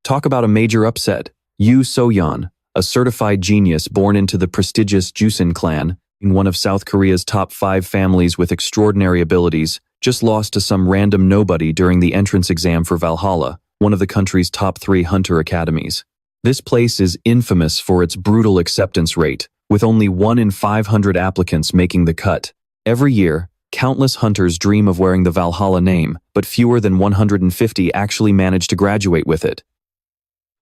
Talk about a major upset. Yoo So-yeon, a certified genius born into the prestigious Jusin clan, in one of South Korea's top 5 families with extraordinary abilities, just lost to some random nobody during the entrance exam for VALHALLA, one of the country's top 3 hunter academies. This place is infamous for its brutal acceptance rate, with only 1 in 500 applicants making the cut. Every year, countless hunters dream of wearing the VALHALLA name, but fewer than 150 actually manage to graduate with it.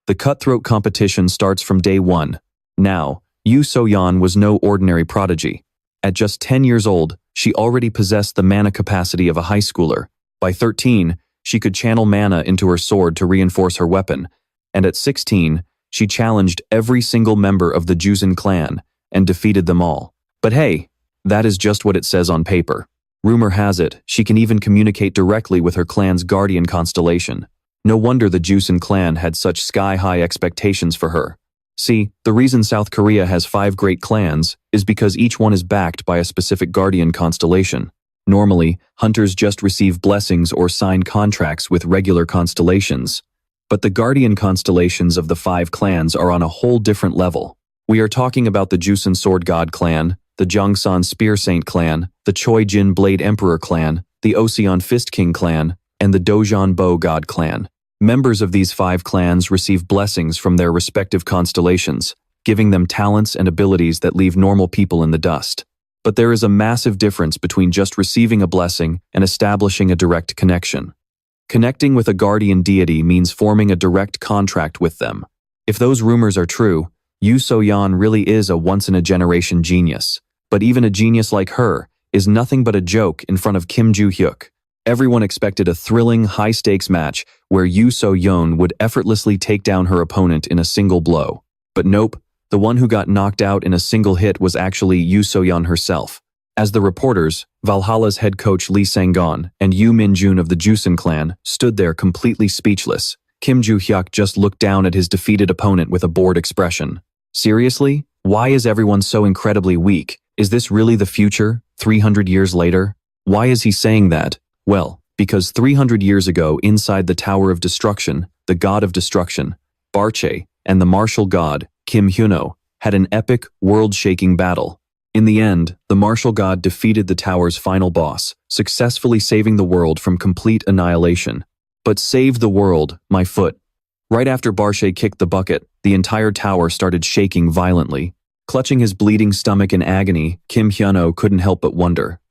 The cutthroat competition starts from day 1. Now, Yoo So-yeon was no ordinary prodigy. At just 10 years old, she already possessed the mana capacity of a high schooler. By 13, she could channel mana into her sword to reinforce her weapon, and at 16, she challenged every single member of the Jusin clan and defeated them all. But hey, that is just what it says on paper. Rumor has it, she can even communicate directly with her clan's guardian constellation. No wonder the Jusin clan had such sky-high expectations for her. See, the reason South Korea has 5 great clans is because each one is backed by a specific guardian constellation. Normally, hunters just receive blessings or sign contracts with regular constellations. But the guardian constellations of the 5 clans are on a whole different level. We are talking about the Jusin Sword God clan, the Jongsan Spear Saint clan, the Choi Jin Blade Emperor clan, the Oseon Fist King clan, and the Dojeon Bow God clan. Members of these 5 clans receive blessings from their respective constellations, giving them talents and abilities that leave normal people in the dust. But there is a massive difference between just receiving a blessing and establishing a direct connection. Connecting with a guardian deity means forming a direct contract with them. If those rumors are true, Yoo So-yeon really is a once-in-a-generation genius. But even a genius like her is nothing but a joke in front of Kim Joo-hyuk. Everyone expected a thrilling, high-stakes match where Yoo So-yeon would effortlessly take down her opponent in a single blow. But nope, the one who got knocked out in a single hit was actually Yoo So-yeon herself. As the reporters, VALHALLA's head coach Lee Sang-gon and Yoo Min-jun of the Jusin clan stood there completely speechless. Kim Joo-hyuk just looked down at his defeated opponent with a bored expression. Seriously? Why is everyone so incredibly weak? Is this really the future, 300 years later? Why is he saying that? Well, because 300 years ago inside the Tower of Destruction, the God of Destruction, Barche, and the martial god, Kim Hyun-oh, had an epic, world-shaking battle. In the end, the martial god defeated the tower's final boss, successfully saving the world from complete annihilation. But save the world, my foot. Right after Barche kicked the bucket, the entire tower started shaking violently. Clutching his bleeding stomach in agony, Kim Hyun-oh couldn't help but wonder,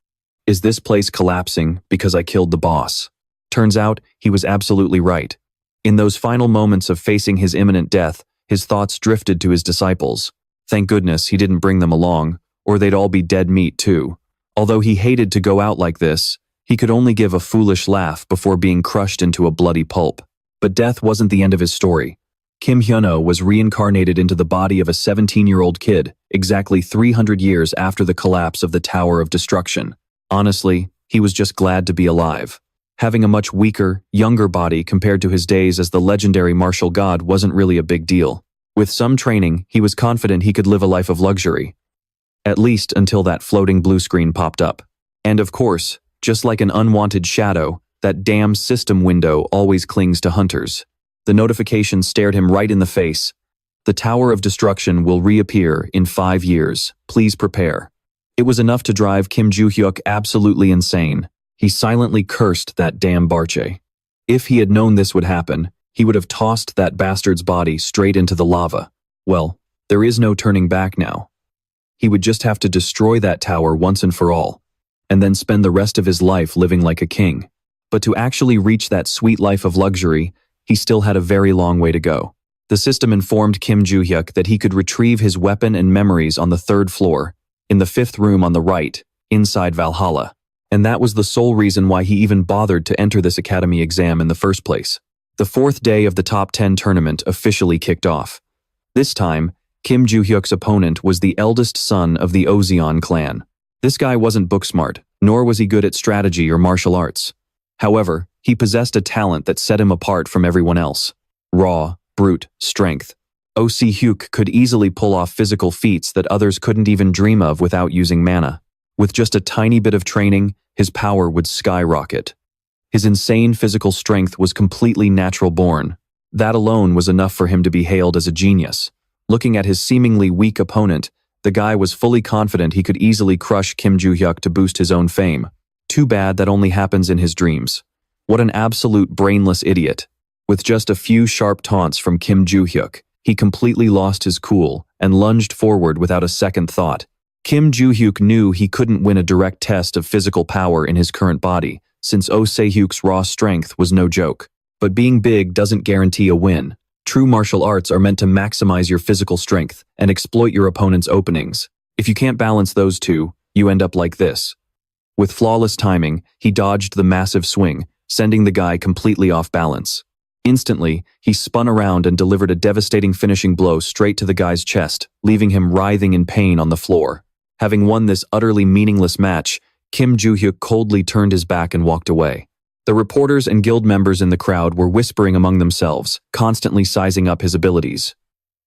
is this place collapsing because I killed the boss? Turns out, he was absolutely right. In those final moments of facing his imminent death, his thoughts drifted to his disciples. Thank goodness he didn't bring them along, or they'd all be dead meat too. Although he hated to go out like this, he could only give a foolish laugh before being crushed into a bloody pulp. But death wasn't the end of his story. Kim Hyun-oh was reincarnated into the body of a 17-year-old kid, exactly 300 years after the collapse of the Tower of Destruction. Honestly, he was just glad to be alive. Having a much weaker, younger body compared to his days as the legendary martial god wasn't really a big deal. With some training, he was confident he could live a life of luxury. At least until that floating blue screen popped up. And of course, just like an unwanted shadow, that damn system window always clings to hunters. The notification stared him right in the face. The Tower of Destruction will reappear in 5 years. Please prepare. It was enough to drive Kim Joo-hyuk absolutely insane. He silently cursed that damn Barche. If he had known this would happen, he would have tossed that bastard's body straight into the lava. Well, there is no turning back now. He would just have to destroy that tower once and for all, and then spend the rest of his life living like a king. But to actually reach that sweet life of luxury, he still had a very long way to go. The system informed Kim Joo-hyuk that he could retrieve his weapon and memories on the 3rd floor, in the 5th room on the right, inside VALHALLA. And that was the sole reason why he even bothered to enter this academy exam in the first place. The 4th day of the top 10 tournament officially kicked off. This time, Kim Joo-hyuk's opponent was the eldest son of the Oseon clan. This guy wasn't book smart, nor was he good at strategy or martial arts. However, he possessed a talent that set him apart from everyone else. Raw, brute strength. Oh-si-hyuk could easily pull off physical feats that others couldn't even dream of without using mana. With just a tiny bit of training, his power would skyrocket. His insane physical strength was completely natural born. That alone was enough for him to be hailed as a genius. Looking at his seemingly weak opponent, the guy was fully confident he could easily crush Kim Joo-hyuk to boost his own fame. Too bad that only happens in his dreams. What an absolute brainless idiot. With just a few sharp taunts from Kim Joo-hyuk, he completely lost his cool and lunged forward without a second thought. Kim Joo-hyuk knew he couldn't win a direct test of physical power in his current body, since Oh Se-hyuk's raw strength was no joke. But being big doesn't guarantee a win. True martial arts are meant to maximize your physical strength and exploit your opponent's openings. If you can't balance those two, you end up like this. With flawless timing, he dodged the massive swing, sending the guy completely off balance. Instantly, he spun around and delivered a devastating finishing blow straight to the guy's chest, leaving him writhing in pain on the floor. Having won this utterly meaningless match, Kim Joo-hyuk coldly turned his back and walked away. The reporters and guild members in the crowd were whispering among themselves, constantly sizing up his abilities.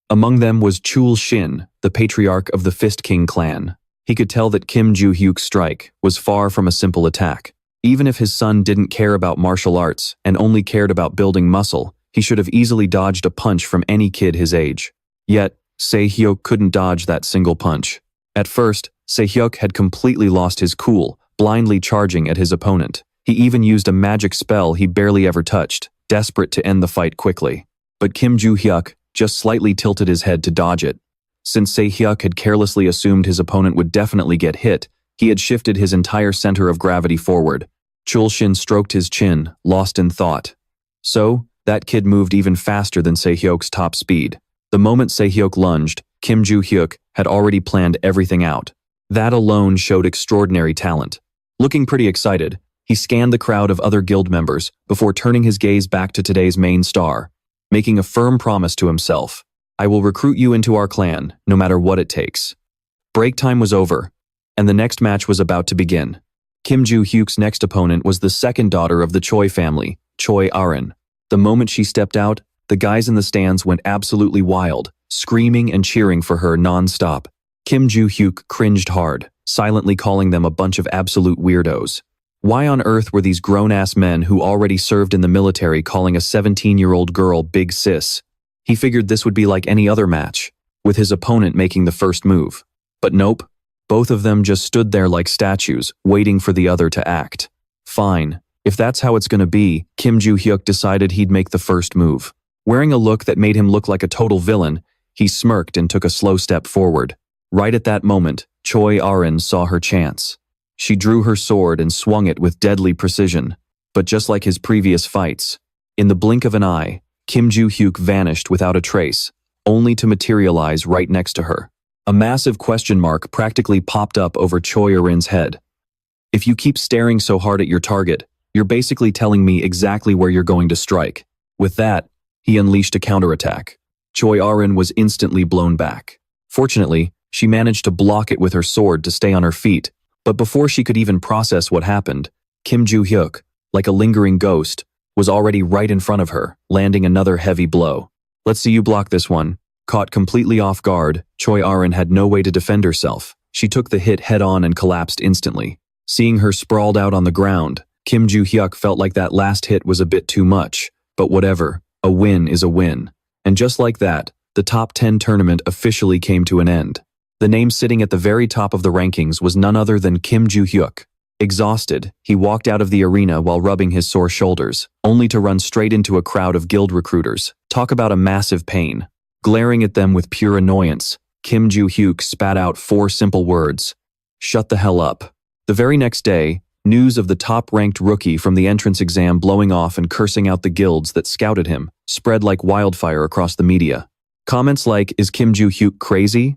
Among them was Chul Shin, the patriarch of the Fist King clan. He could tell that Kim Joo-hyuk's strike was far from a simple attack. Even if his son didn't care about martial arts and only cared about building muscle, he should have easily dodged a punch from any kid his age. Yet, Se-hyuk couldn't dodge that single punch. At first, Se-hyuk had completely lost his cool, blindly charging at his opponent. He even used a magic spell he barely ever touched, desperate to end the fight quickly. But Kim Joo-hyuk just slightly tilted his head to dodge it. Since Se-hyuk had carelessly assumed his opponent would definitely get hit, he had shifted his entire center of gravity forward. Chul Shin stroked his chin, lost in thought. So, that kid moved even faster than Se-hyuk's top speed. The moment Se-hyuk lunged, Kim Joo-hyuk had already planned everything out. That alone showed extraordinary talent. Looking pretty excited, he scanned the crowd of other guild members before turning his gaze back to today's main star, making a firm promise to himself. I will recruit you into our clan, no matter what it takes. Break time was over, and the next match was about to begin. Kim Joo-hyuk's next opponent was the second daughter of the Choi family, Choi Arin. The moment she stepped out, the guys in the stands went absolutely wild, screaming and cheering for her non-stop. Kim Joo-hyuk cringed hard, silently calling them a bunch of absolute weirdos. Why on earth were these grown-ass men who already served in the military calling a 17-year-old girl big sis? He figured this would be like any other match, with his opponent making the first move. But nope, both of them just stood there like statues, waiting for the other to act. Fine, if that's how it's gonna be, Kim Joo-hyuk decided he'd make the first move. Wearing a look that made him look like a total villain, he smirked and took a slow step forward. Right at that moment, Choi Arin saw her chance. She drew her sword and swung it with deadly precision. But just like his previous fights, in the blink of an eye, Kim Joo-hyuk vanished without a trace, only to materialize right next to her. A massive question mark practically popped up over Choi Arin's head. If you keep staring so hard at your target, you're basically telling me exactly where you're going to strike. With that, he unleashed a counterattack. Choi Arin was instantly blown back. Fortunately, she managed to block it with her sword to stay on her feet. But before she could even process what happened, Kim Joo-hyuk, like a lingering ghost, was already right in front of her, landing another heavy blow. Let's see you block this one. Caught completely off guard, Choi Arin had no way to defend herself. She took the hit head-on and collapsed instantly. Seeing her sprawled out on the ground, Kim Joo-hyuk felt like that last hit was a bit too much. But whatever, a win is a win. And just like that, the top 10 tournament officially came to an end. The name sitting at the very top of the rankings was none other than Kim Joo-hyuk. Exhausted, he walked out of the arena while rubbing his sore shoulders, only to run straight into a crowd of guild recruiters. Talk about a massive pain. Glaring at them with pure annoyance, Kim Joo-hyuk spat out 4 simple words. Shut the hell up. The very next day, news of the top-ranked rookie from the entrance exam blowing off and cursing out the guilds that scouted him spread like wildfire across the media. Comments like, "Is Kim Joo-hyuk crazy?"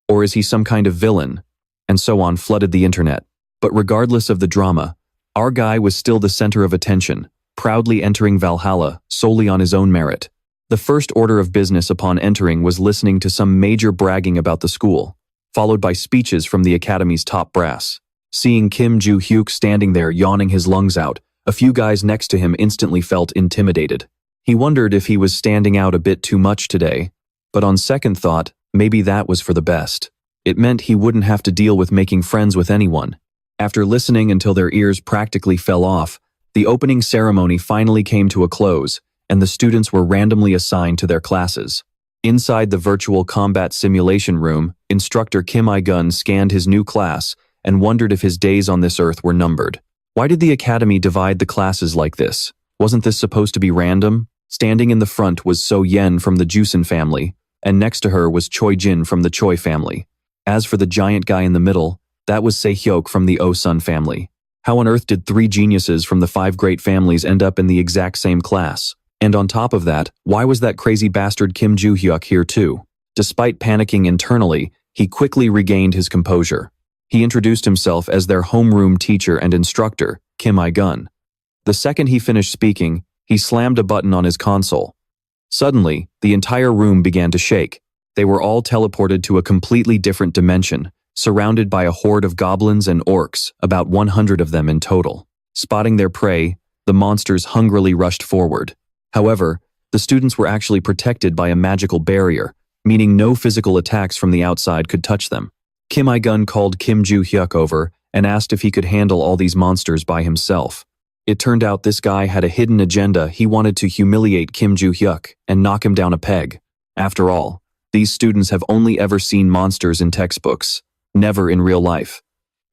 Or "Is he some kind of villain?" and so on flooded the internet. But regardless of the drama, our guy was still the center of attention, proudly entering Valhalla solely on his own merit. The first order of business upon entering was listening to some major bragging about the school, followed by speeches from the academy's top brass. Seeing Kim Joo-hyuk standing there yawning his lungs out, a few guys next to him instantly felt intimidated. He wondered if he was standing out a bit too much today, but on second thought, maybe that was for the best. It meant he wouldn't have to deal with making friends with anyone. After listening until their ears practically fell off, the opening ceremony finally came to a close, and the students were randomly assigned to their classes. Inside the virtual combat simulation room, instructor Kim Hyun-oh scanned his new class and wondered if his days on this earth were numbered. Why did the academy divide the classes like this? Wasn't this supposed to be random? Standing in the front was So Yen from the Jusin family, and next to her was Choi Jin from the Choi family. As for the giant guy in the middle, that was Se-hyuk from the Oh-sun family. How on earth did 3 geniuses from the 5 great families end up in the exact same class? And on top of that, why was that crazy bastard Kim Joo-hyuk here too? Despite panicking internally, he quickly regained his composure. He introduced himself as their homeroom teacher and instructor, Kim Hyun-oh. The second he finished speaking, he slammed a button on his console. Suddenly, the entire room began to shake. They were all teleported to a completely different dimension, surrounded by a horde of goblins and orcs, about 100 of them in total. Spotting their prey, the monsters hungrily rushed forward. However, the students were actually protected by a magical barrier, meaning no physical attacks from the outside could touch them. Kim Hyun-oh called Kim Joo-hyuk over and asked if he could handle all these monsters by himself. It turned out this guy had a hidden agenda. He wanted to humiliate Kim Joo-hyuk and knock him down a peg. After all, these students have only ever seen monsters in textbooks, never in real life.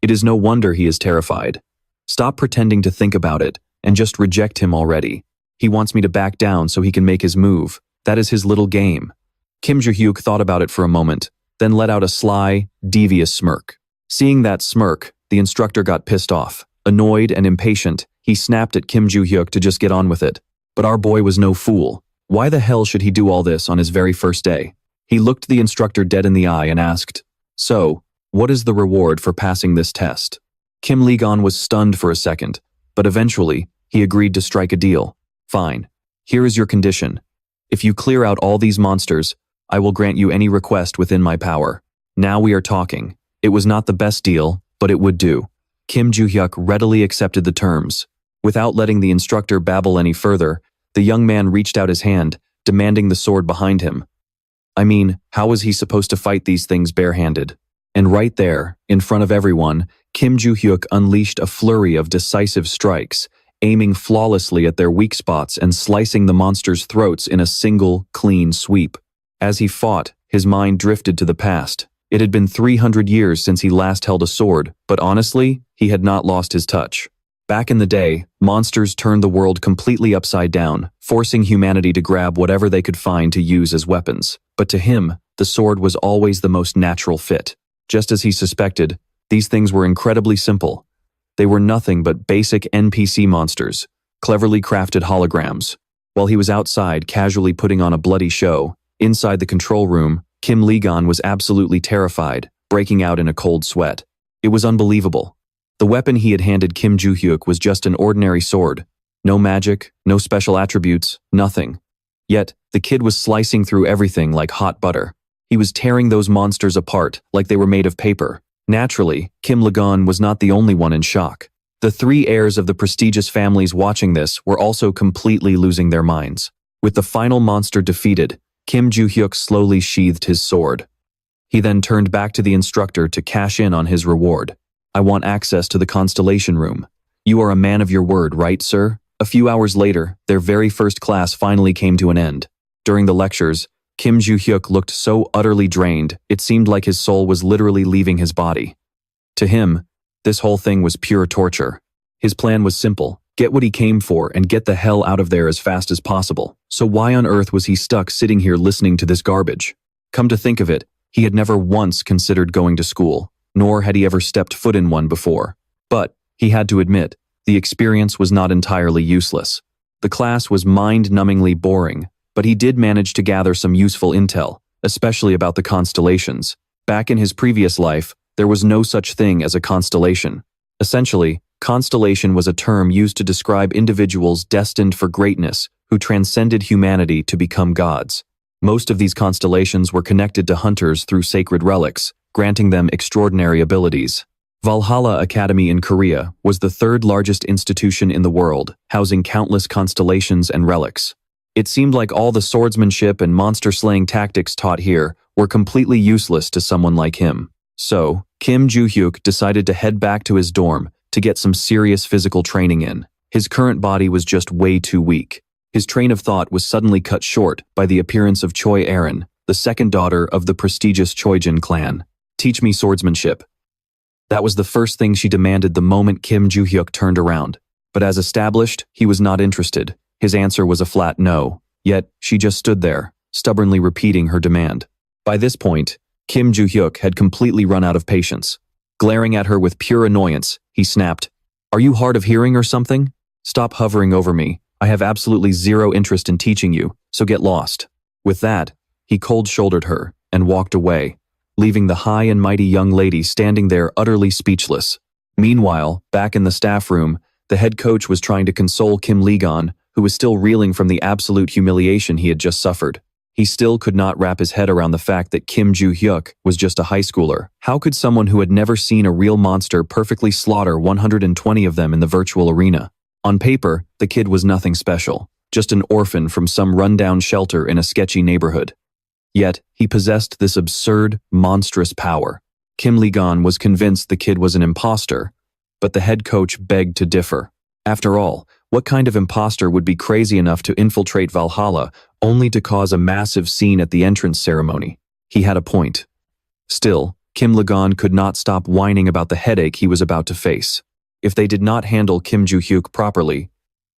It is no wonder he is terrified. Stop pretending to think about it and just reject him already. He wants me to back down so he can make his move. That is his little game. Kim Joo-hyuk thought about it for a moment, then let out a sly, devious smirk. Seeing that smirk, the instructor got pissed off. Annoyed and impatient, he snapped at Kim Joo-hyuk to just get on with it. But our boy was no fool. Why the hell should he do all this on his very first day? He looked the instructor dead in the eye and asked, "So, what is the reward for passing this test?" Kim Legon was stunned for a second, but eventually, he agreed to strike a deal. "Fine. Here is your condition. If you clear out all these monsters, I will grant you any request within my power." Now we are talking. It was not the best deal, but it would do. Kim Joo-hyuk readily accepted the terms. Without letting the instructor babble any further, the young man reached out his hand, demanding the sword behind him. I mean, how was he supposed to fight these things barehanded? And right there, in front of everyone, Kim Joo-hyuk unleashed a flurry of decisive strikes, aiming flawlessly at their weak spots and slicing the monsters' throats in a single, clean sweep. As he fought, his mind drifted to the past. It had been 300 years since he last held a sword, but honestly, he had not lost his touch. Back in the day, monsters turned the world completely upside down, forcing humanity to grab whatever they could find to use as weapons. But to him, the sword was always the most natural fit. Just as he suspected, these things were incredibly simple. They were nothing but basic NPC monsters, cleverly crafted holograms. While he was outside casually putting on a bloody show, inside the control room, Kim Legon was absolutely terrified, breaking out in a cold sweat. It was unbelievable. The weapon he had handed Kim Joo-hyuk was just an ordinary sword. No magic, no special attributes, nothing. Yet, the kid was slicing through everything like hot butter. He was tearing those monsters apart like they were made of paper. Naturally, Kim Legon was not the only one in shock. The 3 heirs of the prestigious families watching this were also completely losing their minds. With the final monster defeated, Kim Joo-hyuk slowly sheathed his sword. He then turned back to the instructor to cash in on his reward. "I want access to the constellation room. You are a man of your word, right, sir?" A few hours later, their very first class finally came to an end. During the lectures, Kim Joo-hyuk looked so utterly drained, it seemed like his soul was literally leaving his body. To him, this whole thing was pure torture. His plan was simple: get what he came for and get the hell out of there as fast as possible. So why on earth was he stuck sitting here listening to this garbage? Come to think of it, he had never once considered going to school, nor had he ever stepped foot in one before. But, he had to admit, the experience was not entirely useless. The class was mind-numbingly boring, but he did manage to gather some useful intel, especially about the constellations. Back in his previous life, there was no such thing as a constellation. Essentially, constellation was a term used to describe individuals destined for greatness who transcended humanity to become gods. Most of these constellations were connected to hunters through sacred relics, granting them extraordinary abilities. Valhalla Academy in Korea was the 3rd largest institution in the world, housing countless constellations and relics. It seemed like all the swordsmanship and monster-slaying tactics taught here were completely useless to someone like him. So, Kim Joo-hyuk decided to head back to his dorm to get some serious physical training in. His current body was just way too weak. His train of thought was suddenly cut short by the appearance of Choi Erin, the second daughter of the prestigious Choijin clan. Teach me swordsmanship. That was the first thing she demanded the moment Kim Joo-hyuk turned around. But as established, he was not interested. His answer was a flat no. Yet, she just stood there, stubbornly repeating her demand. By this point, Kim Joo-hyuk had completely run out of patience. Glaring at her with pure annoyance, he snapped, "Are you hard of hearing or something? Stop hovering over me. I have absolutely zero interest in teaching you, so get lost." With that, he cold-shouldered her and walked away, leaving the high and mighty young lady standing there utterly speechless. Meanwhile, back in the staff room, the head coach was trying to console Kim Lee-gon, who was still reeling from the absolute humiliation he had just suffered. He still could not wrap his head around the fact that Kim Joo-hyuk was just a high schooler. How could someone who had never seen a real monster perfectly slaughter 120 of them in the virtual arena? On paper, the kid was nothing special, just an orphan from some rundown shelter in a sketchy neighborhood. Yet, he possessed this absurd, monstrous power. Kim Lee-gon was convinced the kid was an imposter, but the head coach begged to differ. After all, what kind of imposter would be crazy enough to infiltrate Valhalla only to cause a massive scene at the entrance ceremony? He had a point. Still, Kim Lee-gon could not stop whining about the headache he was about to face. If they did not handle Kim Joo-hyuk properly,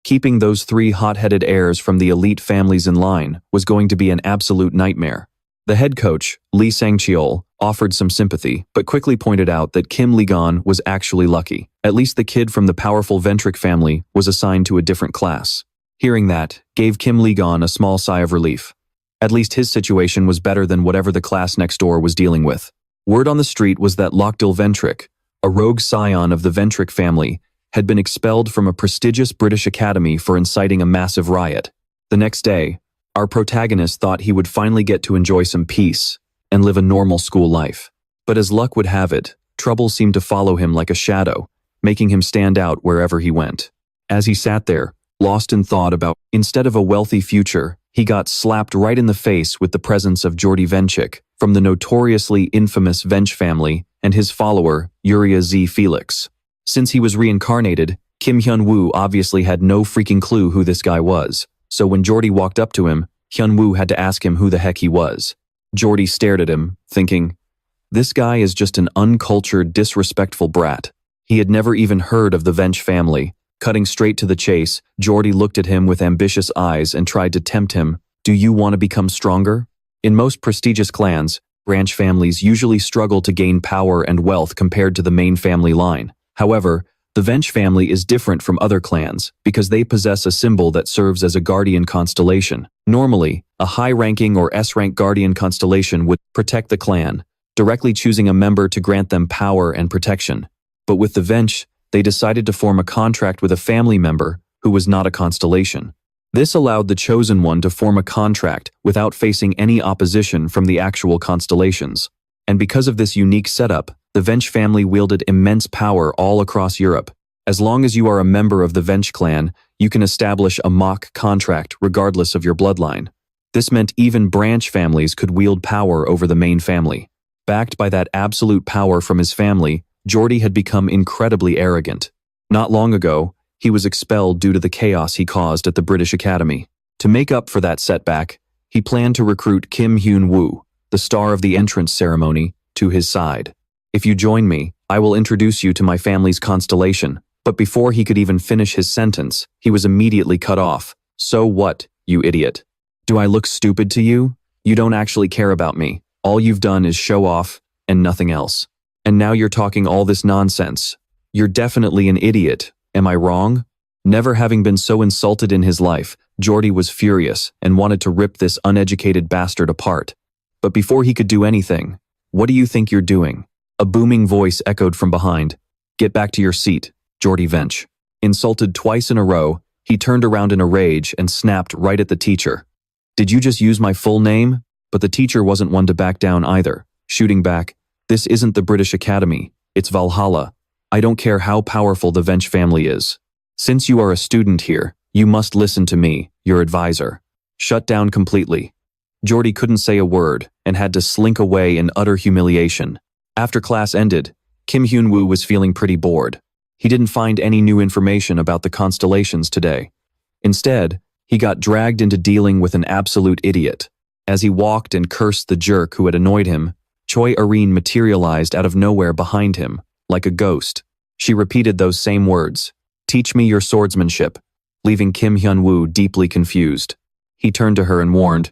keeping those three hot-headed heirs from the elite families in line was going to be an absolute nightmare. The head coach, Lee Sang-cheol, offered some sympathy, but quickly pointed out that Kim Lee-gon was actually lucky. At least the kid from the powerful Ventric family was assigned to a different class. Hearing that gave Kim Lee-gon a small sigh of relief. At least his situation was better than whatever the class next door was dealing with. Word on the street was that Lokdil Ventric, a rogue scion of the Ventric family, had been expelled from a prestigious British academy for inciting a massive riot. The next day, our protagonist thought he would finally get to enjoy some peace and live a normal school life. But as luck would have it, trouble seemed to follow him like a shadow, making him stand out wherever he went. As he sat there, lost in thought about, instead of a wealthy future, he got slapped right in the face with the presence of Jordi Venchik from the notoriously infamous Vench family and his follower, Uriah Z. Felix. Since he was reincarnated, Kim Hyun-woo obviously had no freaking clue who this guy was, so when Jordi walked up to him, Hyun-woo had to ask him who the heck he was. Jordi stared at him, thinking, this guy is just an uncultured, disrespectful brat. He had never even heard of the Vench family. Cutting straight to the chase, Jordi looked at him with ambitious eyes and tried to tempt him. Do you want to become stronger? In most prestigious clans, branch families usually struggle to gain power and wealth compared to the main family line. However, the Vench family is different from other clans because they possess a symbol that serves as a guardian constellation. Normally, a high-ranking or S-rank guardian constellation would protect the clan, directly choosing a member to grant them power and protection. But with the Vench, they decided to form a contract with a family member who was not a constellation. This allowed the chosen one to form a contract without facing any opposition from the actual constellations. And because of this unique setup, the Vench family wielded immense power all across Europe. As long as you are a member of the Vench clan, you can establish a mock contract regardless of your bloodline. This meant even branch families could wield power over the main family. Backed by that absolute power from his family, Jordi had become incredibly arrogant. Not long ago, he was expelled due to the chaos he caused at the British Academy. To make up for that setback, he planned to recruit Kim Hyun-woo, the star of the entrance ceremony, to his side. If you join me, I will introduce you to my family's constellation. But before he could even finish his sentence, he was immediately cut off. So what, you idiot? Do I look stupid to you? You don't actually care about me. All you've done is show off, and nothing else. And now you're talking all this nonsense. You're definitely an idiot, am I wrong? Never having been so insulted in his life, Jordi was furious and wanted to rip this uneducated bastard apart. But before he could do anything, what do you think you're doing? A booming voice echoed from behind. Get back to your seat, Jordi Vench. Insulted twice in a row, he turned around in a rage and snapped right at the teacher. Did you just use my full name? But the teacher wasn't one to back down either, shooting back. This isn't the British Academy, it's Valhalla. I don't care how powerful the Vench family is. Since you are a student here, you must listen to me, your advisor. Shut down completely. Jordi couldn't say a word and had to slink away in utter humiliation. After class ended, Kim Hyun-woo was feeling pretty bored. He didn't find any new information about the constellations today. Instead, He got dragged into dealing with an absolute idiot. As he walked and cursed the jerk who had annoyed him, Choi Arin materialized out of nowhere behind him, like a ghost. She repeated those same words, "Teach me your swordsmanship," leaving Kim Hyun-woo deeply confused. He turned to her and warned,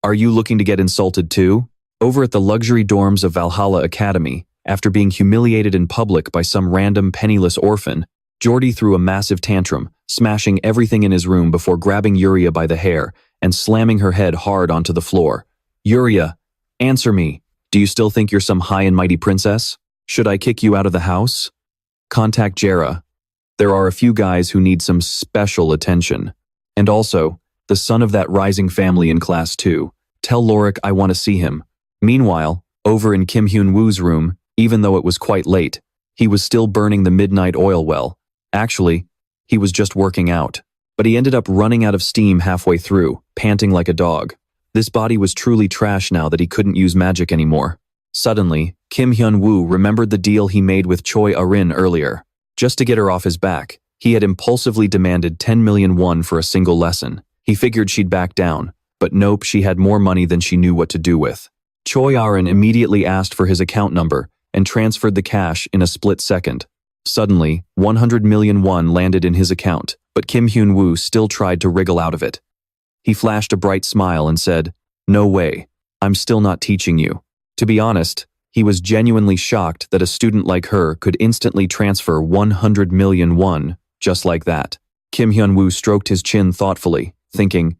"Are you looking to get insulted too?" Over at the luxury dorms of Valhalla Academy, after being humiliated in public by some random penniless orphan, Jordy threw a massive tantrum, smashing everything in his room before grabbing Yuria by the hair and slamming her head hard onto the floor. "Yuria, answer me. Do you still think you're some high and mighty princess? Should I kick you out of the house? Contact Jera. There are a few guys who need some special attention. And also, the son of that rising family in class 2. Tell Lorik I want to see him." Meanwhile, over in Kim Hyun-woo's room, even though it was quite late, he was still burning the midnight oil well. Actually, he was just working out. But he ended up running out of steam halfway through, panting like a dog. This body was truly trash now that he couldn't use magic anymore. Suddenly, Kim Hyun-woo remembered the deal he made with Choi Arin earlier. Just to get her off his back, he had impulsively demanded 10 million won for a single lesson. He figured she'd back down, but nope, she had more money than she knew what to do with. Choi Arin immediately asked for his account number and transferred the cash in a split second. Suddenly, 100 million won landed in his account, but Kim Hyun-woo still tried to wriggle out of it. He flashed a bright smile and said, "No way, I'm still not teaching you." To be honest, he was genuinely shocked that a student like her could instantly transfer 100 million won, just like that. Kim Hyun-woo stroked his chin thoughtfully, thinking,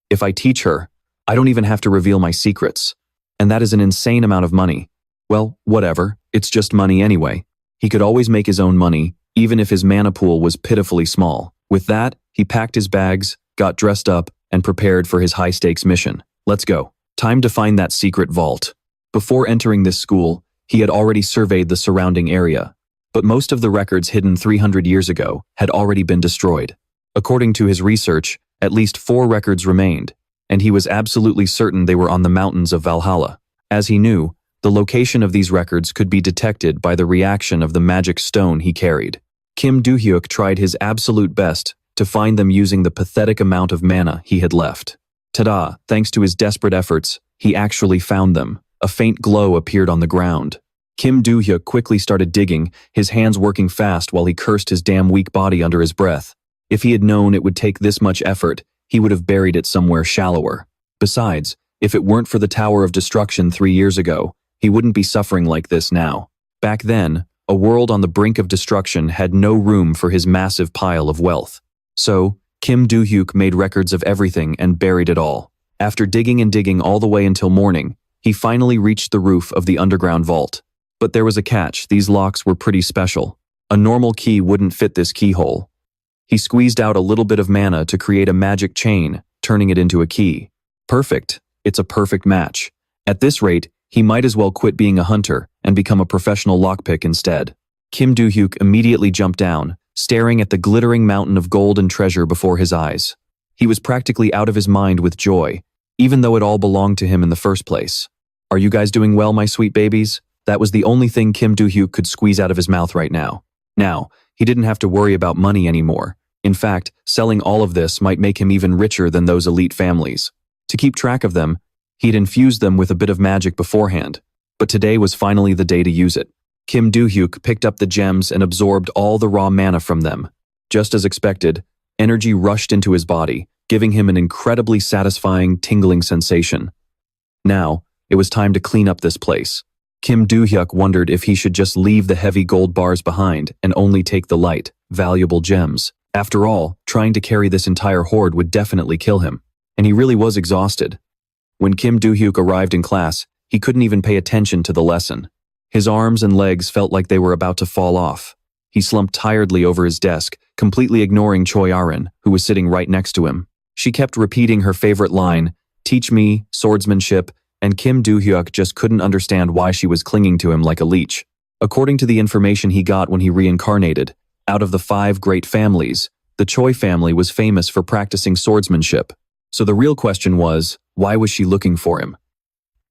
"If I teach her, I don't even have to reveal my secrets. And that is an insane amount of money. Well, whatever, it's just money anyway. He could always make his own money, even if his mana pool was pitifully small." With that, he packed his bags, got dressed up, and prepared for his high-stakes mission. Let's go. Time to find that secret vault. Before entering this school, he had already surveyed the surrounding area, but most of the records hidden 300 years ago had already been destroyed. According to his research, at least 4 records remained, and he was absolutely certain they were on the mountains of Valhalla. As he knew, the location of these records could be detected by the reaction of the magic stone he carried. Kim Do-hyuk tried his absolute best to find them using the pathetic amount of mana he had left. Ta-da! Thanks to his desperate efforts, he actually found them. A faint glow appeared on the ground. Kim Do-hyuk quickly started digging, his hands working fast while he cursed his damn weak body under his breath. If he had known it would take this much effort, he would have buried it somewhere shallower. Besides, if it weren't for the Tower of Destruction 3 years ago, he wouldn't be suffering like this now. Back then, a world on the brink of destruction had no room for his massive pile of wealth. So, Kim Do-hyuk made records of everything and buried it all. After digging and digging all the way until morning, he finally reached the roof of the underground vault. But there was a catch. These locks were pretty special. A normal key wouldn't fit this keyhole. He squeezed out a little bit of mana to create a magic chain, turning it into a key. Perfect. It's a perfect match. At this rate, he might as well quit being a hunter and become a professional lockpick instead. Kim Do-hyuk immediately jumped down, staring at the glittering mountain of gold and treasure before his eyes. He was practically out of his mind with joy, even though it all belonged to him in the first place. "Are you guys doing well, my sweet babies?" That was the only thing Kim Do-hyuk could squeeze out of his mouth right now. Now, he didn't have to worry about money anymore. In fact, selling all of this might make him even richer than those elite families. To keep track of them, he'd infused them with a bit of magic beforehand, but today was finally the day to use it. Kim Do-hyuk picked up the gems and absorbed all the raw mana from them. Just as expected, energy rushed into his body, giving him an incredibly satisfying, tingling sensation. Now, it was time to clean up this place. Kim Do-hyuk wondered if he should just leave the heavy gold bars behind and only take the light, valuable gems. After all, trying to carry this entire hoard would definitely kill him, and he really was exhausted. When Kim Do-hyuk arrived in class, he couldn't even pay attention to the lesson. His arms and legs felt like they were about to fall off. He slumped tiredly over his desk, completely ignoring Choi Arin, who was sitting right next to him. She kept repeating her favorite line, "Teach me, swordsmanship," and Kim Do-hyuk just couldn't understand why she was clinging to him like a leech. According to the information he got when he reincarnated, out of the 5 great families, the Choi family was famous for practicing swordsmanship. So the real question was, why was she looking for him?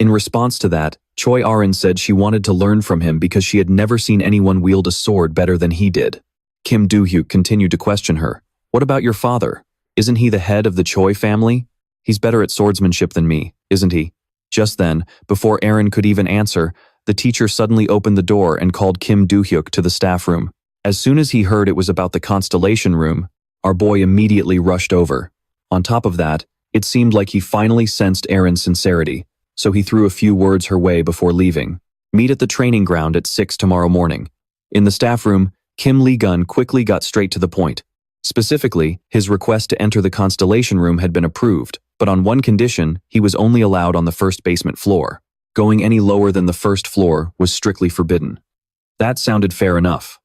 In response to that, Choi Arin said she wanted to learn from him because she had never seen anyone wield a sword better than he did. Kim Do-hyuk continued to question her. "What about your father? Isn't he the head of the Choi family? He's better at swordsmanship than me, isn't he? Just then, before Aaron could even answer, the teacher suddenly opened the door and called Kim Do-hyuk to the staff room. As soon as he heard it was about the constellation room, our boy immediately rushed over. On top of that, it seemed like he finally sensed Aaron's sincerity, so he threw a few words her way before leaving. Meet at the training ground at 6 tomorrow morning. In the staff room, Kim Lee-gun quickly got straight to the point. Specifically, his request to enter the constellation room had been approved, but on one condition, he was only allowed on the first basement floor. Going any lower than the first floor was strictly forbidden. That sounded fair enough.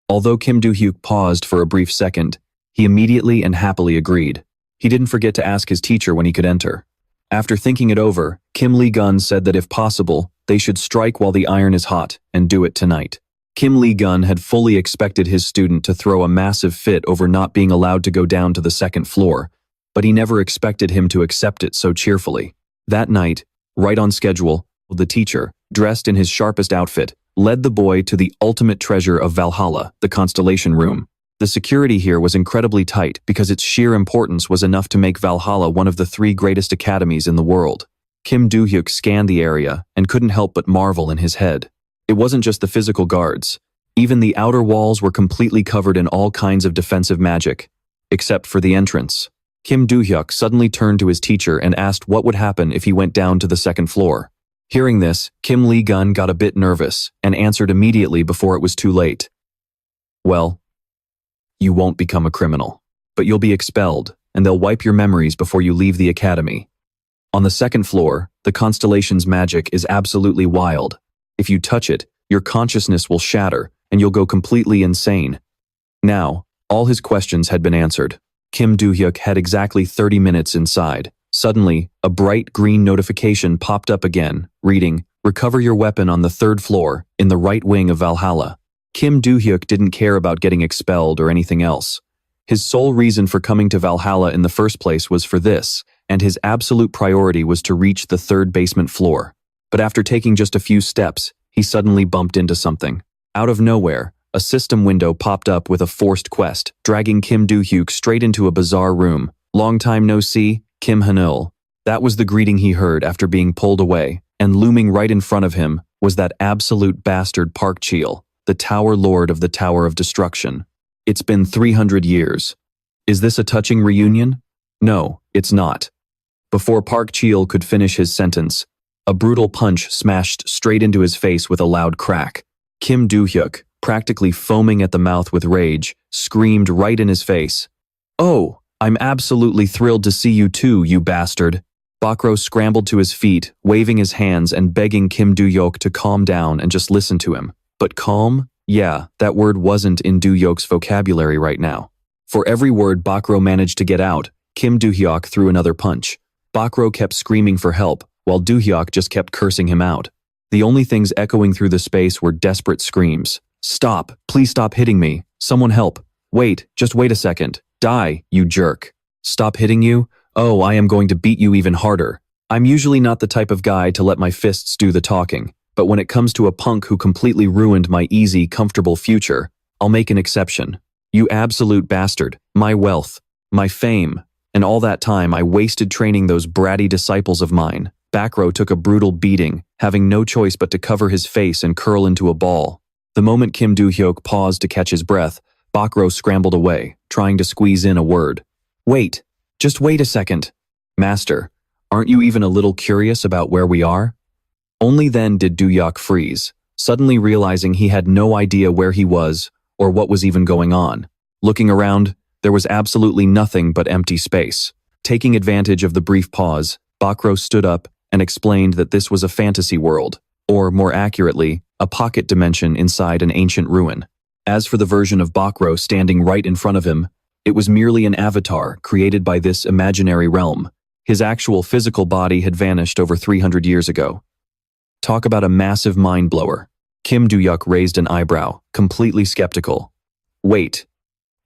Although Kim Do-hyuk paused for a brief second, he immediately and happily agreed. He didn't forget to ask his teacher when he could enter. After thinking it over, Kim Lee-gun said that if possible, they should strike while the iron is hot and do it tonight. Kim Lee-gun had fully expected his student to throw a massive fit over not being allowed to go down to the second floor, but he never expected him to accept it so cheerfully. That night, right on schedule, the teacher, dressed in his sharpest outfit, led the boy to the ultimate treasure of Valhalla, the constellation room. The security here was incredibly tight because its sheer importance was enough to make Valhalla one of the 3 greatest academies in the world. Kim Do-hyuk scanned the area and couldn't help but marvel in his head. It wasn't just the physical guards. Even the outer walls were completely covered in all kinds of defensive magic, except for the entrance. Kim Do-hyuk suddenly turned to his teacher and asked what would happen if he went down to the second floor. Hearing this, Kim Lee-gun got a bit nervous and answered immediately before it was too late. Well, you won't become a criminal, but you'll be expelled, and they'll wipe your memories before you leave the academy. On the second floor, the constellation's magic is absolutely wild. If you touch it, your consciousness will shatter, and you'll go completely insane. Now, all his questions had been answered. Kim Do-hyuk had exactly 30 minutes inside. Suddenly, a bright green notification popped up again, reading, "Recover your weapon on the 3rd floor, in the right wing of Valhalla." Kim Do-hyuk didn't care about getting expelled or anything else. His sole reason for coming to Valhalla in the first place was for this, and his absolute priority was to reach the 3rd basement floor. But after taking just a few steps, he suddenly bumped into something. Out of nowhere, a system window popped up with a forced quest, dragging Kim Do-hyuk straight into a bizarre room. "Long time no see, Kim Hyun-oh." That was the greeting he heard after being pulled away, and looming right in front of him was that absolute bastard Park Cheol, the Tower Lord of the Tower of Destruction. It's been 300 years. Is this a touching reunion? No, it's not. Before Park Cheol could finish his sentence, a brutal punch smashed straight into his face with a loud crack. Kim Do-hyuk, practically foaming at the mouth with rage, screamed right in his face. "Oh, I'm absolutely thrilled to see you too, you bastard." Bakro scrambled to his feet, waving his hands and begging Kim Do-hyuk to calm down and just listen to him. But calm? Yeah, that word wasn't in Do-hyuk's vocabulary right now. For every word Bakro managed to get out, Kim Do-hyuk threw another punch. Bakro kept screaming for help, while Do-hyuk just kept cursing him out. The only things echoing through the space were desperate screams. "Stop! Please stop hitting me! Someone help! Wait, just wait a second! Die, you jerk! Stop hitting you? Oh, I am going to beat you even harder." I'm usually not the type of guy to let my fists do the talking, but when it comes to a punk who completely ruined my easy, comfortable future, I'll make an exception. You absolute bastard, my wealth, my fame, and all that time I wasted training those bratty disciples of mine. Bakro took a brutal beating, having no choice but to cover his face and curl into a ball. The moment Kim Do-hyuk paused to catch his breath, Bakro scrambled away, trying to squeeze in a word. "Wait, just wait a second. Master, aren't you even a little curious about where we are?" Only then did Do-hyuk freeze, suddenly realizing he had no idea where he was or what was even going on. Looking around, there was absolutely nothing but empty space. Taking advantage of the brief pause, Bakro stood up and explained that this was a fantasy world, or more accurately, a pocket dimension inside an ancient ruin. As for the version of Bakro standing right in front of him, it was merely an avatar created by this imaginary realm. His actual physical body had vanished over 300 years ago. Talk about a massive mind-blower. Kim Do-hyuk raised an eyebrow, completely skeptical. "Wait,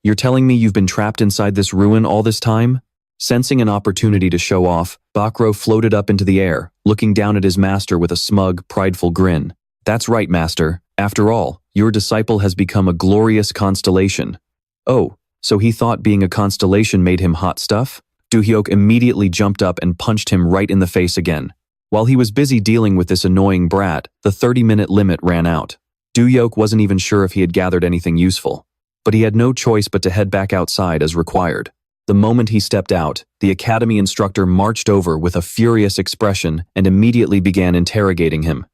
you're telling me you've been trapped inside this ruin all this time?" Sensing an opportunity to show off, Bakro floated up into the air, looking down at his master with a smug, prideful grin. "That's right, master. After all, your disciple has become a glorious constellation." "Oh, So he thought being a constellation made him hot stuff? Do-hyuk immediately jumped up and punched him right in the face again. While he was busy dealing with this annoying brat, the 30-minute limit ran out. Do-hyuk wasn't even sure if he had gathered anything useful. But he had no choice but to head back outside as required. The moment he stepped out, the academy instructor marched over with a furious expression and immediately began interrogating him.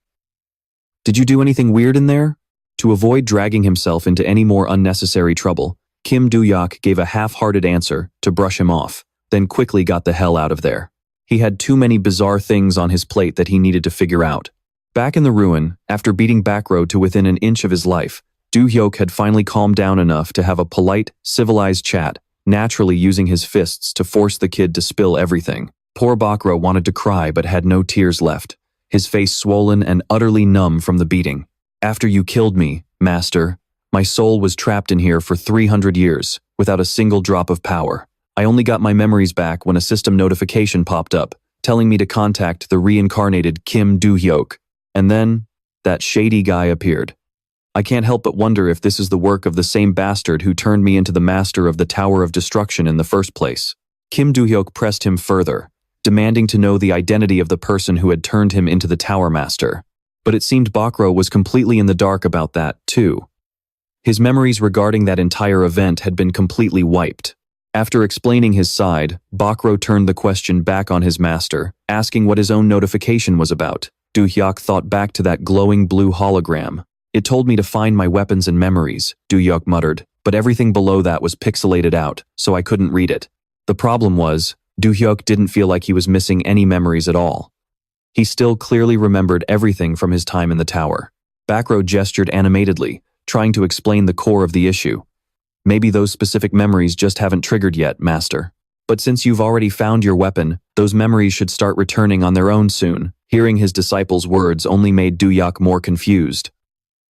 "Did you do anything weird in there?" To avoid dragging himself into any more unnecessary trouble, Kim Do-hyuk gave a half-hearted answer to brush him off, then quickly got the hell out of there. He had too many bizarre things on his plate that he needed to figure out. Back in the ruin, after beating Bakro to within an inch of his life, Do-hyuk had finally calmed down enough to have a polite, civilized chat, naturally using his fists to force the kid to spill everything. Poor Bakro wanted to cry but had no tears left, his face swollen and utterly numb from the beating. "After you killed me, master, my soul was trapped in here for 300 years, without a single drop of power. I only got my memories back when a system notification popped up, telling me to contact the reincarnated Kim Do-hyuk. And then, that shady guy appeared. I can't help but wonder if this is the work of the same bastard who turned me into the master of the Tower of Destruction in the first place." Kim Do-hyuk pressed him further, demanding to know the identity of the person who had turned him into the Tower Master. But it seemed Bakro was completely in the dark about that, too. His memories regarding that entire event had been completely wiped. After explaining his side, Bakro turned the question back on his master, asking what his own notification was about. Do-hyuk thought back to that glowing blue hologram. "It told me to find my weapons and memories," Do-hyuk muttered, "but everything below that was pixelated out, so I couldn't read it." The problem was, Do-hyuk didn't feel like he was missing any memories at all. He still clearly remembered everything from his time in the tower. Bakro gestured animatedly, trying to explain the core of the issue. "Maybe those specific memories just haven't triggered yet, master. But since you've already found your weapon, those memories should start returning on their own soon." Hearing his disciple's words only made Do-hyuk more confused.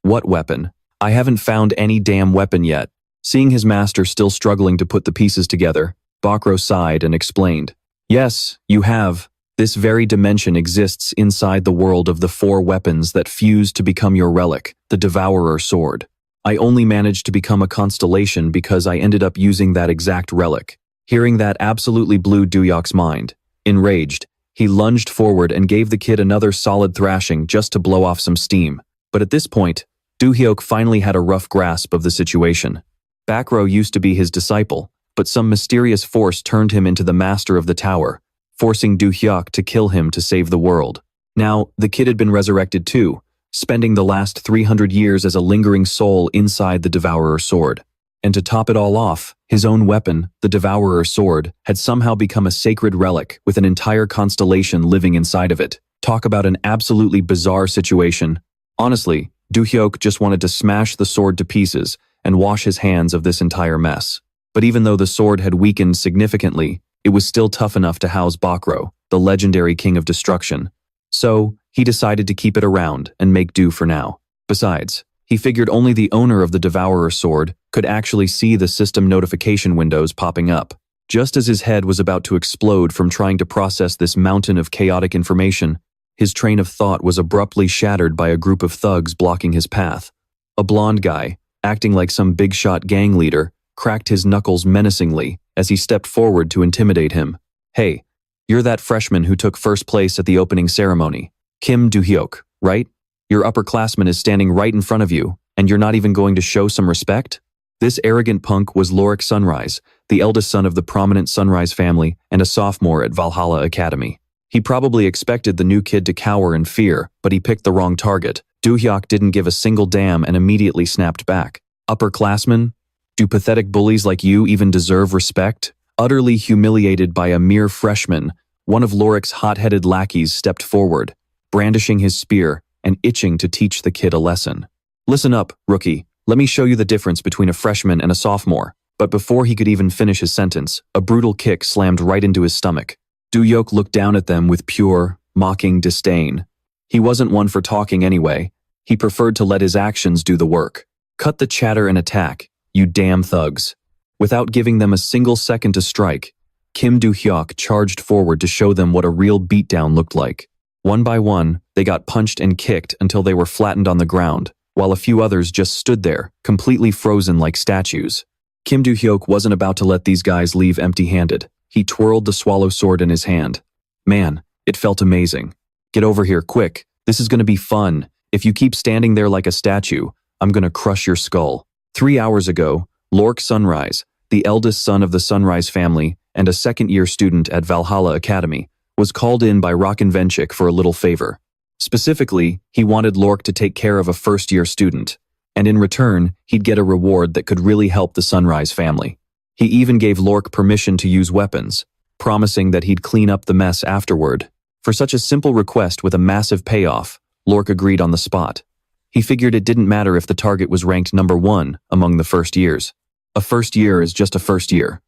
"What weapon? I haven't found any damn weapon yet." Seeing his master still struggling to put the pieces together, Bakro sighed and explained. "Yes, you have. This very dimension exists inside the world of the 4 weapons that fused to become your relic, the Devourer sword. I only managed to become a constellation because I ended up using that exact relic." Hearing that absolutely blew Do-hyuk's mind. Enraged, he lunged forward and gave the kid another solid thrashing just to blow off some steam. But at this point, Do-hyuk finally had a rough grasp of the situation. Bakro used to be his disciple, but some mysterious force turned him into the master of the tower, forcing Do-hyuk to kill him to save the world. Now, the kid had been resurrected too, spending the last 300 years as a lingering soul inside the Devourer sword. And to top it all off, his own weapon, the Devourer sword, had somehow become a sacred relic with an entire constellation living inside of it. Talk about an absolutely bizarre situation. Honestly, Do-hyuk just wanted to smash the sword to pieces and wash his hands of this entire mess. But even though the sword had weakened significantly, it was still tough enough to house Bakro, the legendary king of destruction. So, he decided to keep it around and make do for now. Besides, he figured only the owner of the Devourer sword could actually see the system notification windows popping up. Just as his head was about to explode from trying to process this mountain of chaotic information, his train of thought was abruptly shattered by a group of thugs blocking his path. A blonde guy, acting like some big-shot gang leader, cracked his knuckles menacingly as he stepped forward to intimidate him. "Hey, you're that freshman who took first place at the opening ceremony. Kim Do-hyuk, right? Your upperclassman is standing right in front of you, and you're not even going to show some respect?" This arrogant punk was Lorik Sunrise, the eldest son of the prominent Sunrise family and a sophomore at Valhalla Academy. He probably expected the new kid to cower in fear, but he picked the wrong target. Do-hyuk didn't give a single damn and immediately snapped back. "Upperclassmen? Do pathetic bullies like you even deserve respect?" Utterly humiliated by a mere freshman, one of Lorik's hot-headed lackeys stepped forward, brandishing his spear and itching to teach the kid a lesson. "Listen up, rookie. Let me show you the difference between a freshman and a sophomore." But before he could even finish his sentence, a brutal kick slammed right into his stomach. Do-hyuk looked down at them with pure, mocking disdain. He wasn't one for talking anyway. He preferred to let his actions do the work. "Cut the chatter and attack, you damn thugs." Without giving them a single second to strike, Kim Do-hyuk charged forward to show them what a real beatdown looked like. One by one, they got punched and kicked until they were flattened on the ground, while a few others just stood there, completely frozen like statues. Kim Do-hyuk wasn't about to let these guys leave empty-handed. He twirled the swallow sword in his hand. Man, it felt amazing. Get over here, quick. This is gonna be fun. If you keep standing there like a statue, I'm gonna crush your skull. 3 hours ago, Lork Sunrise, the eldest son of the Sunrise family and a second-year student at Valhalla Academy, was called in by Rocken Venchik for a little favor. Specifically, he wanted Lork to take care of a first-year student, and in return, he'd get a reward that could really help the Sunrise family. He even gave Lork permission to use weapons, promising that he'd clean up the mess afterward. For such a simple request with a massive payoff, Lork agreed on the spot. He figured it didn't matter if the target was ranked number 1 among the first years. A first year is just a first year.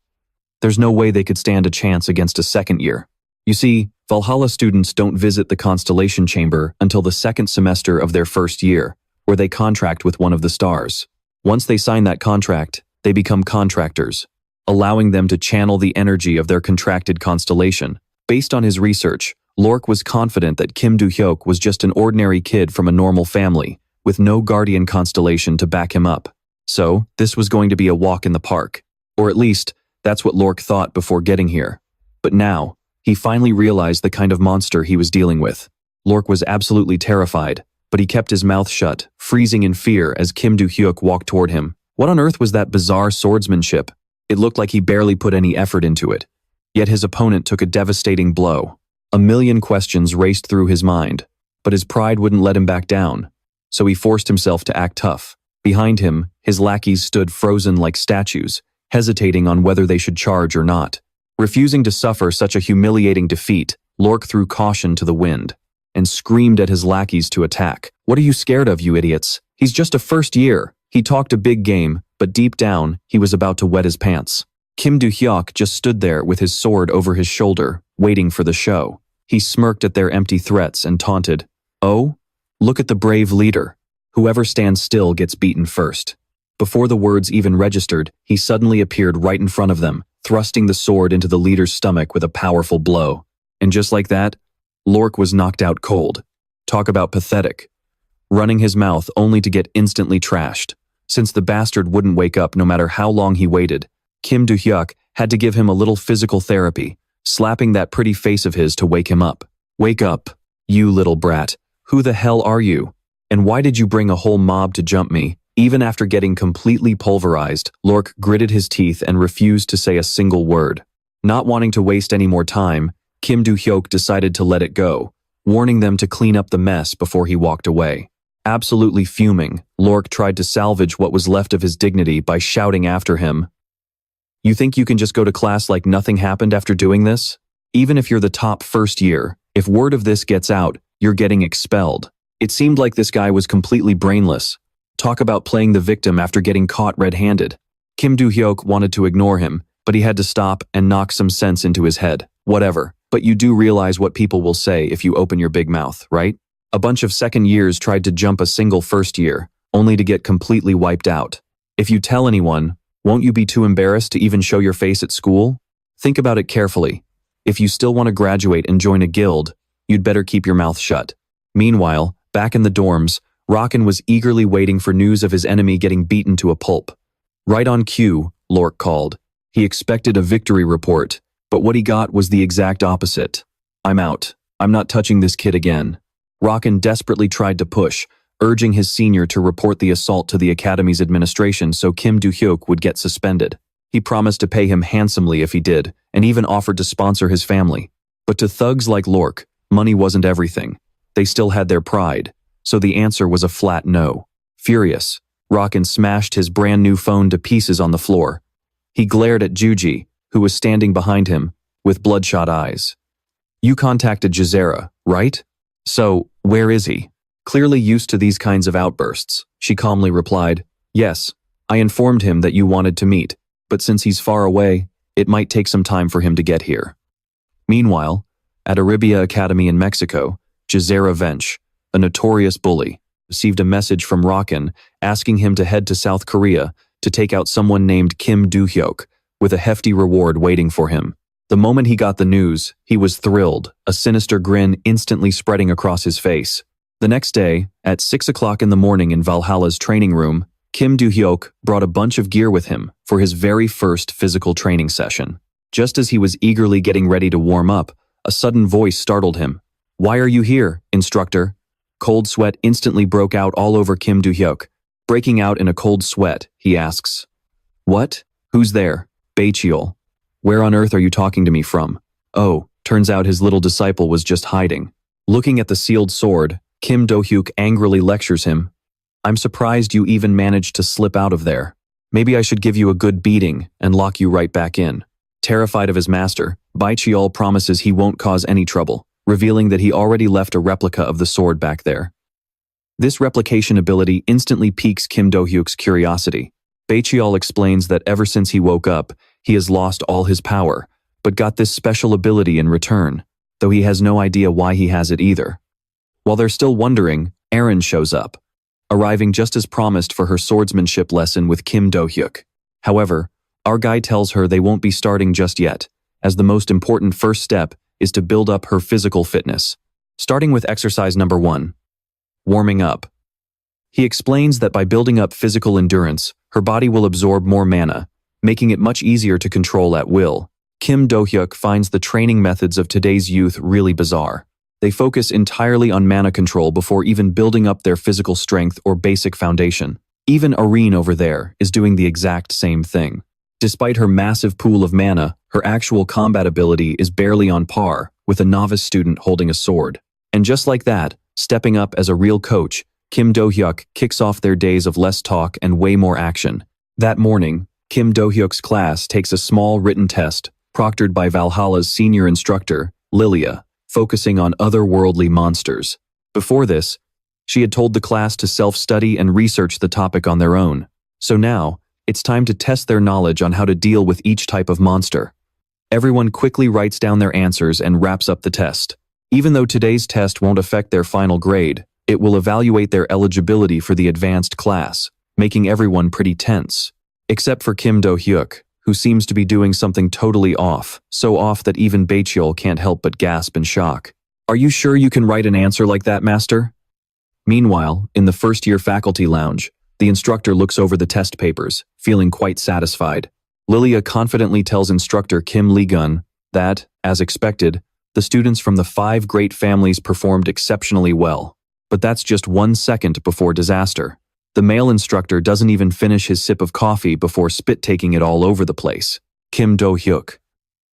There's no way they could stand a chance against a second year. You see, Valhalla students don't visit the Constellation Chamber until the second semester of their first year, where they contract with one of the stars. Once they sign that contract, they become contractors, allowing them to channel the energy of their contracted constellation. Based on his research, Lork was confident that Kim Do-hyuk was just an ordinary kid from a normal family, with no guardian constellation to back him up. So, this was going to be a walk in the park. Or at least, that's what Lork thought before getting here. But now, he finally realized the kind of monster he was dealing with. Lork was absolutely terrified, but he kept his mouth shut, freezing in fear as Kim Do-hyuk walked toward him. What on earth was that bizarre swordsmanship? It looked like he barely put any effort into it. Yet his opponent took a devastating blow. A million questions raced through his mind, but his pride wouldn't let him back down. So he forced himself to act tough. Behind him, his lackeys stood frozen like statues, hesitating on whether they should charge or not. Refusing to suffer such a humiliating defeat, Lork threw caution to the wind and screamed at his lackeys to attack. What are you scared of, you idiots? He's just a first year. He talked a big game, but deep down, he was about to wet his pants. Kim Do-hyuk just stood there with his sword over his shoulder, waiting for the show. He smirked at their empty threats and taunted, "Oh, look at the brave leader. Whoever stands still gets beaten first." Before the words even registered, he suddenly appeared right in front of them, thrusting the sword into the leader's stomach with a powerful blow. And just like that, Lork was knocked out cold. Talk about pathetic. Running his mouth only to get instantly trashed. Since the bastard wouldn't wake up no matter how long he waited, Kim Do-hyuk had to give him a little physical therapy, slapping that pretty face of his to wake him up. "Wake up, you little brat. Who the hell are you? And why did you bring a whole mob to jump me?" Even after getting completely pulverized, Lork gritted his teeth and refused to say a single word. Not wanting to waste any more time, Kim Do-hyuk decided to let it go, warning them to clean up the mess before he walked away. Absolutely fuming, Lork tried to salvage what was left of his dignity by shouting after him, "You think you can just go to class like nothing happened after doing this? Even if you're the top first year, if word of this gets out, you're getting expelled." It seemed like this guy was completely brainless. Talk about playing the victim after getting caught red-handed. Kim Do-hyuk wanted to ignore him, but he had to stop and knock some sense into his head. Whatever, but you do realize what people will say if you open your big mouth, right? A bunch of second years tried to jump a single first year, only to get completely wiped out. If you tell anyone, won't you be too embarrassed to even show your face at school? Think about it carefully. If you still want to graduate and join a guild, you'd better keep your mouth shut. Meanwhile, back in the dorms, Rocken was eagerly waiting for news of his enemy getting beaten to a pulp. Right on cue, Lork called. He expected a victory report, but what he got was the exact opposite. "I'm out. I'm not touching this kid again." Rocken desperately tried to push, urging his senior to report the assault to the academy's administration so Kim Do-hyuk would get suspended. He promised to pay him handsomely if he did, and even offered to sponsor his family. But to thugs like Lork, money wasn't everything. They still had their pride, so the answer was a flat no. Furious, Rocken smashed his brand new phone to pieces on the floor. He glared at Juji, who was standing behind him, with bloodshot eyes. "You contacted Jazera, right? So, where is he?" Clearly used to these kinds of outbursts, she calmly replied, "Yes, I informed him that you wanted to meet, but since he's far away, it might take some time for him to get here." Meanwhile, at Arabia Academy in Mexico, Jazera Vench, a notorious bully, received a message from Rocken asking him to head to South Korea to take out someone named Kim Do-hyuk, with a hefty reward waiting for him. The moment he got the news, he was thrilled, a sinister grin instantly spreading across his face. The next day, at 6 o'clock in the morning in Valhalla's training room, Kim Do-hyuk brought a bunch of gear with him for his very first physical training session. Just as he was eagerly getting ready to warm up, a sudden voice startled him. "Why are you here, instructor?" Cold sweat instantly broke out all over Kim Do-hyuk. Breaking out in a cold sweat, he asks, "What? Who's there?" "Bacheol. Where on earth are you talking to me from?" Oh, turns out his little disciple was just hiding. Looking at the sealed sword, Kim Do-hyuk angrily lectures him. "I'm surprised you even managed to slip out of there. Maybe I should give you a good beating and lock you right back in." Terrified of his master, Bacheol promises he won't cause any trouble, revealing that he already left a replica of the sword back there. This replication ability instantly piques Kim Do-hyuk's curiosity. Bacheol explains that ever since he woke up, he has lost all his power, but got this special ability in return, though he has no idea why he has it either. While they're still wondering, Erin shows up, arriving just as promised for her swordsmanship lesson with Kim Do-hyuk. However, our guy tells her they won't be starting just yet, as the most important first step is to build up her physical fitness. Starting with exercise number 1. Warming up. He explains that by building up physical endurance, her body will absorb more mana, making it much easier to control at will. Kim Do-hyuk finds the training methods of today's youth really bizarre. They focus entirely on mana control before even building up their physical strength or basic foundation. Even Irene over there is doing the exact same thing. Despite her massive pool of mana, her actual combat ability is barely on par with a novice student holding a sword. And just like that, stepping up as a real coach, Kim Do-hyuk kicks off their days of less talk and way more action. That morning, Kim Do-hyuk's class takes a small written test, proctored by Valhalla's senior instructor, Lilia, focusing on otherworldly monsters. Before this, she had told the class to self-study and research the topic on their own. So now, it's time to test their knowledge on how to deal with each type of monster. Everyone quickly writes down their answers and wraps up the test. Even though today's test won't affect their final grade, it will evaluate their eligibility for the advanced class, making everyone pretty tense. Except for Kim Do-hyuk, who seems to be doing something totally off, so off that even Bacheol can't help but gasp in shock. "Are you sure you can write an answer like that, master?" Meanwhile, in the first-year faculty lounge, the instructor looks over the test papers, feeling quite satisfied. Lilia confidently tells instructor Kim Lee-gun that, as expected, the students from the 5 great families performed exceptionally well. But that's just 1 second before disaster. The male instructor doesn't even finish his sip of coffee before spit-taking it all over the place. Kim Do-hyuk.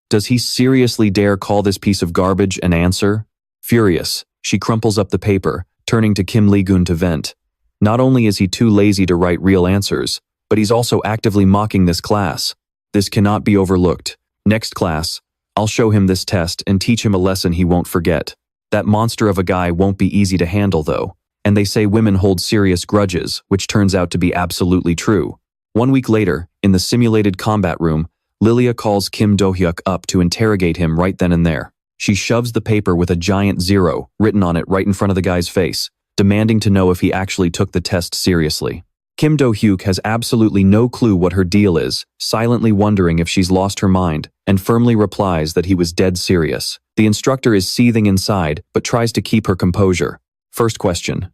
Does he seriously dare call this piece of garbage an answer? Furious, she crumples up the paper, turning to Kim Lee-gun to vent. Not only is he too lazy to write real answers, but he's also actively mocking this class. This cannot be overlooked. Next class, I'll show him this test and teach him a lesson he won't forget. That monster of a guy won't be easy to handle though, and they say women hold serious grudges, which turns out to be absolutely true. 1 week later, in the simulated combat room, Lilia calls Kim Do-hyuk up to interrogate him right then and there. She shoves the paper with a giant 0 written on it right in front of the guy's face, demanding to know if he actually took the test seriously. Kim Do-hyuk has absolutely no clue what her deal is, silently wondering if she's lost her mind, and firmly replies that he was dead serious. The instructor is seething inside, but tries to keep her composure. First question.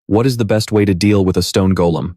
What is the best way to deal with a stone golem?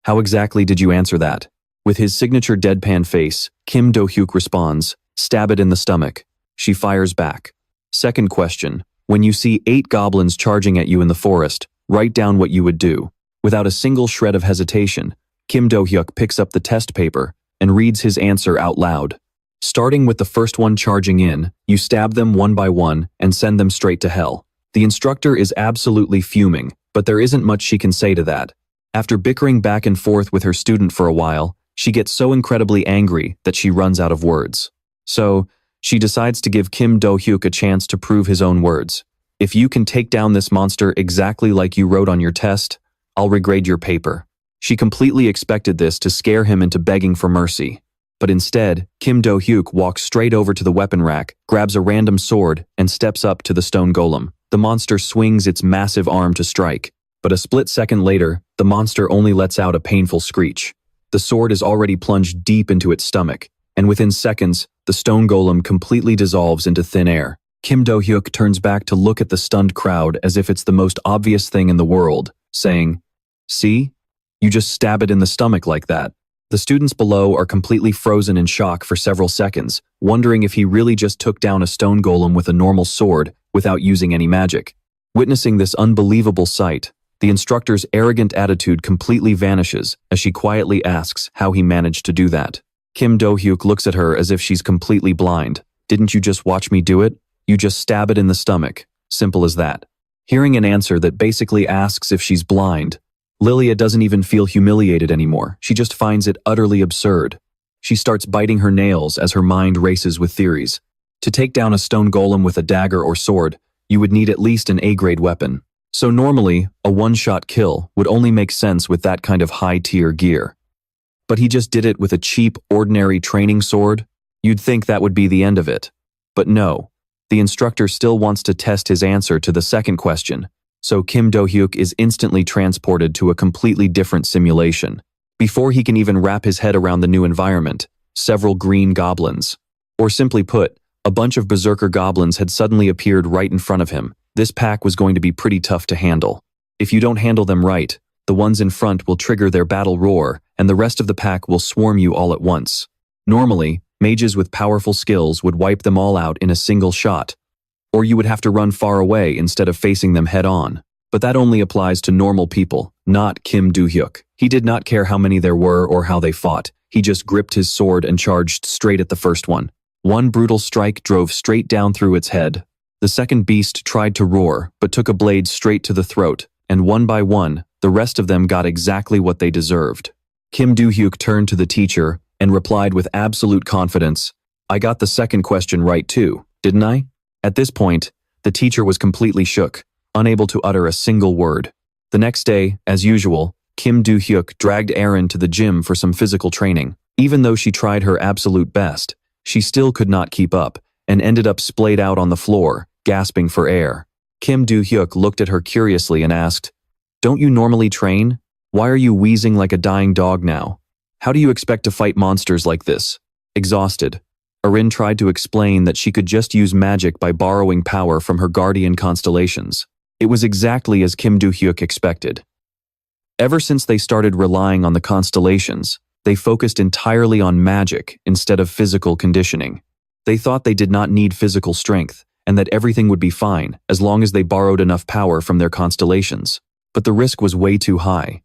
How exactly did you answer that? With his signature deadpan face, Kim Do-hyuk responds, stab it in the stomach. She fires back. Second question. When you see 8 goblins charging at you in the forest, write down what you would do. Without a single shred of hesitation, Kim Do-hyuk picks up the test paper and reads his answer out loud. Starting with the first one charging in, you stab them one by one and send them straight to hell. The instructor is absolutely fuming, but there isn't much she can say to that. After bickering back and forth with her student for a while, she gets so incredibly angry that she runs out of words. So, she decides to give Kim Do-hyuk a chance to prove his own words. If you can take down this monster exactly like you wrote on your test, I'll regrade your paper. She completely expected this to scare him into begging for mercy. But instead, Kim Do-hyuk walks straight over to the weapon rack, grabs a random sword, and steps up to the stone golem. The monster swings its massive arm to strike, but a split second later, the monster only lets out a painful screech. The sword is already plunged deep into its stomach, and within seconds, the stone golem completely dissolves into thin air. Kim Do-hyuk turns back to look at the stunned crowd as if it's the most obvious thing in the world, saying, "See? You just stab it in the stomach like that. The students below are completely frozen in shock for several seconds, wondering if he really just took down a stone golem with a normal sword without using any magic. Witnessing this unbelievable sight, the instructor's arrogant attitude completely vanishes as she quietly asks how he managed to do that. Kim Do-hyuk looks at her as if she's completely blind. Didn't you just watch me do it? You just stab it in the stomach. Simple as that. Hearing an answer that basically asks if she's blind, Lilia doesn't even feel humiliated anymore. She just finds it utterly absurd. She starts biting her nails as her mind races with theories. To take down a stone golem with a dagger or sword, you would need at least an A-grade weapon. So normally, a one-shot kill would only make sense with that kind of high-tier gear. But he just did it with a cheap, ordinary training sword? You'd think that would be the end of it. But no. The instructor still wants to test his answer to the second question, so Kim Do-hyuk is instantly transported to a completely different simulation. Before he can even wrap his head around the new environment, several green goblins, or simply put, a bunch of berserker goblins had suddenly appeared right in front of him. This pack was going to be pretty tough to handle. If you don't handle them right, the ones in front will trigger their battle roar, and the rest of the pack will swarm you all at once. Normally, mages with powerful skills would wipe them all out in a single shot, or you would have to run far away instead of facing them head-on. But that only applies to normal people, not Kim Do-hyuk. He did not care how many there were or how they fought. He just gripped his sword and charged straight at the first one. One brutal strike drove straight down through its head. The second beast tried to roar, but took a blade straight to the throat, and one by one, the rest of them got exactly what they deserved. Kim Do-hyuk turned to the teacher and replied with absolute confidence, "I got the second question right too, didn't I?" At this point, the teacher was completely shook, unable to utter a single word. The next day, as usual, Kim Do-hyuk dragged Aaron to the gym for some physical training. Even though she tried her absolute best, she still could not keep up, and ended up splayed out on the floor, gasping for air. Kim Do-hyuk looked at her curiously and asked, "Don't you normally train? Why are you wheezing like a dying dog now? How do you expect to fight monsters like this?" Exhausted, Erin tried to explain that she could just use magic by borrowing power from her guardian constellations. It was exactly as Kim Do-hyuk expected. Ever since they started relying on the constellations, they focused entirely on magic instead of physical conditioning. They thought they did not need physical strength, and that everything would be fine as long as they borrowed enough power from their constellations. But the risk was way too high.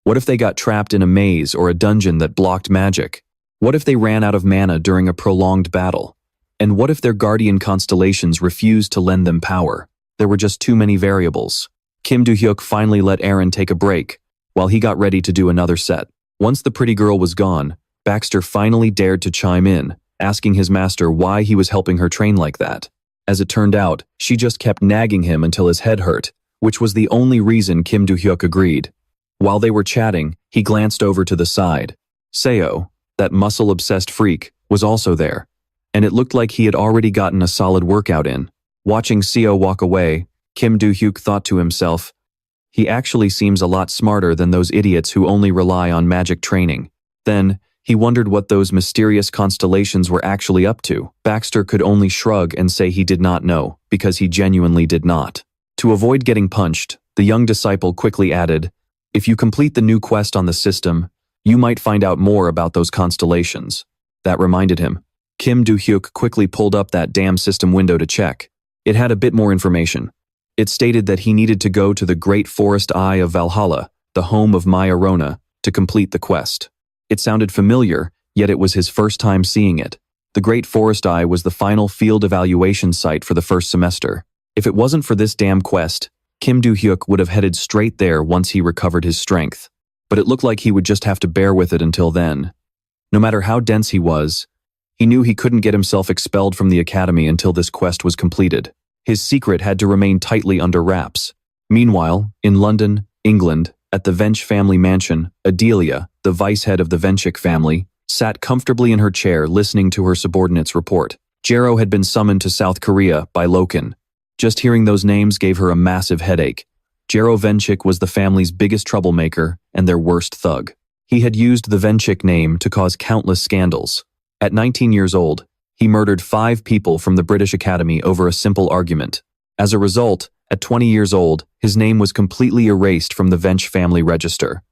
What if they got trapped in a maze or a dungeon that blocked magic? What if they ran out of mana during a prolonged battle? And what if their guardian constellations refused to lend them power? There were just too many variables. Kim Do-hyuk finally let Aaron take a break, while he got ready to do another set. Once the pretty girl was gone, Baxter finally dared to chime in, asking his master why he was helping her train like that. As it turned out, she just kept nagging him until his head hurt, which was the only reason Kim Do-hyuk agreed. While they were chatting, he glanced over to the side. Seo, that muscle-obsessed freak, was also there, and it looked like he had already gotten a solid workout in. Watching Seo walk away, Kim Do-hyuk thought to himself, he actually seems a lot smarter than those idiots who only rely on magic training. Then, he wondered what those mysterious constellations were actually up to. Baxter could only shrug and say he did not know, because he genuinely did not. To avoid getting punched, the young disciple quickly added, "If you complete the new quest on the system, you might find out more about those constellations." That reminded him. Kim Do-hyuk quickly pulled up that damn system window to check. It had a bit more information. It stated that he needed to go to the Great Forest Eye of Valhalla, the home of Maya Rona, to complete the quest. It sounded familiar, yet it was his first time seeing it. The Great Forest Eye was the final field evaluation site for the first semester. If it wasn't for this damn quest, Kim Do-hyuk would have headed straight there once he recovered his strength. But it looked like he would just have to bear with it until then. No matter how dense he was, he knew he couldn't get himself expelled from the academy until this quest was completed. His secret had to remain tightly under wraps. Meanwhile, in London, England, at the Vench family mansion, Adelia, the vice head of the Venchik family, sat comfortably in her chair listening to her subordinates report. Jero had been summoned to South Korea by Woken. Just hearing those names gave her a massive headache. Jero Venchik was the family's biggest troublemaker and their worst thug. He had used the Venchik name to cause countless scandals. At 19 years old, he murdered 5 people from the British Academy over a simple argument. As a result, at 20 years old, his name was completely erased from the Vench family register.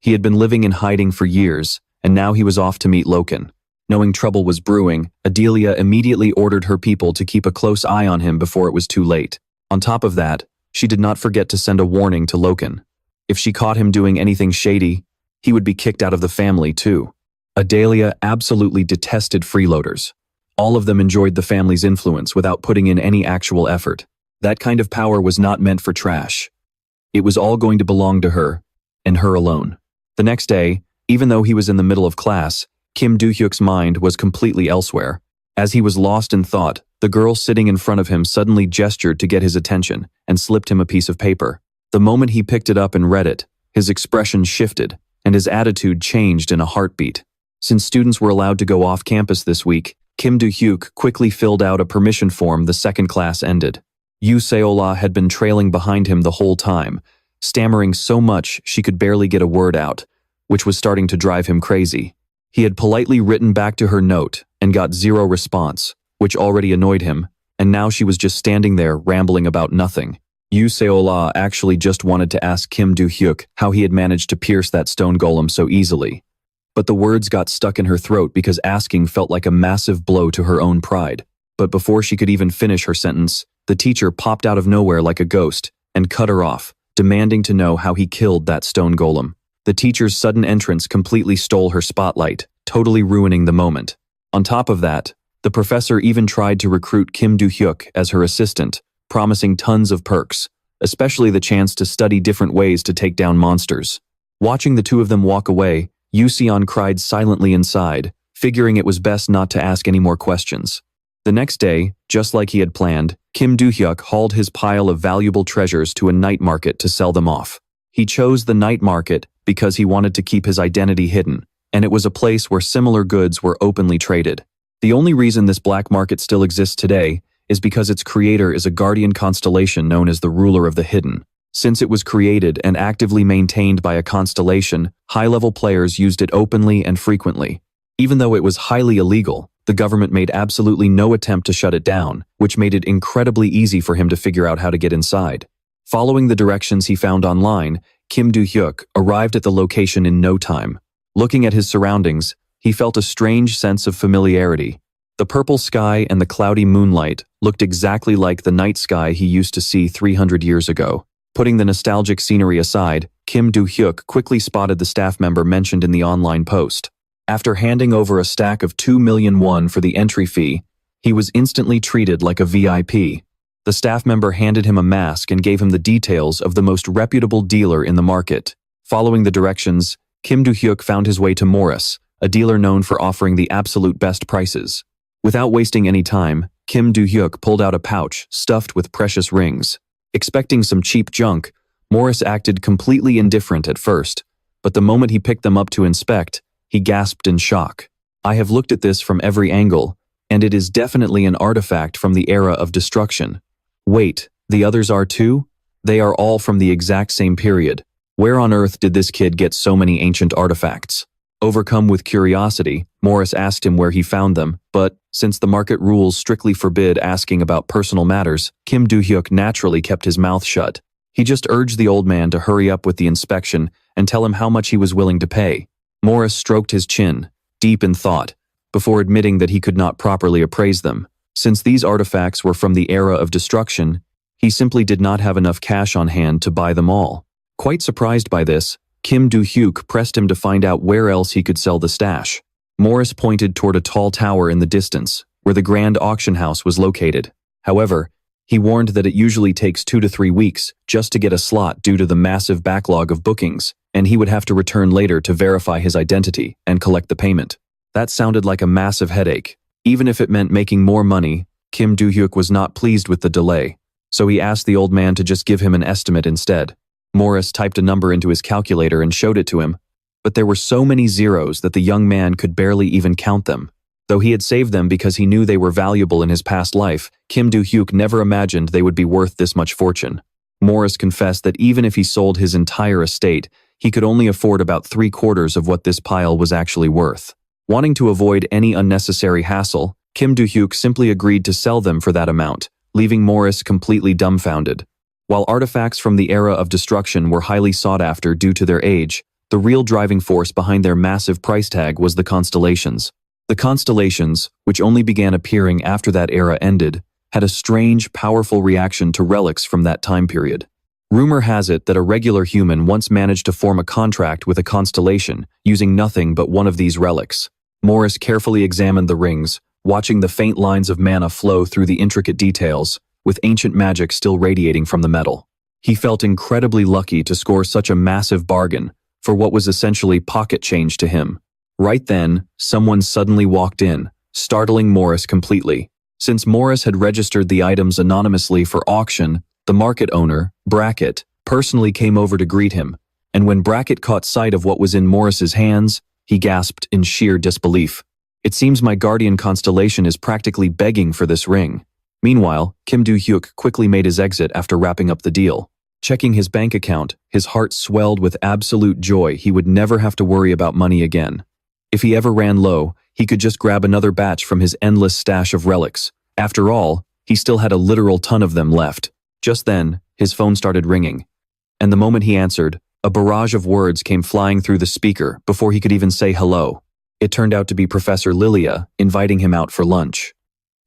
He had been living in hiding for years, and now he was off to meet Loken. Knowing trouble was brewing, Adelia immediately ordered her people to keep a close eye on him before it was too late. On top of that, she did not forget to send a warning to Loken. If she caught him doing anything shady, he would be kicked out of the family too. Adelia absolutely detested freeloaders. All of them enjoyed the family's influence without putting in any actual effort. That kind of power was not meant for trash. It was all going to belong to her, and her alone. The next day, even though he was in the middle of class, Kim Do-hyuk's mind was completely elsewhere. As he was lost in thought, the girl sitting in front of him suddenly gestured to get his attention and slipped him a piece of paper. The moment he picked it up and read it, his expression shifted, and his attitude changed in a heartbeat. Since students were allowed to go off campus this week, Kim Do-hyuk quickly filled out a permission form the second class ended. Yoo Se-ola had been trailing behind him the whole time, stammering so much she could barely get a word out, which was starting to drive him crazy. He had politely written back to her note and got zero response, which already annoyed him, and now she was just standing there rambling about nothing. Yoo Se-ola actually just wanted to ask Kim Do-hyuk how he had managed to pierce that stone golem so easily. But the words got stuck in her throat because asking felt like a massive blow to her own pride. But before she could even finish her sentence, the teacher popped out of nowhere like a ghost and cut her off, demanding to know how he killed that stone golem. The teacher's sudden entrance completely stole her spotlight, totally ruining the moment. On top of that, the professor even tried to recruit Kim Do-hyuk as her assistant, promising tons of perks, especially the chance to study different ways to take down monsters. Watching the two of them walk away, Yoo Se-on cried silently inside, figuring it was best not to ask any more questions. The next day, just like he had planned, Kim Do-hyuk hauled his pile of valuable treasures to a night market to sell them off. He chose the night market because he wanted to keep his identity hidden, and it was a place where similar goods were openly traded. The only reason this black market still exists today is because its creator is a guardian constellation known as the Ruler of the Hidden. Since it was created and actively maintained by a constellation, high-level players used it openly and frequently. Even though it was highly illegal, the government made absolutely no attempt to shut it down, which made it incredibly easy for him to figure out how to get inside. Following the directions he found online, Kim Do-hyuk arrived at the location in no time. Looking at his surroundings, he felt a strange sense of familiarity. The purple sky and the cloudy moonlight looked exactly like the night sky he used to see 300 years ago. Putting the nostalgic scenery aside, Kim Do-hyuk quickly spotted the staff member mentioned in the online post. After handing over a stack of 2 million won for the entry fee, he was instantly treated like a VIP. The staff member handed him a mask and gave him the details of the most reputable dealer in the market. Following the directions, Kim Do-hyuk found his way to Morris, a dealer known for offering the absolute best prices. Without wasting any time, Kim Do-hyuk pulled out a pouch stuffed with precious rings. Expecting some cheap junk, Morris acted completely indifferent at first, but the moment he picked them up to inspect, he gasped in shock. "I have looked at this from every angle, and it is definitely an artifact from the era of destruction." "Wait, the others are too? They are all from the exact same period. Where on earth did this kid get so many ancient artifacts?" Overcome with curiosity, Morris asked him where he found them, but since the market rules strictly forbid asking about personal matters, Kim Do-hyuk naturally kept his mouth shut. He just urged the old man to hurry up with the inspection and tell him how much he was willing to pay. Morris stroked his chin, deep in thought, before admitting that he could not properly appraise them. Since these artifacts were from the era of destruction, he simply did not have enough cash on hand to buy them all. Quite surprised by this, Kim Do-hyuk pressed him to find out where else he could sell the stash. Morris pointed toward a tall tower in the distance, where the grand auction house was located. However, he warned that it usually takes 2 to 3 weeks just to get a slot due to the massive backlog of bookings, and he would have to return later to verify his identity and collect the payment. That sounded like a massive headache. Even if it meant making more money, Kim Do-hyuk was not pleased with the delay, so he asked the old man to just give him an estimate instead. Morris typed a number into his calculator and showed it to him, but there were so many zeros that the young man could barely even count them. Though he had saved them because he knew they were valuable in his past life, Kim Do-hyuk never imagined they would be worth this much fortune. Morris confessed that even if he sold his entire estate, he could only afford about 3/4 of what this pile was actually worth. Wanting to avoid any unnecessary hassle, Kim Do-hyuk simply agreed to sell them for that amount, leaving Morris completely dumbfounded. While artifacts from the era of destruction were highly sought after due to their age, The real driving force behind their massive price tag was the constellations. The constellations, which only began appearing after that era ended, had a strange, powerful reaction to relics from that time period. Rumor has it that a regular human once managed to form a contract with a constellation using nothing but one of these relics. Morris carefully examined the rings, watching the faint lines of mana flow through the intricate details, with ancient magic still radiating from the metal. He felt incredibly lucky to score such a massive bargain for what was essentially pocket change to him. Right then, someone suddenly walked in, startling Morris completely. Since Morris had registered the items anonymously for auction, the market owner, Brackett, personally came over to greet him, and when Brackett caught sight of what was in Morris's hands, he gasped in sheer disbelief. "It seems my guardian constellation is practically begging for this ring." Meanwhile, Kim Do-hyuk quickly made his exit after wrapping up the deal. Checking his bank account, his heart swelled with absolute joy. He would never have to worry about money again. If he ever ran low, he could just grab another batch from his endless stash of relics. After all, he still had a literal ton of them left. Just then, his phone started ringing. And the moment he answered, a barrage of words came flying through the speaker before he could even say hello. It turned out to be Professor Lilia inviting him out for lunch.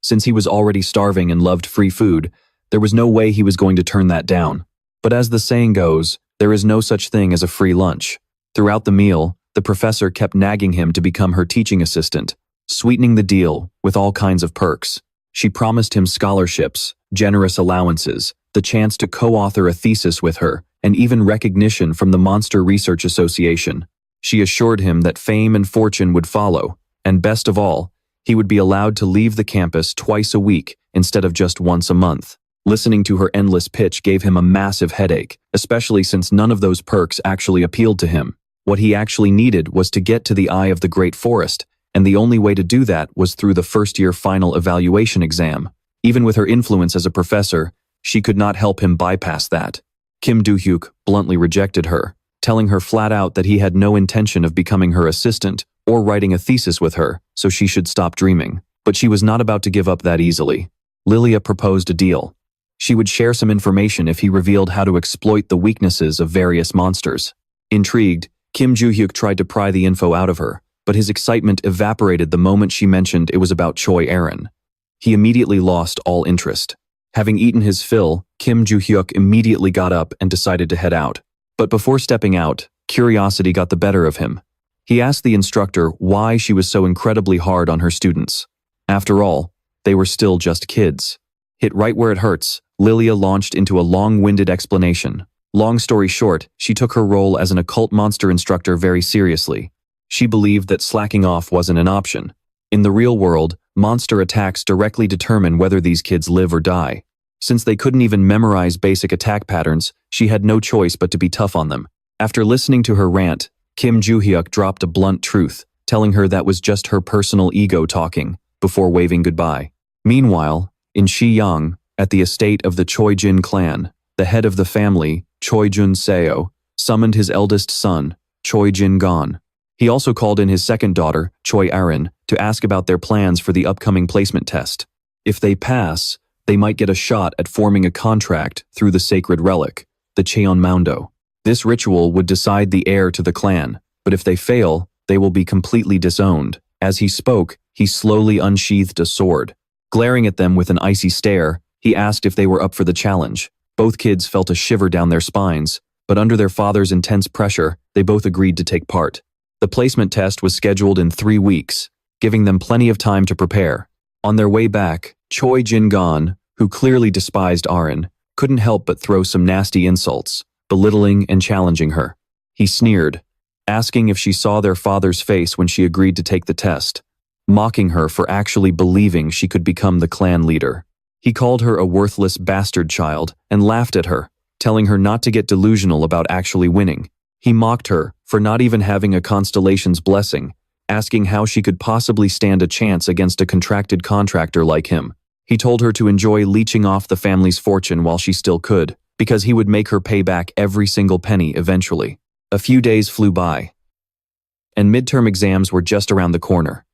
Since he was already starving and loved free food, there was no way he was going to turn that down. But as the saying goes, there is no such thing as a free lunch. Throughout the meal, the professor kept nagging him to become her teaching assistant, sweetening the deal with all kinds of perks. She promised him scholarships, generous allowances, the chance to co-author a thesis with her, and even recognition from the Monster Research Association. She assured him that fame and fortune would follow, and best of all, he would be allowed to leave the campus twice a week instead of just once a month. Listening to her endless pitch gave him a massive headache, especially since none of those perks actually appealed to him. What he actually needed was to get to the eye of the Great Forest, and the only way to do that was through the first-year final evaluation exam. Even with her influence as a professor, she could not help him bypass that. Kim Do-hyuk bluntly rejected her, telling her flat out that he had no intention of becoming her assistant or writing a thesis with her, so she should stop dreaming. But she was not about to give up that easily. Lilia proposed a deal. She would share some information if he revealed how to exploit the weaknesses of various monsters. Intrigued, Kim Do-hyuk tried to pry the info out of her, but his excitement evaporated the moment she mentioned it was about Choi Aaron. He immediately lost all interest. Having eaten his fill, Kim Do-hyuk immediately got up and decided to head out. But before stepping out, curiosity got the better of him. He asked the instructor why she was so incredibly hard on her students. After all, they were still just kids. Hit right where it hurts, Lilia launched into a long-winded explanation. Long story short, she took her role as an occult monster instructor very seriously. She believed that slacking off wasn't an option. In the real world, monster attacks directly determine whether these kids live or die. Since they couldn't even memorize basic attack patterns, she had no choice but to be tough on them. After listening to her rant, Kim Do-hyuk dropped a blunt truth, telling her that was just her personal ego talking, before waving goodbye. Meanwhile, in Shiyang, at the estate of the Choi Jin clan, the head of the family, Choi Jun-seo, summoned his eldest son, Choi Jin-gon. He also called in his second daughter, Choi Aaron, to ask about their plans for the upcoming placement test. If they pass, they might get a shot at forming a contract through the sacred relic, the Cheonmaundo. This ritual would decide the heir to the clan, but if they fail, they will be completely disowned. As he spoke, he slowly unsheathed a sword. Glaring at them with an icy stare, he asked if they were up for the challenge. Both kids felt a shiver down their spines, but under their father's intense pressure, they both agreed to take part. The placement test was scheduled in 3 weeks, giving them plenty of time to prepare. On their way back, Choi Jin-gon, who clearly despised Aaron, couldn't help but throw some nasty insults, belittling and challenging her. He sneered, asking if she saw their father's face when she agreed to take the test, mocking her for actually believing she could become the clan leader. He called her a worthless bastard child and laughed at her, telling her not to get delusional about actually winning. He mocked her for not even having a constellation's blessing, asking how she could possibly stand a chance against a contracted contractor like him. He told her to enjoy leeching off the family's fortune while she still could, because he would make her pay back every single penny eventually. A few days flew by, and midterm exams were just around the corner.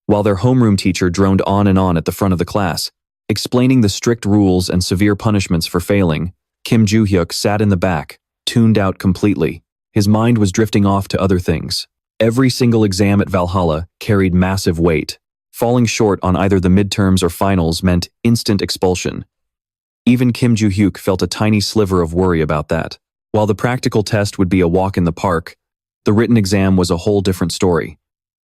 While their homeroom teacher droned on and on at the front of the class, explaining the strict rules and severe punishments for failing, Kim Do-hyuk sat in the back, tuned out completely. His mind was drifting off to other things. Every single exam at Valhalla carried massive weight. Falling short on either the midterms or finals meant instant expulsion. Even Kim Joo-hyuk felt a tiny sliver of worry about that. While the practical test would be a walk in the park, the written exam was a whole different story.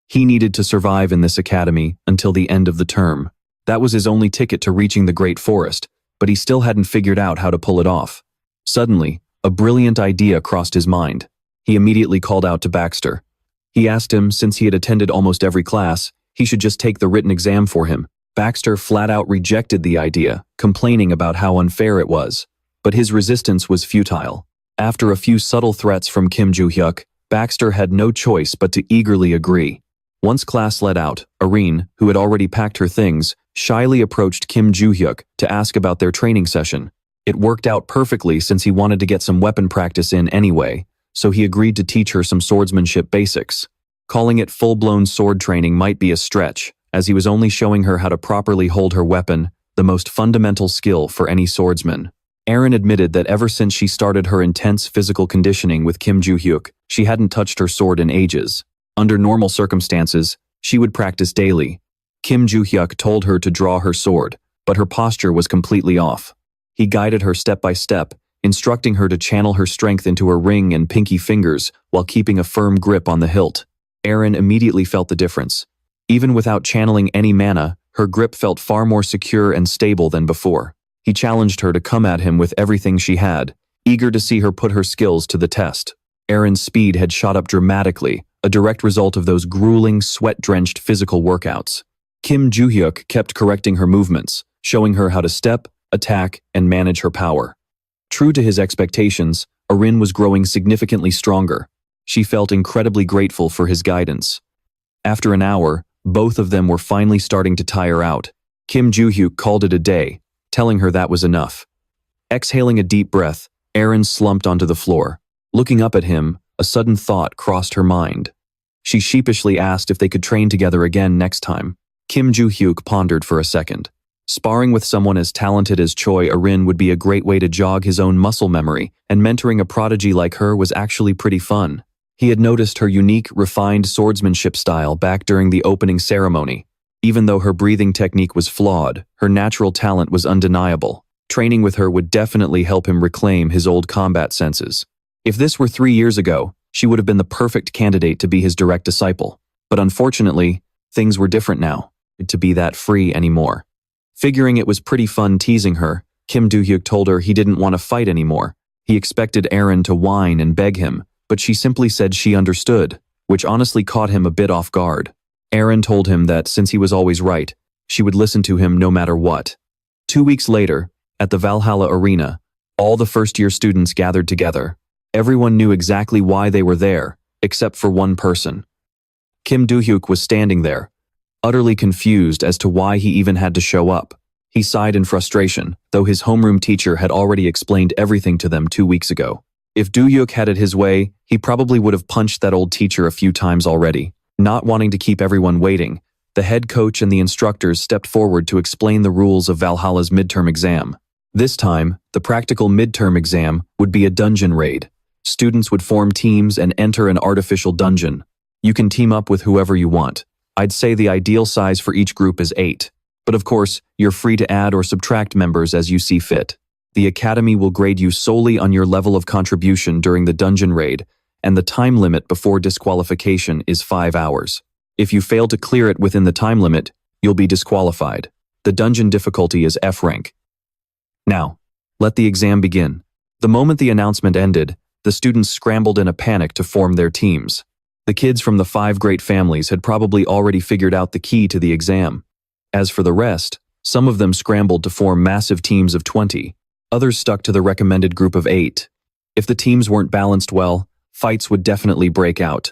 He needed to survive in this academy until the end of the term. That was his only ticket to reaching the Great Forest, but he still hadn't figured out how to pull it off. Suddenly, a brilliant idea crossed his mind. He immediately called out to Baxter. He asked him, since he had attended almost every class, he should just take the written exam for him. Baxter flat out rejected the idea, complaining about how unfair it was. But his resistance was futile. After a few subtle threats from Kim Joo-hyuk, Baxter had no choice but to eagerly agree. Once class let out, Irene, who had already packed her things, shyly approached Kim Joo-hyuk to ask about their training session. It worked out perfectly since he wanted to get some weapon practice in anyway, so he agreed to teach her some swordsmanship basics. Calling it full-blown sword training might be a stretch, as he was only showing her how to properly hold her weapon, the most fundamental skill for any swordsman. Erin admitted that ever since she started her intense physical conditioning with Kim Joo-hyuk, she hadn't touched her sword in ages. Under normal circumstances, she would practice daily. Kim Joo-hyuk told her to draw her sword, but her posture was completely off. He guided her step by step, instructing her to channel her strength into her ring and pinky fingers while keeping a firm grip on the hilt. Erin immediately felt the difference. Even without channeling any mana, her grip felt far more secure and stable than before. He challenged her to come at him with everything she had, eager to see her put her skills to the test. Erin's speed had shot up dramatically, a direct result of those grueling, sweat-drenched physical workouts. Kim Joo-hyuk kept correcting her movements, showing her how to step, attack, and manage her power. True to his expectations, Erin was growing significantly stronger. She felt incredibly grateful for his guidance. After an hour, both of them were finally starting to tire out. Kim Joo-hyuk called it a day, telling her that was enough. Exhaling a deep breath, Erin slumped onto the floor. Looking up at him, a sudden thought crossed her mind. She sheepishly asked if they could train together again next time. Kim Joo-hyuk pondered for a second. Sparring with someone as talented as Choi Erin would be a great way to jog his own muscle memory, and mentoring a prodigy like her was actually pretty fun. He had noticed her unique, refined swordsmanship style back during the opening ceremony. Even though her breathing technique was flawed, her natural talent was undeniable. Training with her would definitely help him reclaim his old combat senses. If this were 3 years ago, she would have been the perfect candidate to be his direct disciple. But unfortunately, things were different now, to be that free anymore. Figuring it was pretty fun teasing her, Kim Joo-hyuk told her he didn't want to fight anymore. He expected Erin to whine and beg him, but she simply said she understood, which honestly caught him a bit off guard. Erin told him that since he was always right, she would listen to him no matter what. 2 weeks later, at the Valhalla arena, all the first-year students gathered together. Everyone knew exactly why they were there, except for one person. Kim Joo-hyuk was standing there, utterly confused as to why he even had to show up. He sighed in frustration, though his homeroom teacher had already explained everything to them 2 weeks ago. If Joo-hyuk had it his way, he probably would have punched that old teacher a few times already. Not wanting to keep everyone waiting, the head coach and the instructors stepped forward to explain the rules of Valhalla's midterm exam. This time, the practical midterm exam would be a dungeon raid. Students would form teams and enter an artificial dungeon. You can team up with whoever you want. I'd say the ideal size for each group is 8. But of course, you're free to add or subtract members as you see fit. The academy will grade you solely on your level of contribution during the dungeon raid, and the time limit before disqualification is 5 hours. If you fail to clear it within the time limit, you'll be disqualified. The dungeon difficulty is F rank. Now, let the exam begin. The moment the announcement ended, the students scrambled in a panic to form their teams. The kids from the 5 great families had probably already figured out the key to the exam. As for the rest, some of them scrambled to form massive teams of 20. Others stuck to the recommended group of 8. If the teams weren't balanced well, fights would definitely break out.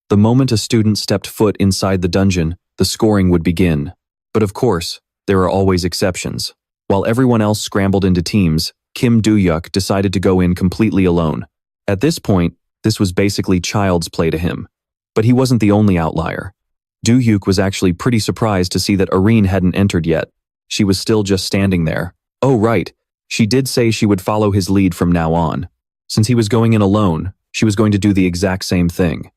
The moment a student stepped foot inside the dungeon, the scoring would begin. But of course, there are always exceptions. While everyone else scrambled into teams, Kim Joo-hyuk decided to go in completely alone. At this point, this was basically child's play to him. But he wasn't the only outlier. Joo-hyuk was actually pretty surprised to see that Irene hadn't entered yet. She was still just standing there. Oh right, she did say she would follow his lead from now on. Since he was going in alone, she was going to do the exact same thing.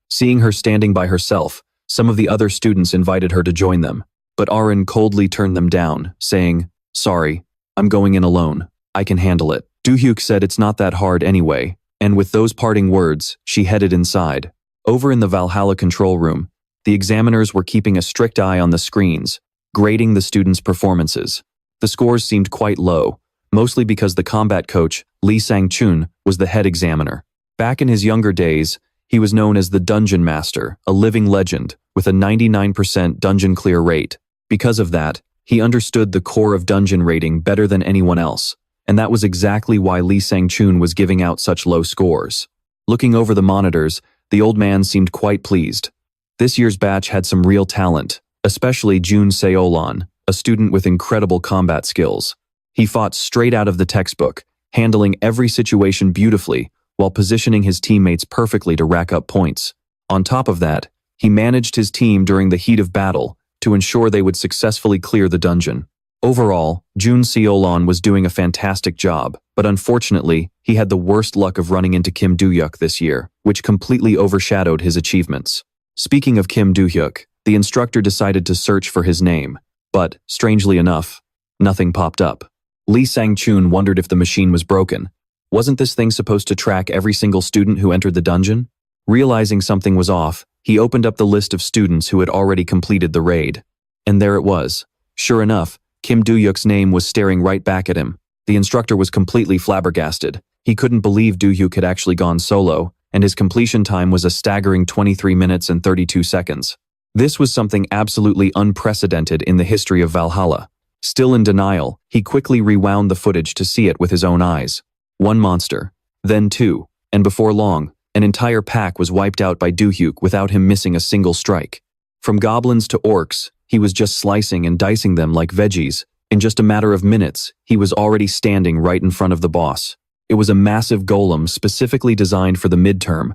Seeing her standing by herself, some of the other students invited her to join them, but Arin coldly turned them down, saying, "Sorry, I'm going in alone. I can handle it." Do-hyuk said it's not that hard anyway, and with those parting words, she headed inside. Over in the Valhalla control room, the examiners were keeping a strict eye on the screens, grading the students' performances. The scores seemed quite low, mostly because the combat coach, Lee Sang-chun, was the head examiner. Back in his younger days, he was known as the Dungeon Master, a living legend, with a 99% dungeon clear rate. Because of that, he understood the core of dungeon rating better than anyone else, and that was exactly why Lee Sang-chun was giving out such low scores. Looking over the monitors, the old man seemed quite pleased. This year's batch had some real talent, especially Jun Seolan, a student with incredible combat skills. He fought straight out of the textbook, handling every situation beautifully, while positioning his teammates perfectly to rack up points. On top of that, he managed his team during the heat of battle to ensure they would successfully clear the dungeon. Overall, Jun Seolan was doing a fantastic job, but unfortunately, he had the worst luck of running into Kim Do-hyuk this year, which completely overshadowed his achievements. Speaking of Kim Do-hyuk, the instructor decided to search for his name, but, strangely enough, nothing popped up. Lee Sang-chun wondered if the machine was broken. Wasn't this thing supposed to track every single student who entered the dungeon? Realizing something was off, he opened up the list of students who had already completed the raid. And there it was. Sure enough, Kim Do-hyuk's name was staring right back at him. The instructor was completely flabbergasted. He couldn't believe Do-hyuk had actually gone solo, and his completion time was a staggering 23 minutes and 32 seconds. This was something absolutely unprecedented in the history of Valhalla. Still in denial, he quickly rewound the footage to see it with his own eyes. One monster, then two, and before long, an entire pack was wiped out by Do-hyuk without him missing a single strike. From goblins to orcs, he was just slicing and dicing them like veggies. In just a matter of minutes, he was already standing right in front of the boss. It was a massive golem specifically designed for the midterm,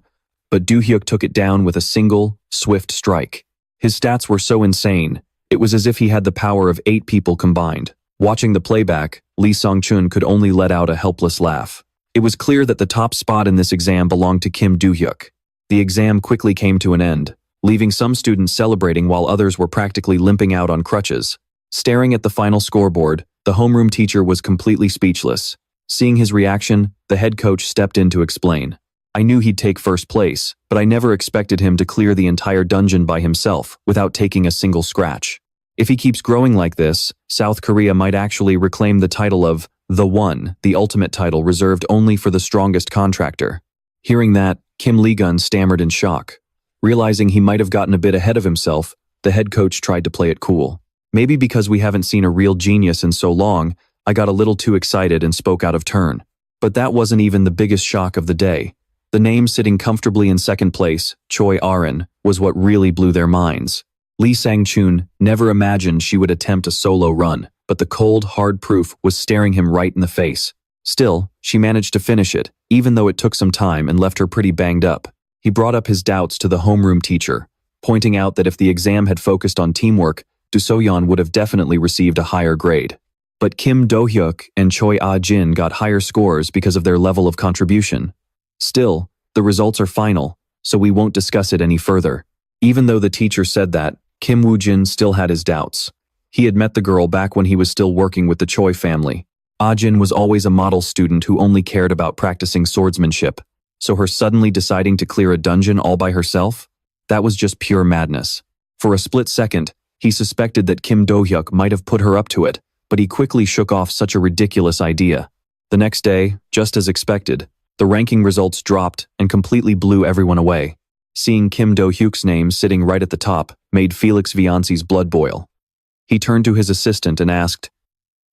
but Do-hyuk took it down with a single, swift strike. His stats were so insane, it was as if he had the power of 8 people combined. Watching the playback, Lee Sang-chun could only let out a helpless laugh. It was clear that the top spot in this exam belonged to Kim Do-hyuk. The exam quickly came to an end, leaving some students celebrating while others were practically limping out on crutches. Staring at the final scoreboard, the homeroom teacher was completely speechless. Seeing his reaction, the head coach stepped in to explain. "I knew he'd take first place, but I never expected him to clear the entire dungeon by himself without taking a single scratch. If he keeps growing like this, South Korea might actually reclaim the title of The One, the ultimate title reserved only for the strongest contractor." Hearing that, Kim Lee-gun stammered in shock. Realizing he might have gotten a bit ahead of himself, the head coach tried to play it cool. "Maybe because we haven't seen a real genius in so long, I got a little too excited and spoke out of turn." But that wasn't even the biggest shock of the day. The name sitting comfortably in second place, Choi Arin, was what really blew their minds. Lee Sang-chun never imagined she would attempt a solo run, but the cold, hard proof was staring him right in the face. Still, she managed to finish it, even though it took some time and left her pretty banged up. He brought up his doubts to the homeroom teacher, pointing out that if the exam had focused on teamwork, Do So-yeon would have definitely received a higher grade. But Kim Do-hyuk and Choi Ah-jin got higher scores because of their level of contribution. Still, the results are final, so we won't discuss it any further. Even though the teacher said that, Kim Woo-jin still had his doubts. He had met the girl back when he was still working with the Choi family. Ah-jin was always a model student who only cared about practicing swordsmanship, so her suddenly deciding to clear a dungeon all by herself? That was just pure madness. For a split second, he suspected that Kim Do-hyuk might have put her up to it, but he quickly shook off such a ridiculous idea. The next day, just as expected, the ranking results dropped and completely blew everyone away. Seeing Kim Do-hyuk's name sitting right at the top made Felix Viancy's blood boil. He turned to his assistant and asked,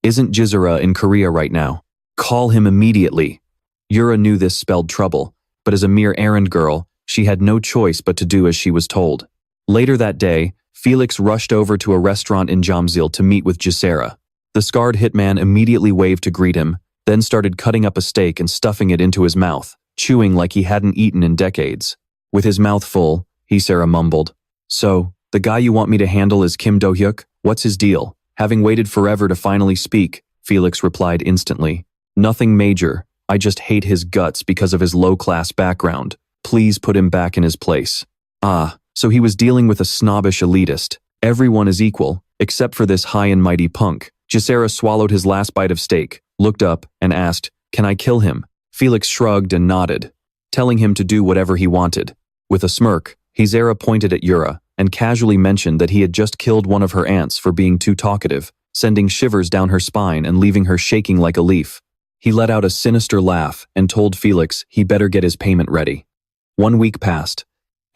"Isn't Jizura in Korea right now? Call him immediately." Yura knew this spelled trouble, but as a mere errand girl, she had no choice but to do as she was told. Later that day, Felix rushed over to a restaurant in Jamsil to meet with Jisera. The scarred hitman immediately waved to greet him, then started cutting up a steak and stuffing it into his mouth, chewing like he hadn't eaten in decades. With his mouth full, Jisera mumbled, "So, the guy you want me to handle is Kim Do-hyuk? What's his deal?" Having waited forever to finally speak, Felix replied instantly, "Nothing major. I just hate his guts because of his low-class background. Please put him back in his place. Ah, so he was dealing with a snobbish elitist. Everyone is equal, except for this high and mighty punk. Gisera swallowed his last bite of steak, looked up, and asked, "Can I kill him?" Felix shrugged and nodded, telling him to do whatever he wanted. With a smirk, Gisera pointed at Yura and casually mentioned that he had just killed one of her aunts for being too talkative, sending shivers down her spine and leaving her shaking like a leaf. He let out a sinister laugh and told Felix he better get his payment ready. 1 week passed,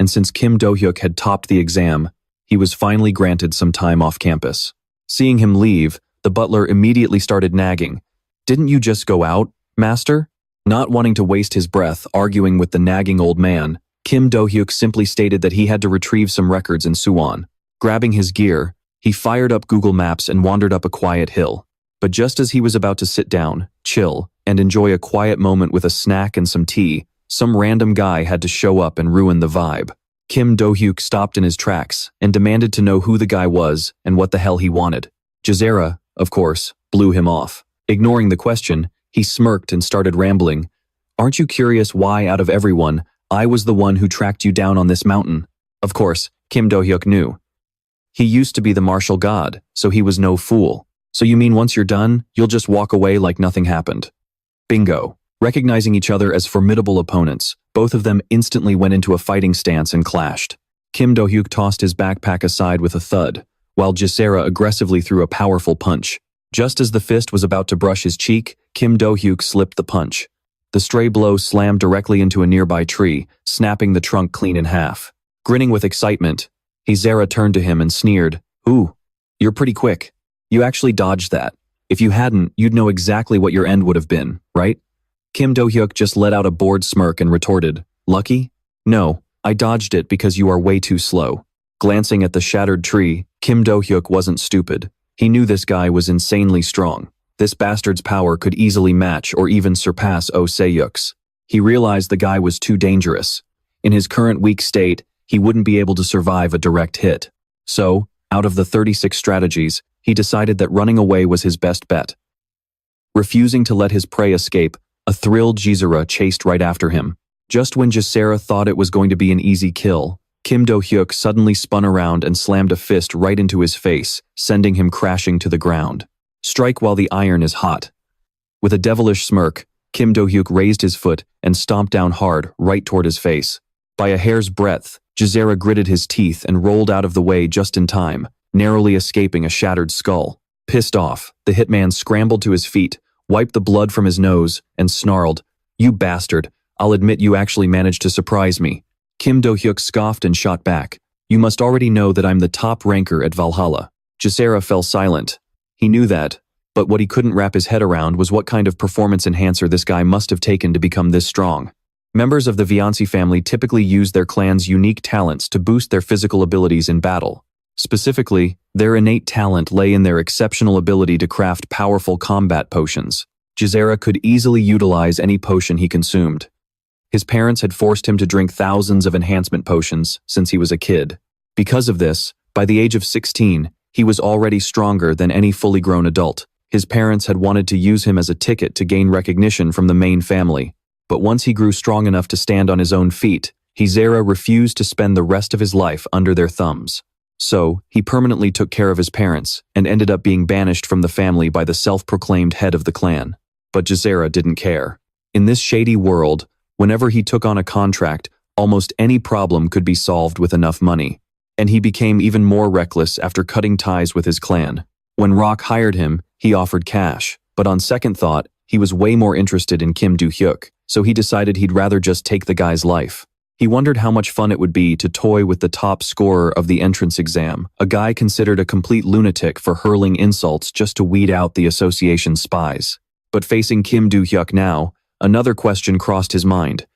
and since Kim Do-hyuk had topped the exam, he was finally granted some time off campus. Seeing him leave, the butler immediately started nagging. "Didn't you just go out, master?" Not wanting to waste his breath arguing with the nagging old man, Kim Do-hyuk simply stated that he had to retrieve some records in Suwon. Grabbing his gear, he fired up Google Maps and wandered up a quiet hill. But just as he was about to sit down, chill, and enjoy a quiet moment with a snack and some tea, some random guy had to show up and ruin the vibe. Kim Do-hyuk stopped in his tracks and demanded to know who the guy was and what the hell he wanted. Gisera, of course, blew him off. Ignoring the question, he smirked and started rambling. "Aren't you curious why, out of everyone, I was the one who tracked you down on this mountain?" Of course, Kim Do-hyuk knew. He used to be the martial god, so he was no fool. "So you mean once you're done, you'll just walk away like nothing happened?" Bingo. Recognizing each other as formidable opponents, both of them instantly went into a fighting stance and clashed. Kim Do-hyuk tossed his backpack aside with a thud, while Gisera aggressively threw a powerful punch. Just as the fist was about to brush his cheek, Kim Do-hyuk slipped the punch. The stray blow slammed directly into a nearby tree, snapping the trunk clean in half. Grinning with excitement, Gisera turned to him and sneered, "Ooh, you're pretty quick. You actually dodged that. If you hadn't, you'd know exactly what your end would have been, right?" Kim Do-hyuk just let out a bored smirk and retorted, "Lucky? No, I dodged it because you are way too slow." Glancing at the shattered tree, Kim Do-hyuk wasn't stupid. He knew this guy was insanely strong. This bastard's power could easily match or even surpass Oh Se-hyuk's. He realized the guy was too dangerous. In his current weak state, he wouldn't be able to survive a direct hit. So, out of the 36 strategies, he decided that running away was his best bet. Refusing to let his prey escape, a thrilled Gisera chased right after him. Just when Gisera thought it was going to be an easy kill, Kim Do-hyuk suddenly spun around and slammed a fist right into his face, sending him crashing to the ground. Strike while the iron is hot. With a devilish smirk, Kim Do-hyuk raised his foot and stomped down hard right toward his face. By a hair's breadth, Gisera gritted his teeth and rolled out of the way just in time, narrowly escaping a shattered skull. Pissed off, the hitman scrambled to his feet, wiped the blood from his nose, and snarled, "You bastard, I'll admit you actually managed to surprise me." Kim Do-hyuk scoffed and shot back, "You must already know that I'm the top ranker at Valhalla." Gisera fell silent. He knew that, but what he couldn't wrap his head around was what kind of performance enhancer this guy must have taken to become this strong. Members of the Vianci family typically use their clan's unique talents to boost their physical abilities in battle. Specifically, their innate talent lay in their exceptional ability to craft powerful combat potions. Gisera could easily utilize any potion he consumed. His parents had forced him to drink thousands of enhancement potions since he was a kid. Because of this, by the age of 16, he was already stronger than any fully grown adult. His parents had wanted to use him as a ticket to gain recognition from the main family. But once he grew strong enough to stand on his own feet, Gisera refused to spend the rest of his life under their thumbs. So, he permanently took care of his parents and ended up being banished from the family by the self-proclaimed head of the clan. But Gisera didn't care. In this shady world, whenever he took on a contract, almost any problem could be solved with enough money. And he became even more reckless after cutting ties with his clan. When Rock hired him, he offered cash, but on second thought, he was way more interested in Kim Do-hyuk, so he decided he'd rather just take the guy's life. He wondered how much fun it would be to toy with the top scorer of the entrance exam, a guy considered a complete lunatic for hurling insults just to weed out the association's spies. But facing Kim Do-hyuk now, another question crossed his mind.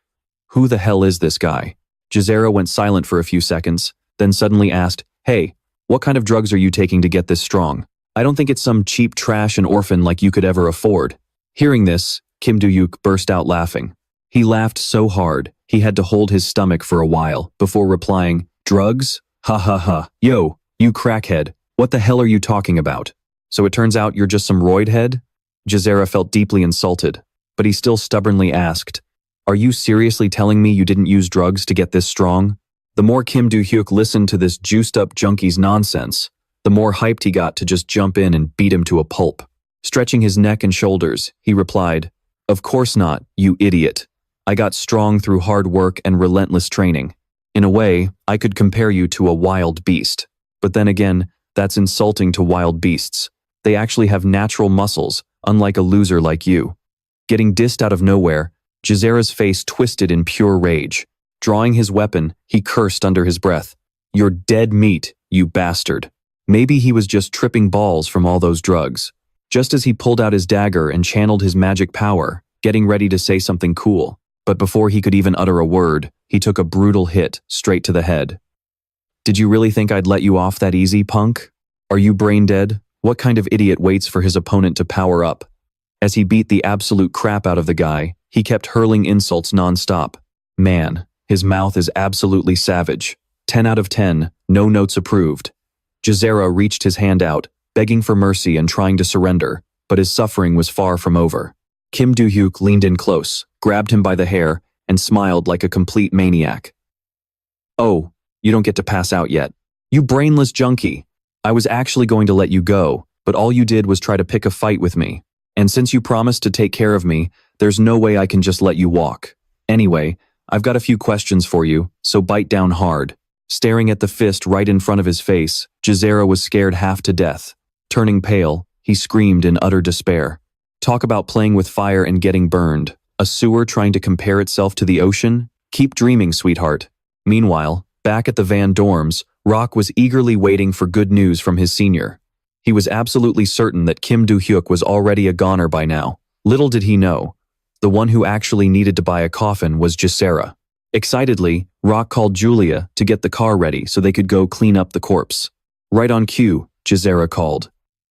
Who the hell is this guy? Gisera went silent for a few seconds, then suddenly asked, "Hey, what kind of drugs are you taking to get this strong? I don't think it's some cheap trash and orphan like you could ever afford." Hearing this, Kim Do-hyuk burst out laughing. He laughed so hard, he had to hold his stomach for a while before replying, "Drugs? Ha ha ha. Yo, you crackhead, what the hell are you talking about? So it turns out you're just some roid head?" Gisera felt deeply insulted, but he still stubbornly asked, "Are you seriously telling me you didn't use drugs to get this strong?" The more Kim Do-hyuk listened to this juiced-up junkie's nonsense, the more hyped he got to just jump in and beat him to a pulp. Stretching his neck and shoulders, he replied, "Of course not, you idiot. I got strong through hard work and relentless training. In a way, I could compare you to a wild beast. But then again, that's insulting to wild beasts. They actually have natural muscles, unlike a loser like you." Getting dissed out of nowhere, Jazera's face twisted in pure rage. Drawing his weapon, he cursed under his breath, "You're dead meat, you bastard." Maybe he was just tripping balls from all those drugs. Just as he pulled out his dagger and channeled his magic power, getting ready to say something cool, but before he could even utter a word, he took a brutal hit straight to the head. "Did you really think I'd let you off that easy, punk? Are you brain dead? What kind of idiot waits for his opponent to power up?" As he beat the absolute crap out of the guy, he kept hurling insults non-stop. Man, his mouth is absolutely savage. 10 out of 10, no notes approved. Jazera reached his hand out, begging for mercy and trying to surrender, but his suffering was far from over. Kim Do-hyuk leaned in close, grabbed him by the hair, and smiled like a complete maniac. "Oh, you don't get to pass out yet. You brainless junkie. I was actually going to let you go, but all you did was try to pick a fight with me. And since you promised to take care of me, there's no way I can just let you walk. Anyway, I've got a few questions for you, so bite down hard." Staring at the fist right in front of his face, Jazera was scared half to death. Turning pale, he screamed in utter despair. Talk about playing with fire and getting burned. A sewer trying to compare itself to the ocean? Keep dreaming, sweetheart. Meanwhile, back at the Van dorms, Rock was eagerly waiting for good news from his senior. He was absolutely certain that Kim Do-hyuk was already a goner by now. Little did he know, the one who actually needed to buy a coffin was Jazera. Excitedly, Rock called Julia to get the car ready so they could go clean up the corpse. Right on cue, Jazera called.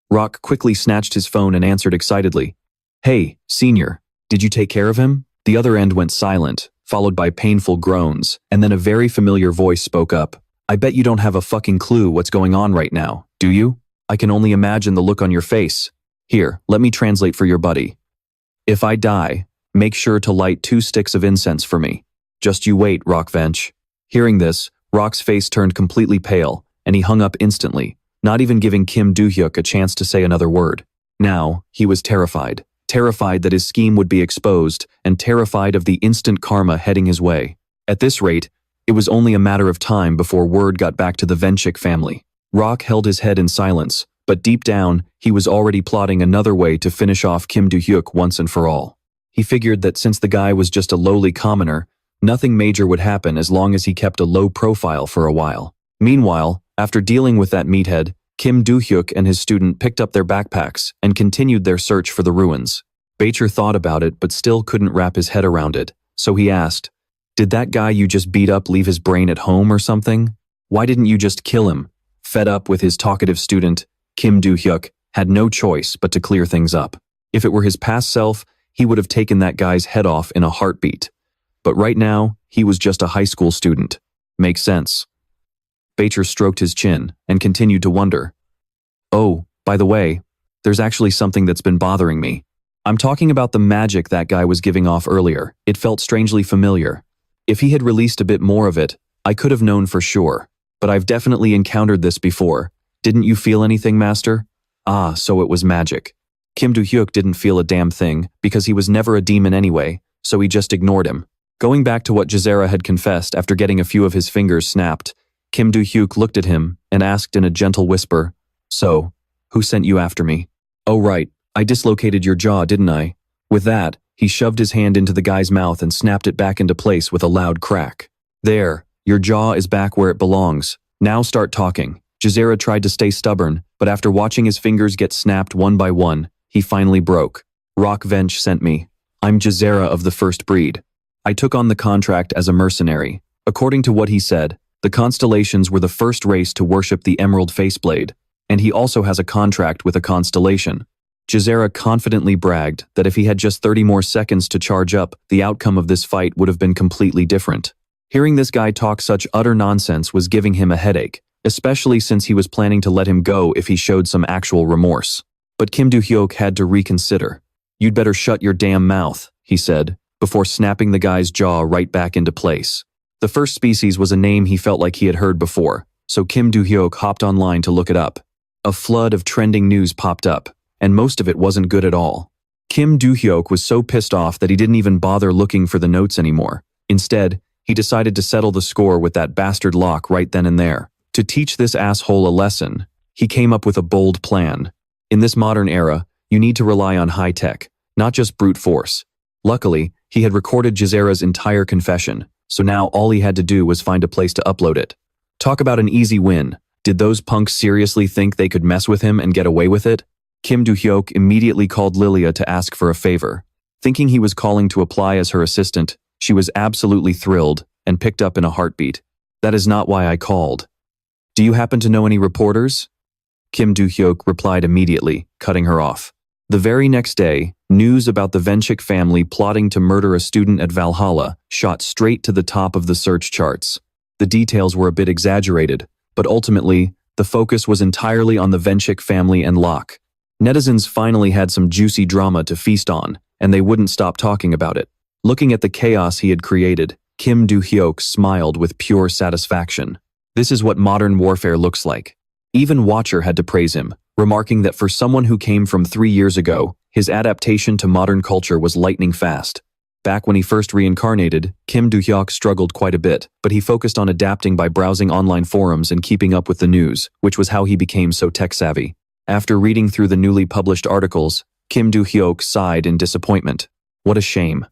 Rock quickly snatched his phone and answered excitedly, "Hey, senior, did you take care of him?" The other end went silent, followed by painful groans, and then a very familiar voice spoke up. "I bet you don't have a fucking clue what's going on right now, do you? I can only imagine the look on your face. Here, let me translate for your buddy. If I die, make sure to light 2 sticks of incense for me. Just you wait, Rockvench." Hearing this, Rock's face turned completely pale, and he hung up instantly, not even giving Kim Do-hyuk a chance to say another word. Now, he was terrified. Terrified that his scheme would be exposed, and terrified of the instant karma heading his way. At this rate, it was only a matter of time before word got back to the Venchik family. Rock held his head in silence, but deep down, he was already plotting another way to finish off Kim Do-hyuk once and for all. He figured that since the guy was just a lowly commoner, nothing major would happen as long as he kept a low profile for a while. Meanwhile, after dealing with that meathead, Kim Do-hyuk and his student picked up their backpacks and continued their search for the ruins. Bacher thought about it but still couldn't wrap his head around it, so he asked, "Did that guy you just beat up leave his brain at home or something? Why didn't you just kill him?" Fed up with his talkative student, Kim Do-hyuk had no choice but to clear things up. If it were his past self, he would have taken that guy's head off in a heartbeat. But right now, he was just a high school student. Makes sense. Bacher stroked his chin and continued to wonder. "Oh, by the way, there's actually something that's been bothering me. I'm talking about the magic that guy was giving off earlier. It felt strangely familiar. If he had released a bit more of it, I could have known for sure. But I've definitely encountered this before. Didn't you feel anything, Master?" Ah, so it was magic. Kim Do-hyuk didn't feel a damn thing because he was never a demon anyway, so he just ignored him. Going back to what Jazera had confessed after getting a few of his fingers snapped, Kim Do-hyuk looked at him and asked in a gentle whisper, "So, who sent you after me?" "Oh right, I dislocated your jaw, didn't I?" With that, he shoved his hand into the guy's mouth and snapped it back into place with a loud crack. "There, your jaw is back where it belongs. Now start talking." Jazera tried to stay stubborn, but after watching his fingers get snapped one by one, he finally broke. "Rock Vench sent me. I'm Jazera of the First Breed. I took on the contract as a mercenary. According to what he said, the Constellations were the first race to worship the Emerald Faceblade, and he also has a contract with a constellation." Jazera confidently bragged that if he had just 30 more seconds to charge up, the outcome of this fight would have been completely different. Hearing this guy talk such utter nonsense was giving him a headache, especially since he was planning to let him go if he showed some actual remorse. But Kim Do-hyuk had to reconsider. "You'd better shut your damn mouth," he said, before snapping the guy's jaw right back into place. The first species was a name he felt like he had heard before, so Kim Do-hyuk hopped online to look it up. A flood of trending news popped up, and most of it wasn't good at all. Kim Do-hyuk was so pissed off that he didn't even bother looking for the notes anymore. Instead, he decided to settle the score with that bastard Locke right then and there. To teach this asshole a lesson, he came up with a bold plan. In this modern era, you need to rely on high tech, not just brute force. Luckily, he had recorded Jazera's entire confession, so now all he had to do was find a place to upload it. Talk about an easy win. Did those punks seriously think they could mess with him and get away with it? Kim Do-hyuk immediately called Lilia to ask for a favor. Thinking he was calling to apply as her assistant, she was absolutely thrilled and picked up in a heartbeat. "That is not why I called. Do you happen to know any reporters?" Kim Do-hyuk replied immediately, cutting her off. The very next day, news about the Venchik family plotting to murder a student at Valhalla shot straight to the top of the search charts. The details were a bit exaggerated, but ultimately, the focus was entirely on the Venchik family and Locke. Netizens finally had some juicy drama to feast on, and they wouldn't stop talking about it. Looking at the chaos he had created, Kim Do-hyuk smiled with pure satisfaction. This is what modern warfare looks like. Even Watcher had to praise him, remarking that for someone who came from 3 years ago, his adaptation to modern culture was lightning fast. Back when he first reincarnated, Kim Do-hyuk struggled quite a bit, but he focused on adapting by browsing online forums and keeping up with the news, which was how he became so tech-savvy. After reading through the newly published articles, Kim Do-hyuk sighed in disappointment. What a shame.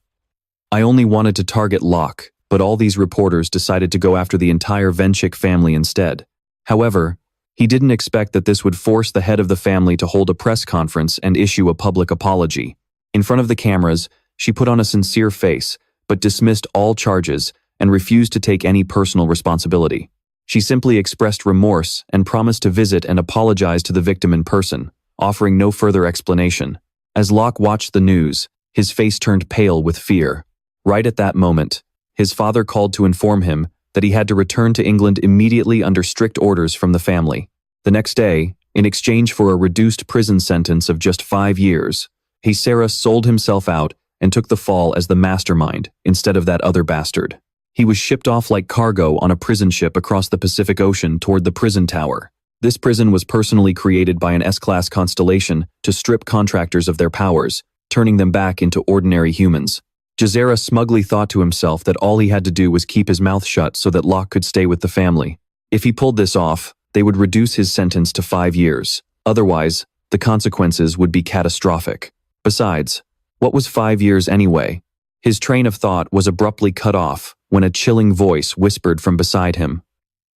I only wanted to target Locke, but all these reporters decided to go after the entire Venchik family instead. However, he didn't expect that this would force the head of the family to hold a press conference and issue a public apology. In front of the cameras, she put on a sincere face, but dismissed all charges and refused to take any personal responsibility. She simply expressed remorse and promised to visit and apologize to the victim in person, offering no further explanation. As Locke watched the news, his face turned pale with fear. Right at that moment, his father called to inform him that he had to return to England immediately under strict orders from the family. The next day, in exchange for a reduced prison sentence of just 5 years, Sarah sold himself out and took the fall as the mastermind instead of that other bastard. He was shipped off like cargo on a prison ship across the Pacific Ocean toward the prison tower. This prison was personally created by an S-class constellation to strip contractors of their powers, turning them back into ordinary humans. Jazera smugly thought to himself that all he had to do was keep his mouth shut so that Locke could stay with the family. If he pulled this off, they would reduce his sentence to 5 years. Otherwise, the consequences would be catastrophic. Besides, what was 5 years anyway? His train of thought was abruptly cut off when a chilling voice whispered from beside him.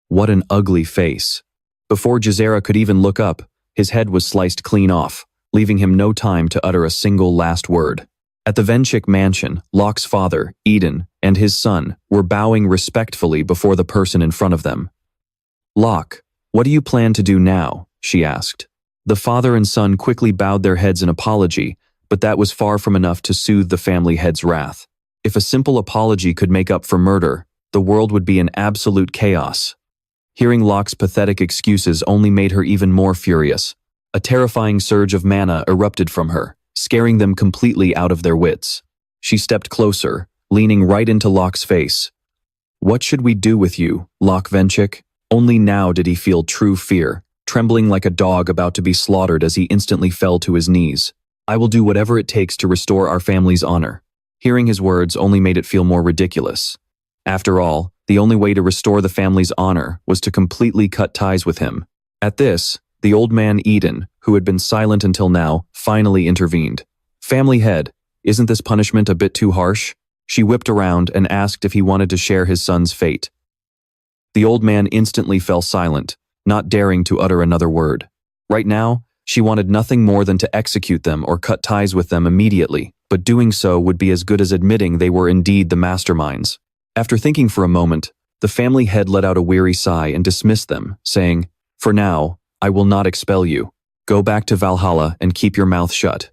What an ugly face. Before Jazera could even look up, his head was sliced clean off, leaving him no time to utter a single last word. At the Venchik mansion, Locke's father, Eden, and his son were bowing respectfully before the person in front of them. "Locke, what do you plan to do now?" she asked. The father and son quickly bowed their heads in apology, but that was far from enough to soothe the family head's wrath. If a simple apology could make up for murder, the world would be in absolute chaos. Hearing Locke's pathetic excuses only made her even more furious. A terrifying surge of mana erupted from her, scaring them completely out of their wits. She stepped closer, leaning right into Locke's face. "What should we do with you, Locke Venchik?" Only now did he feel true fear, trembling like a dog about to be slaughtered as he instantly fell to his knees. "I will do whatever it takes to restore our family's honor." Hearing his words only made it feel more ridiculous. After all, the only way to restore the family's honor was to completely cut ties with him. At this, the old man Eden, who had been silent until now, finally intervened. "Family head, isn't this punishment a bit too harsh?" She whipped around and asked if he wanted to share his son's fate. The old man instantly fell silent, not daring to utter another word. Right now, she wanted nothing more than to execute them or cut ties with them immediately, but doing so would be as good as admitting they were indeed the masterminds. After thinking for a moment, the family head let out a weary sigh and dismissed them, saying, "For now, I will not expel you. Go back to Valhalla and keep your mouth shut.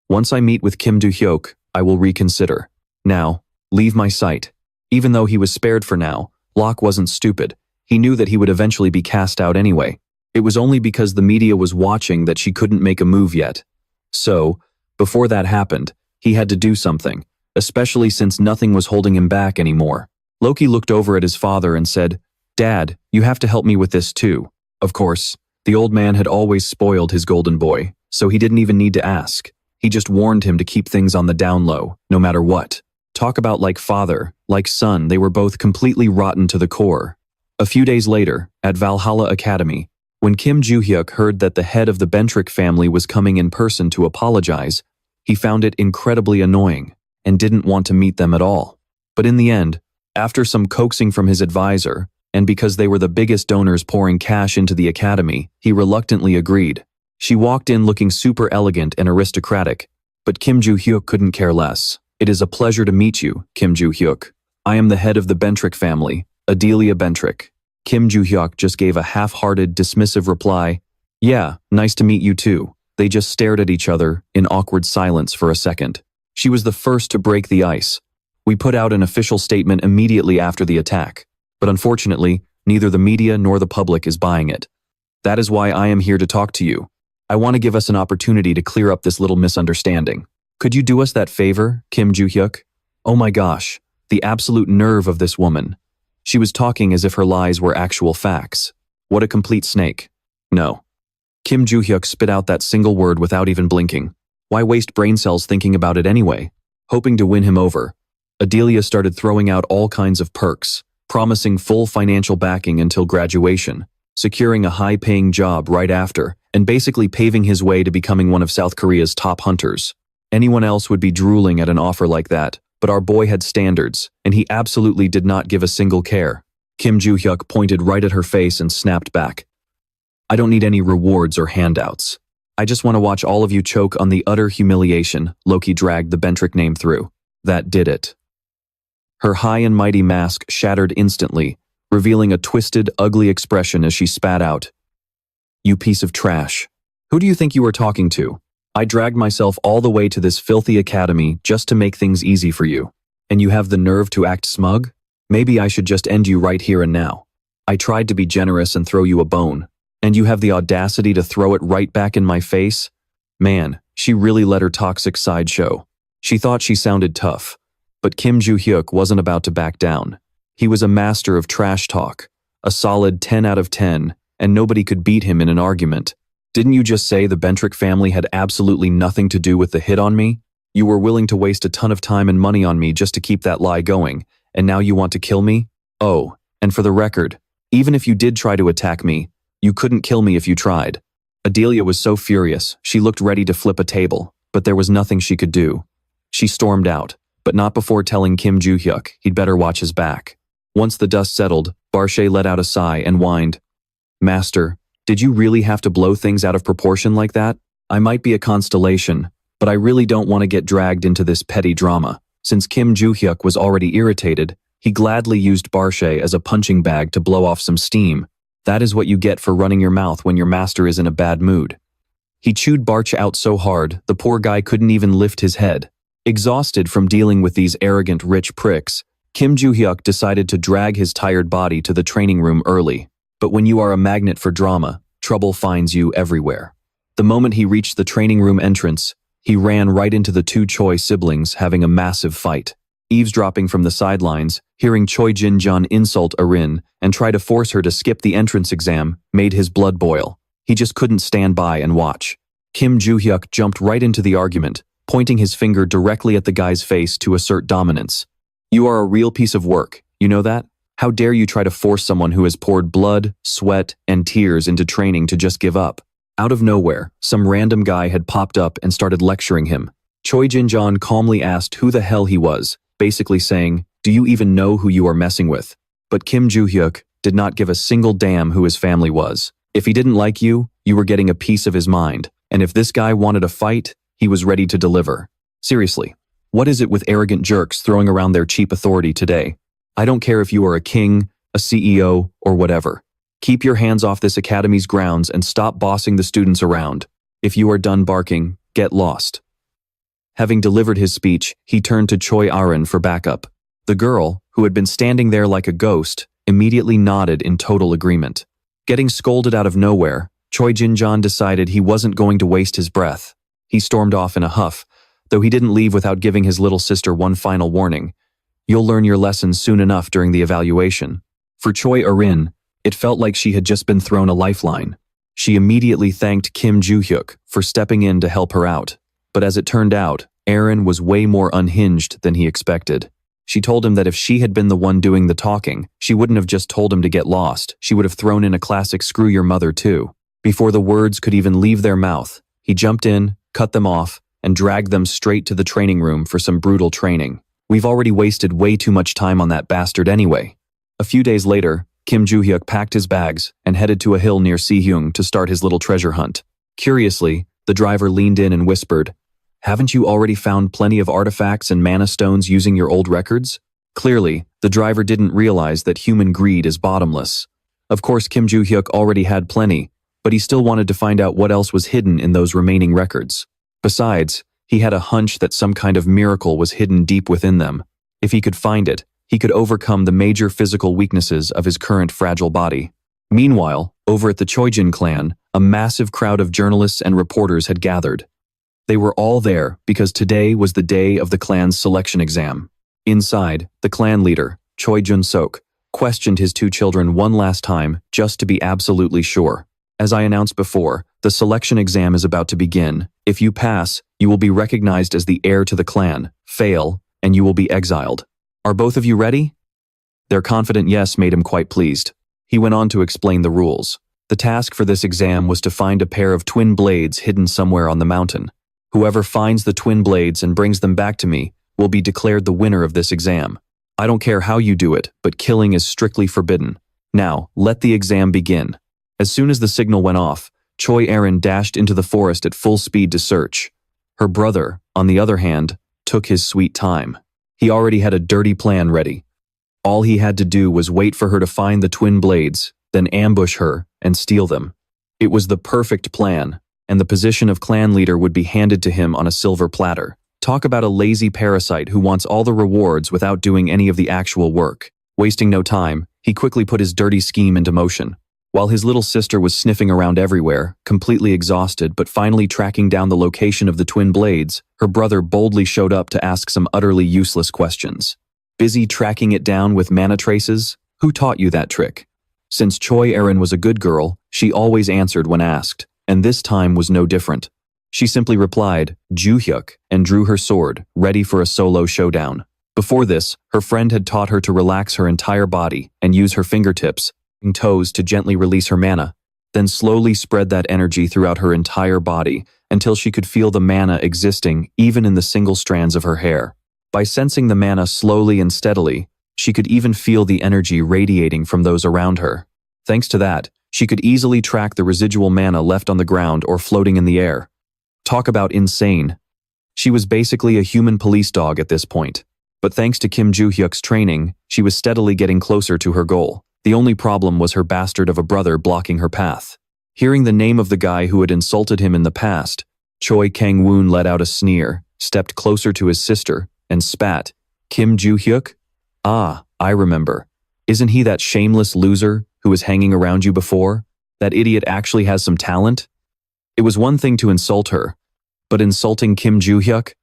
Once I meet with Kim Do-hyuk, I will reconsider. Now, leave my sight." Even though he was spared for now, Locke wasn't stupid. He knew that he would eventually be cast out anyway. It was only because the media was watching that she couldn't make a move yet. So, Before that happened, he had to do something, especially since nothing was holding him back anymore. Loki looked over at his father and said, "Dad, you have to help me with this too." Of course, the old man had always spoiled his golden boy, so he didn't even need to ask. He just warned him to keep things on the down low, no matter what. Talk about like father, like son, they were both completely rotten to the core. A few days later, at Valhalla Academy, when Kim Joo-hyuk heard that the head of the Bentrick family was coming in person to apologize, he found it incredibly annoying and didn't want to meet them at all. But in the end, after some coaxing from his advisor, and because they were the biggest donors pouring cash into the academy, he reluctantly agreed. She walked in looking super elegant and aristocratic, but Kim Joo-hyuk couldn't care less. "It is a pleasure to meet you, Kim Joo-hyuk. I am the head of the Bentrick family, Adelia Bentrick." Kim Joo-hyuk just gave a half-hearted, dismissive reply. "Yeah, nice to meet you too." They just stared at each other in awkward silence for a second. She was the first to break the ice. "We put out an official statement immediately after the attack, but unfortunately, neither the media nor the public is buying it. That is why I am here to talk to you. I want to give us an opportunity to clear up this little misunderstanding. Could you do us that favor, Kim Joo-hyuk?" Oh my gosh, the absolute nerve of this woman. She was talking as if her lies were actual facts. What a complete snake. No. Kim Joo-hyuk spit out that single word without even blinking. Why waste brain cells thinking about it anyway? Hoping to win him over, Adelia started throwing out all kinds of perks, promising full financial backing until graduation, securing a high-paying job right after, and basically paving his way to becoming one of South Korea's top hunters. Anyone else would be drooling at an offer like that, but our boy had standards, and he absolutely did not give a single care. Kim Joo-hyuk pointed right at her face and snapped back. "I don't need any rewards or handouts. I just want to watch all of you choke on the utter humiliation Loki dragged the Bentrick name through. That did it." Her high and mighty mask shattered instantly, revealing a twisted, ugly expression as she spat out. "You piece of trash. Who do you think you are talking to? I dragged myself all the way to this filthy academy just to make things easy for you. And you have the nerve to act smug? Maybe I should just end you right here and now. I tried to be generous and throw you a bone, and you have the audacity to throw it right back in my face?" Man, she really let her toxic side show. She thought she sounded tough, but Kim Joo-hyuk wasn't about to back down. He was a master of trash talk, a solid 10 out of 10, and nobody could beat him in an argument. "Didn't you just say the Bentrick family had absolutely nothing to do with the hit on me? You were willing to waste a ton of time and money on me just to keep that lie going, and now you want to kill me? Oh, and for the record, even if you did try to attack me, you couldn't kill me if you tried." Adelia was so furious, she looked ready to flip a table, but there was nothing she could do. She stormed out, but not before telling Kim Joo-hyuk he'd better watch his back. Once the dust settled, Barche let out a sigh and whined. "Master, did you really have to blow things out of proportion like that? I might be a constellation, but I really don't want to get dragged into this petty drama." Since Kim Joo-hyuk was already irritated, he gladly used Barche as a punching bag to blow off some steam. That is what you get for running your mouth when your master is in a bad mood. He chewed Barche out so hard, the poor guy couldn't even lift his head. Exhausted from dealing with these arrogant rich pricks, Kim Joo-hyuk decided to drag his tired body to the training room early. But when you are a magnet for drama, trouble finds you everywhere. The moment he reached the training room entrance, he ran right into the two Choi siblings having a massive fight. Eavesdropping from the sidelines, hearing Choi Jin-jeon insult Arin and try to force her to skip the entrance exam made his blood boil. He just couldn't stand by and watch. Kim Joo-hyuk jumped right into the argument, pointing his finger directly at the guy's face to assert dominance. "You are a real piece of work, you know that? How dare you try to force someone who has poured blood, sweat, and tears into training to just give up?" Out of nowhere, some random guy had popped up and started lecturing him. Choi Jin-jeon calmly asked who the hell he was, basically saying, "Do you even know who you are messing with?" But Kim Joo-hyuk did not give a single damn who his family was. If he didn't like you, you were getting a piece of his mind, and if this guy wanted a fight, he was ready to deliver. Seriously, what is it with arrogant jerks throwing around their cheap authority today? I don't care if you are a king, a CEO, or whatever. Keep your hands off this academy's grounds and stop bossing the students around. If you are done barking, get lost. Having delivered his speech, he turned to Choi Arin for backup. The girl, who had been standing there like a ghost, immediately nodded in total agreement. Getting scolded out of nowhere, Choi Jin-jeon decided he wasn't going to waste his breath. He stormed off in a huff, though he didn't leave without giving his little sister one final warning. You'll learn your lesson soon enough during the evaluation. For Choi Erin, it felt like she had just been thrown a lifeline. She immediately thanked Kim Joo-hyuk for stepping in to help her out. But as it turned out, Erin was way more unhinged than he expected. She told him that if she had been the one doing the talking, she wouldn't have just told him to get lost. She would have thrown in a classic "screw your mother" too. Before the words could even leave their mouth, he jumped in, cut them off, and dragged them straight to the training room for some brutal training. We've already wasted way too much time on that bastard anyway. A few days later, Kim Joo-hyuk packed his bags and headed to a hill near Sihyung to start his little treasure hunt. Curiously, the driver leaned in and whispered, "Haven't you already found plenty of artifacts and mana stones using your old records?" Clearly, the driver didn't realize that human greed is bottomless. Of course, Kim Joo-hyuk already had plenty, but he still wanted to find out what else was hidden in those remaining records. Besides, he had a hunch that some kind of miracle was hidden deep within them. If he could find it, he could overcome the major physical weaknesses of his current fragile body. Meanwhile, over at the Choijin clan, a massive crowd of journalists and reporters had gathered. They were all there because today was the day of the clan's selection exam. Inside, the clan leader, Choi Jun-sok, questioned his two children one last time just to be absolutely sure. As I announced before, the selection exam is about to begin. If you pass, you will be recognized as the heir to the clan. Fail, and you will be exiled. Are both of you ready? Their confident yes made him quite pleased. He went on to explain the rules. The task for this exam was to find a pair of twin blades hidden somewhere on the mountain. Whoever finds the twin blades and brings them back to me will be declared the winner of this exam. I don't care how you do it, but killing is strictly forbidden. Now, let the exam begin. As soon as the signal went off, Choi Erin dashed into the forest at full speed to search. Her brother, on the other hand, took his sweet time. He already had a dirty plan ready. All he had to do was wait for her to find the twin blades, then ambush her and steal them. It was the perfect plan, and the position of clan leader would be handed to him on a silver platter. Talk about a lazy parasite who wants all the rewards without doing any of the actual work. Wasting no time, he quickly put his dirty scheme into motion. While his little sister was sniffing around everywhere, completely exhausted but finally tracking down the location of the twin blades, her brother boldly showed up to ask some utterly useless questions. Busy tracking it down with mana traces? Who taught you that trick? Since Choi Erin was a good girl, she always answered when asked, and this time was no different. She simply replied, "Joo-hyuk," and drew her sword, ready for a solo showdown. Before this, her friend had taught her to relax her entire body and use her fingertips and toes to gently release her mana, then slowly spread that energy throughout her entire body until she could feel the mana existing even in the single strands of her hair. By sensing the mana slowly and steadily, she could even feel the energy radiating from those around her. Thanks to that, she could easily track the residual mana left on the ground or floating in the air. Talk about insane. She was basically a human police dog at this point. But thanks to Kim Joo-hyuk's training, she was steadily getting closer to her goal. The only problem was her bastard of a brother blocking her path. Hearing the name of the guy who had insulted him in the past, Choi Kang-woon let out a sneer, stepped closer to his sister, and spat. "Kim Joo-hyuk? Ah, I remember. Isn't he that shameless loser who was hanging around you before? That idiot actually has some talent?" It was one thing to insult her, but insulting Kim Joo-hyuk?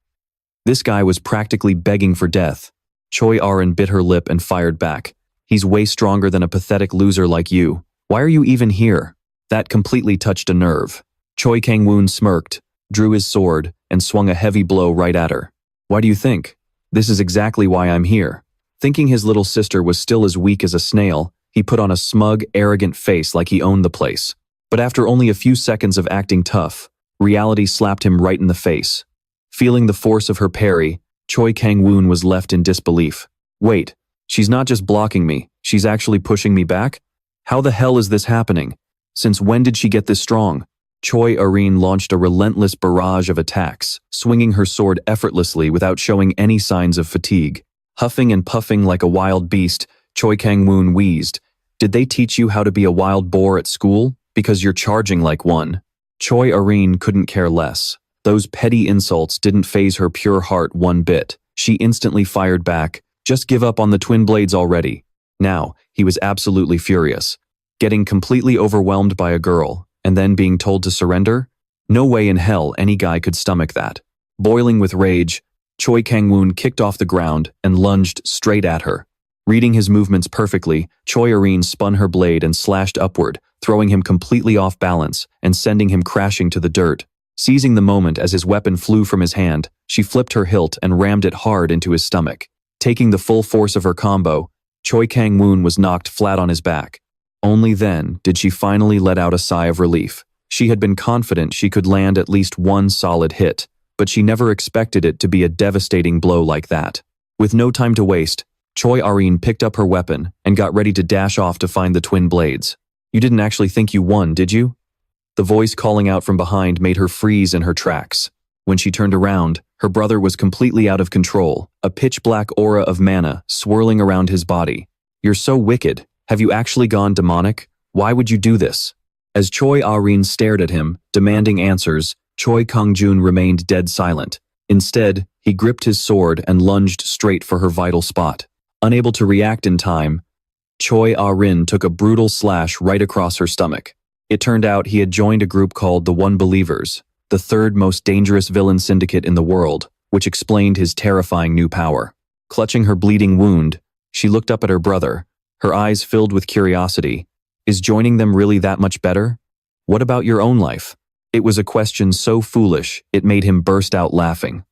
This guy was practically begging for death. Choi Erin bit her lip and fired back. "He's way stronger than a pathetic loser like you. Why are you even here?" That completely touched a nerve. Choi Kang-woon smirked, drew his sword, and swung a heavy blow right at her. "Why do you think? This is exactly why I'm here." Thinking his little sister was still as weak as a snail, he put on a smug, arrogant face like he owned the place. But after only a few seconds of acting tough, reality slapped him right in the face. Feeling the force of her parry, Choi Kang-woon was left in disbelief. Wait, she's not just blocking me, she's actually pushing me back? How the hell is this happening? Since when did she get this strong? Choi Erin launched a relentless barrage of attacks, swinging her sword effortlessly without showing any signs of fatigue. Huffing and puffing like a wild beast, Choi Kang-woon wheezed. "Did they teach you how to be a wild boar at school? Because you're charging like one." Choi Erin couldn't care less. Those petty insults didn't faze her pure heart one bit. She instantly fired back. Just give up on the twin blades already. Now, he was absolutely furious. Getting completely overwhelmed by a girl, and then being told to surrender? No way in hell any guy could stomach that. Boiling with rage, Choi Kang-woon kicked off the ground and lunged straight at her. Reading his movements perfectly, Choi Arin spun her blade and slashed upward, throwing him completely off balance and sending him crashing to the dirt. Seizing the moment as his weapon flew from his hand, she flipped her hilt and rammed it hard into his stomach. Taking the full force of her combo, Choi Kang-woon was knocked flat on his back. Only then did she finally let out a sigh of relief. She had been confident she could land at least one solid hit, but she never expected it to be a devastating blow like that. With no time to waste, Choi Arin picked up her weapon and got ready to dash off to find the twin blades. "You didn't actually think you won, did you?" The voice calling out from behind made her freeze in her tracks. When she turned around, her brother was completely out of control, a pitch-black aura of mana swirling around his body. "You're so wicked. Have you actually gone demonic? Why would you do this?" As Choi Arin stared at him, demanding answers, Choi Kang-joon remained dead silent. Instead, he gripped his sword and lunged straight for her vital spot. Unable to react in time, Choi Arin took a brutal slash right across her stomach. It turned out he had joined a group called the One Believers, the third most dangerous villain syndicate in the world, which explained his terrifying new power. Clutching her bleeding wound, she looked up at her brother, her eyes filled with curiosity. Is joining them really that much better? What about your own life? It was a question so foolish, it made him burst out laughing.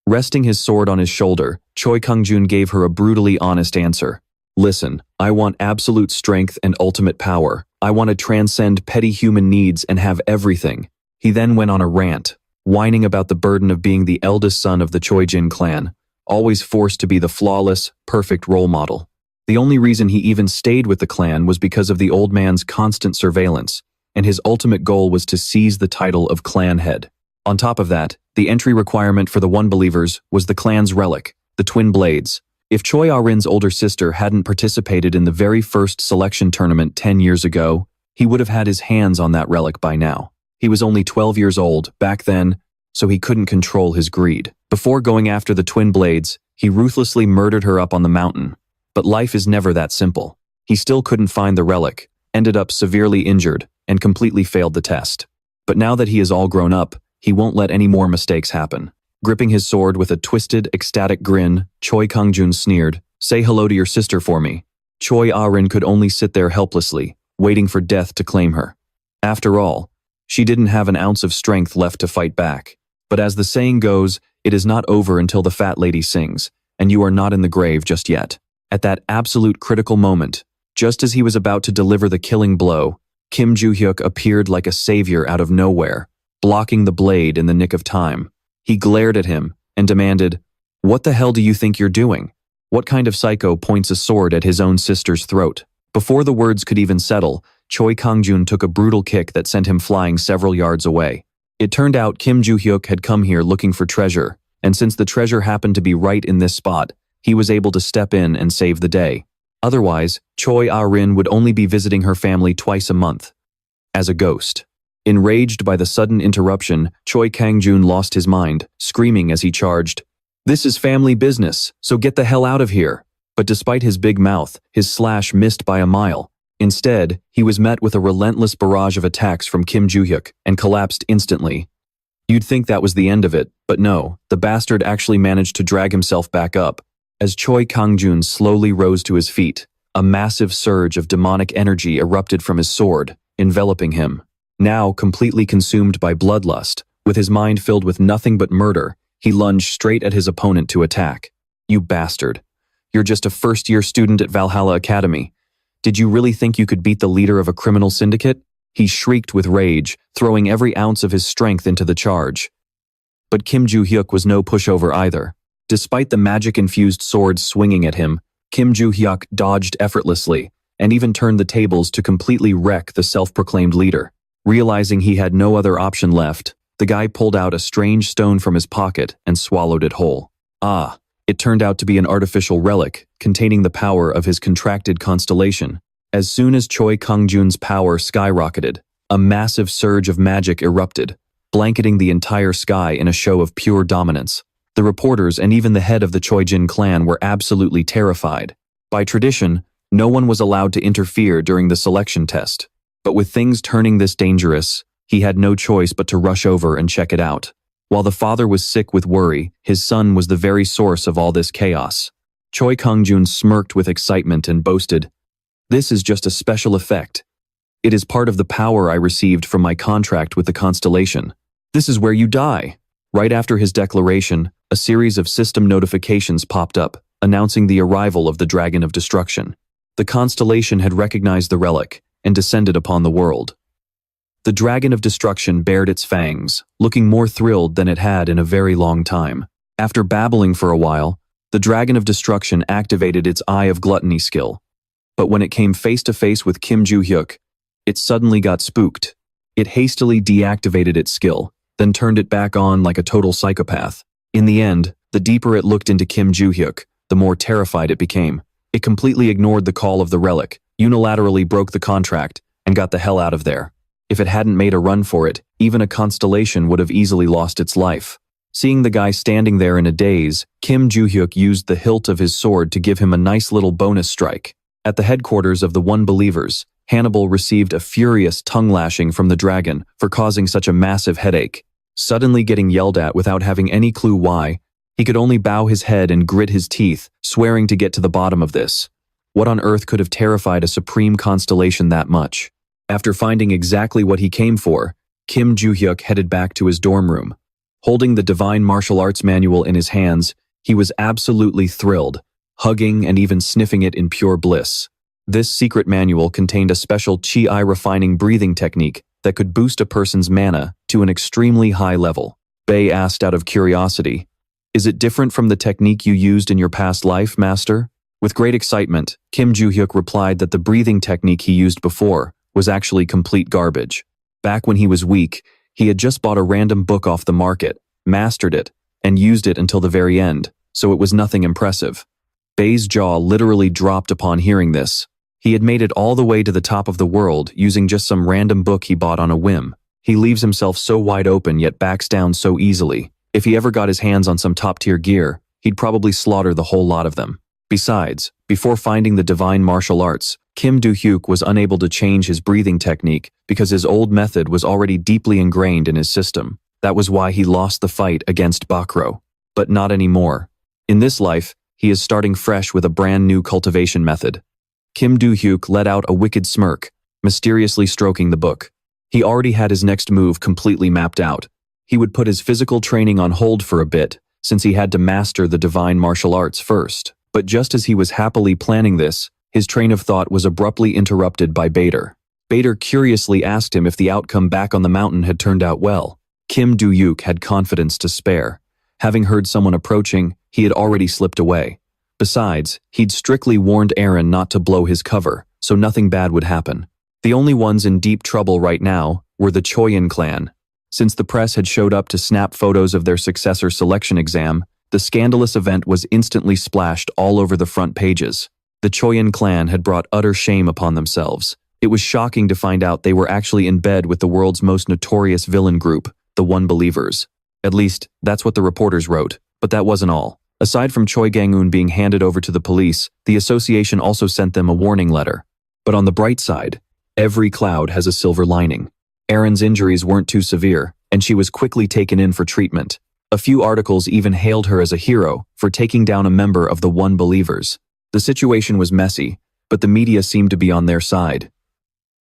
Resting his sword on his shoulder, Choi Kang-joon gave her a brutally honest answer. "Listen, I want absolute strength and ultimate power. I want to transcend petty human needs and have everything." He then went on a rant, whining about the burden of being the eldest son of the Choi Jin clan, always forced to be the flawless, perfect role model. The only reason he even stayed with the clan was because of the old man's constant surveillance, and his ultimate goal was to seize the title of clan head. On top of that, the entry requirement for the One Believers was the clan's relic, the twin blades. If Choi Arin's older sister hadn't participated in the very first selection tournament 10 years ago, he would have had his hands on that relic by now. He was only 12 years old back then, so he couldn't control his greed. Before going after the twin blades, he ruthlessly murdered her up on the mountain. But life is never that simple. He still couldn't find the relic, ended up severely injured, and completely failed the test. But now that he is all grown up, he won't let any more mistakes happen. Gripping his sword with a twisted, ecstatic grin, Choi Kang-joon sneered, "Say hello to your sister for me." Choi Arin could only sit there helplessly, waiting for death to claim her. After all, she didn't have an ounce of strength left to fight back. But as the saying goes, it is not over until the fat lady sings, and you are not in the grave just yet. At that absolute critical moment, just as he was about to deliver the killing blow, Kim Joo-hyuk appeared like a savior out of nowhere, blocking the blade in the nick of time. He glared at him and demanded, "What the hell do you think you're doing? What kind of psycho points a sword at his own sister's throat?" Before the words could even settle, Choi Kang-joon took a brutal kick that sent him flying several yards away. It turned out Kim Joo-hyuk had come here looking for treasure, and since the treasure happened to be right in this spot, he was able to step in and save the day. Otherwise, Choi Arin would only be visiting her family twice a month, as a ghost. Enraged by the sudden interruption, Choi Kang-joon lost his mind, screaming as he charged, "This is family business, so get the hell out of here." But despite his big mouth, his slash missed by a mile. Instead, he was met with a relentless barrage of attacks from Kim Joo-hyuk and collapsed instantly. You'd think that was the end of it, but no, the bastard actually managed to drag himself back up. As Choi Kang-joon slowly rose to his feet, a massive surge of demonic energy erupted from his sword, enveloping him. Now completely consumed by bloodlust, with his mind filled with nothing but murder, he lunged straight at his opponent to attack. "You bastard. You're just a first-year student at Valhalla Academy. Did you really think you could beat the leader of a criminal syndicate?" He shrieked with rage, throwing every ounce of his strength into the charge. But Kim Joo-hyuk was no pushover either. Despite the magic-infused sword swinging at him, Kim Joo-hyuk dodged effortlessly, and even turned the tables to completely wreck the self-proclaimed leader. Realizing he had no other option left, the guy pulled out a strange stone from his pocket and swallowed it whole. It turned out to be an artificial relic, containing the power of his contracted constellation. As soon as Choi Kang-joon's power skyrocketed, a massive surge of magic erupted, blanketing the entire sky in a show of pure dominance. The reporters and even the head of the Choi Jin clan were absolutely terrified. By tradition, no one was allowed to interfere during the selection test. But with things turning this dangerous, He had no choice but to rush over and check it out. While the father was sick with worry, his son was the very source of all this chaos. Choi Kang-jun smirked with excitement and boasted, "This is just a special effect. It is part of the power I received from my contract with the constellation. This is where you die." Right after his declaration, a series of system notifications popped up, announcing the arrival of the Dragon of Destruction. The constellation had recognized the relic and descended upon the world. The Dragon of Destruction bared its fangs, looking more thrilled than it had in a very long time. After babbling for a while, the Dragon of Destruction activated its Eye of Gluttony skill. But when it came face to face with Kim Joo-hyuk, it suddenly got spooked. It hastily deactivated its skill, then turned it back on like a total psychopath. In the end, the deeper it looked into Kim Joo-hyuk, the more terrified it became. It completely ignored the call of the relic, unilaterally broke the contract, and got the hell out of there. If it hadn't made a run for it, even a constellation would have easily lost its life. Seeing the guy standing there in a daze, Kim Joo-hyuk used the hilt of his sword to give him a nice little bonus strike. At the headquarters of the One Believers, Hannibal received a furious tongue lashing from the dragon for causing such a massive headache. Suddenly getting yelled at without having any clue why, he could only bow his head and grit his teeth, swearing to get to the bottom of this. What on earth could have terrified a supreme constellation that much? After finding exactly what he came for, Kim Joo-hyuk headed back to his dorm room. Holding the Divine Martial Arts Manual in his hands, he was absolutely thrilled, hugging and even sniffing it in pure bliss. This secret manual contained a special chi refining breathing technique that could boost a person's mana to an extremely high level. Bae asked out of curiosity, "Is it different from the technique you used in your past life, Master?" With great excitement, Kim Joo-hyuk replied that the breathing technique he used before was actually complete garbage. Back when he was weak, he had just bought a random book off the market, mastered it, and used it until the very end, so it was nothing impressive. Bae's jaw literally dropped upon hearing this. He had made it all the way to the top of the world using just some random book he bought on a whim. He leaves himself so wide open yet backs down so easily. If he ever got his hands on some top-tier gear, he'd probably slaughter the whole lot of them. Besides, before finding the divine martial arts, Kim Joo-hyuk was unable to change his breathing technique because his old method was already deeply ingrained in his system. That was why he lost the fight against Bakro. But not anymore. In this life, he is starting fresh with a brand new cultivation method. Kim Joo-hyuk let out a wicked smirk, mysteriously stroking the book. He already had his next move completely mapped out. He would put his physical training on hold for a bit, since he had to master the divine martial arts first. But just as he was happily planning this, his train of thought was abruptly interrupted by Bader. Bader curiously asked him if the outcome back on the mountain had turned out well. Kim Joo-hyuk had confidence to spare. Having heard someone approaching, he had already slipped away. Besides, he'd strictly warned Aaron not to blow his cover, so nothing bad would happen. The only ones in deep trouble right now were the Choyan clan. Since the press had showed up to snap photos of their successor selection exam, the scandalous event was instantly splashed all over the front pages. The Choyan clan had brought utter shame upon themselves. It was shocking to find out they were actually in bed with the world's most notorious villain group, the One Believers. At least, that's what the reporters wrote, but that wasn't all. Aside from Choi Gang-eun being handed over to the police, the association also sent them a warning letter. But on the bright side, every cloud has a silver lining. Erin's injuries weren't too severe, and she was quickly taken in for treatment. A few articles even hailed her as a hero for taking down a member of the One Believers. The situation was messy, but the media seemed to be on their side.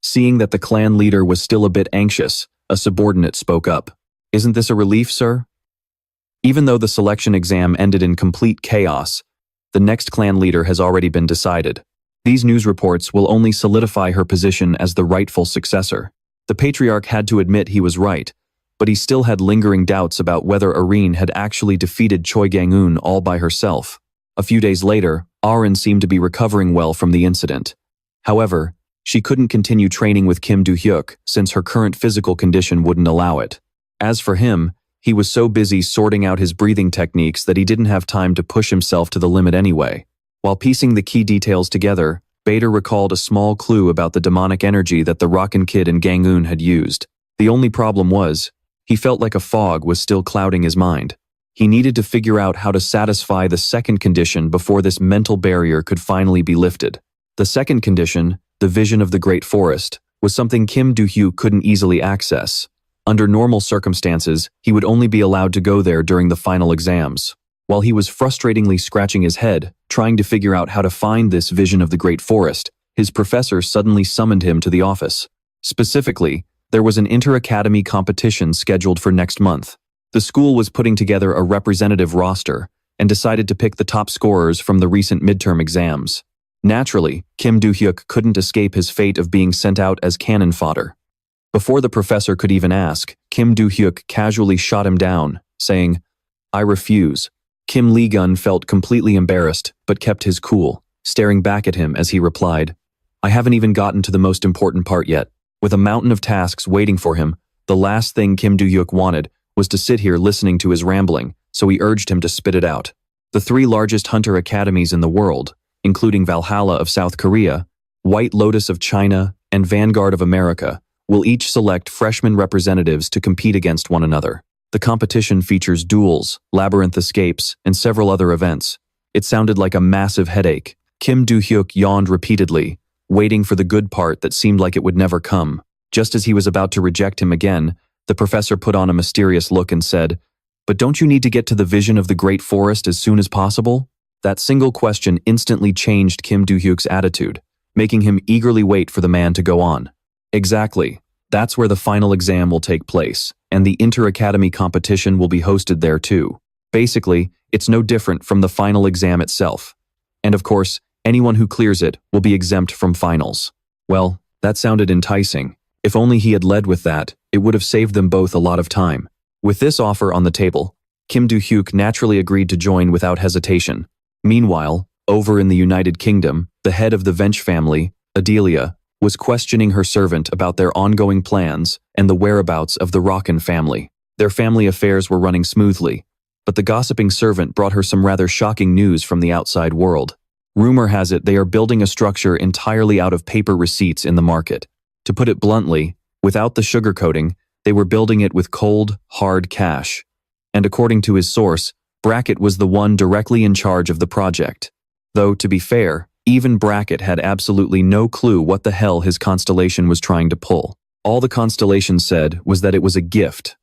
Seeing that the clan leader was still a bit anxious, a subordinate spoke up. "Isn't this a relief, sir?" Even though the selection exam ended in complete chaos, the next clan leader has already been decided. These news reports will only solidify her position as the rightful successor. The patriarch had to admit he was right, but he still had lingering doubts about whether Irene had actually defeated Choi Gang-eun all by herself. A few days later, Aaron seemed to be recovering well from the incident. However, she couldn't continue training with Kim Joo-hyuk since her current physical condition wouldn't allow it. As for him, he was so busy sorting out his breathing techniques that he didn't have time to push himself to the limit anyway. While piecing the key details together, Bader recalled a small clue about the demonic energy that the Rockin' Kid and Gang-eun had used. The only problem was, he felt like a fog was still clouding his mind. He needed to figure out how to satisfy the second condition before this mental barrier could finally be lifted. The second condition, the vision of the Great Forest, was something Kim Joo-hyuk couldn't easily access. Under normal circumstances, he would only be allowed to go there during the final exams. While he was frustratingly scratching his head, trying to figure out how to find this vision of the Great Forest, his professor suddenly summoned him to the office. Specifically, there was an inter-academy competition scheduled for next month. The school was putting together a representative roster and decided to pick the top scorers from the recent midterm exams. Naturally, Kim Do-hyuk couldn't escape his fate of being sent out as cannon fodder. Before the professor could even ask, Kim Do-hyuk casually shot him down, saying, "I refuse." Kim Lee-gun felt completely embarrassed, but kept his cool, staring back at him as he replied, "I haven't even gotten to the most important part yet." With a mountain of tasks waiting for him, the last thing Kim Do-hyuk wanted was to sit here listening to his rambling, so he urged him to spit it out. The three largest hunter academies in the world, including Valhalla of South Korea, White Lotus of China, and Vanguard of America, will each select freshman representatives to compete against one another. The competition features duels, labyrinth escapes, and several other events. It sounded like a massive headache. Kim Do-hyuk yawned repeatedly, waiting for the good part that seemed like it would never come. Just as he was about to reject him again, the professor put on a mysterious look and said, "But don't you need to get to the vision of the Great Forest as soon as possible?" That single question instantly changed Kim Do-hyuk's attitude, making him eagerly wait for the man to go on. Exactly. That's where the final exam will take place, and the inter-academy competition will be hosted there too. Basically, it's no different from the final exam itself. And of course, anyone who clears it will be exempt from finals. Well, that sounded enticing. If only he had led with that, it would have saved them both a lot of time. With this offer on the table, Kim Do-hyuk naturally agreed to join without hesitation. Meanwhile, over in the United Kingdom, the head of the Vench family, Adelia, was questioning her servant about their ongoing plans and the whereabouts of the Rocken family. Their family affairs were running smoothly, but the gossiping servant brought her some rather shocking news from the outside world. Rumor has it they are building a structure entirely out of paper receipts in the market. To put it bluntly, without the sugarcoating, they were building it with cold, hard cash. And according to his source, Brackett was the one directly in charge of the project. Though, to be fair, even Brackett had absolutely no clue what the hell his constellation was trying to pull. All the constellation said was that it was a gift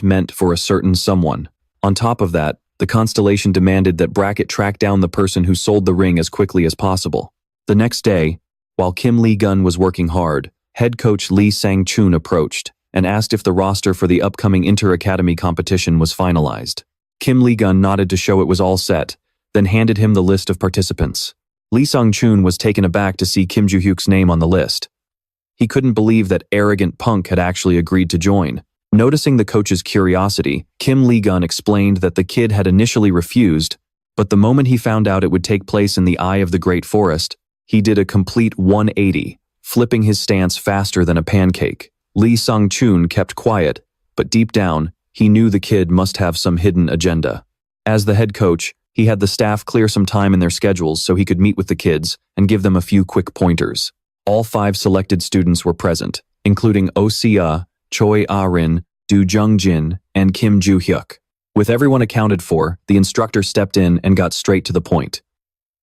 meant for a certain someone. On top of that, the constellation demanded that Brackett track down the person who sold the ring as quickly as possible. The next day, while Kim Lee-gun was working hard, head coach Lee Sang-chun approached and asked if the roster for the upcoming inter-academy competition was finalized. Kim Lee-gun nodded to show it was all set, then handed him the list of participants. Lee Sang-chun was taken aback to see Kim Do-hyuk's name on the list. He couldn't believe that arrogant punk had actually agreed to join. Noticing the coach's curiosity, Kim Lee-gun explained that the kid had initially refused, but the moment he found out it would take place in the eye of the Great Forest, he did a complete 180, flipping his stance faster than a pancake. Lee Sang-chun kept quiet, but deep down, he knew the kid must have some hidden agenda. As the head coach, he had the staff clear some time in their schedules so he could meet with the kids and give them a few quick pointers. All 5 selected students were present, including Oh Se-ah, Choi Ah-rin, Do Jung-jin, and Kim Joo-hyuk. With everyone accounted for, the instructor stepped in and got straight to the point.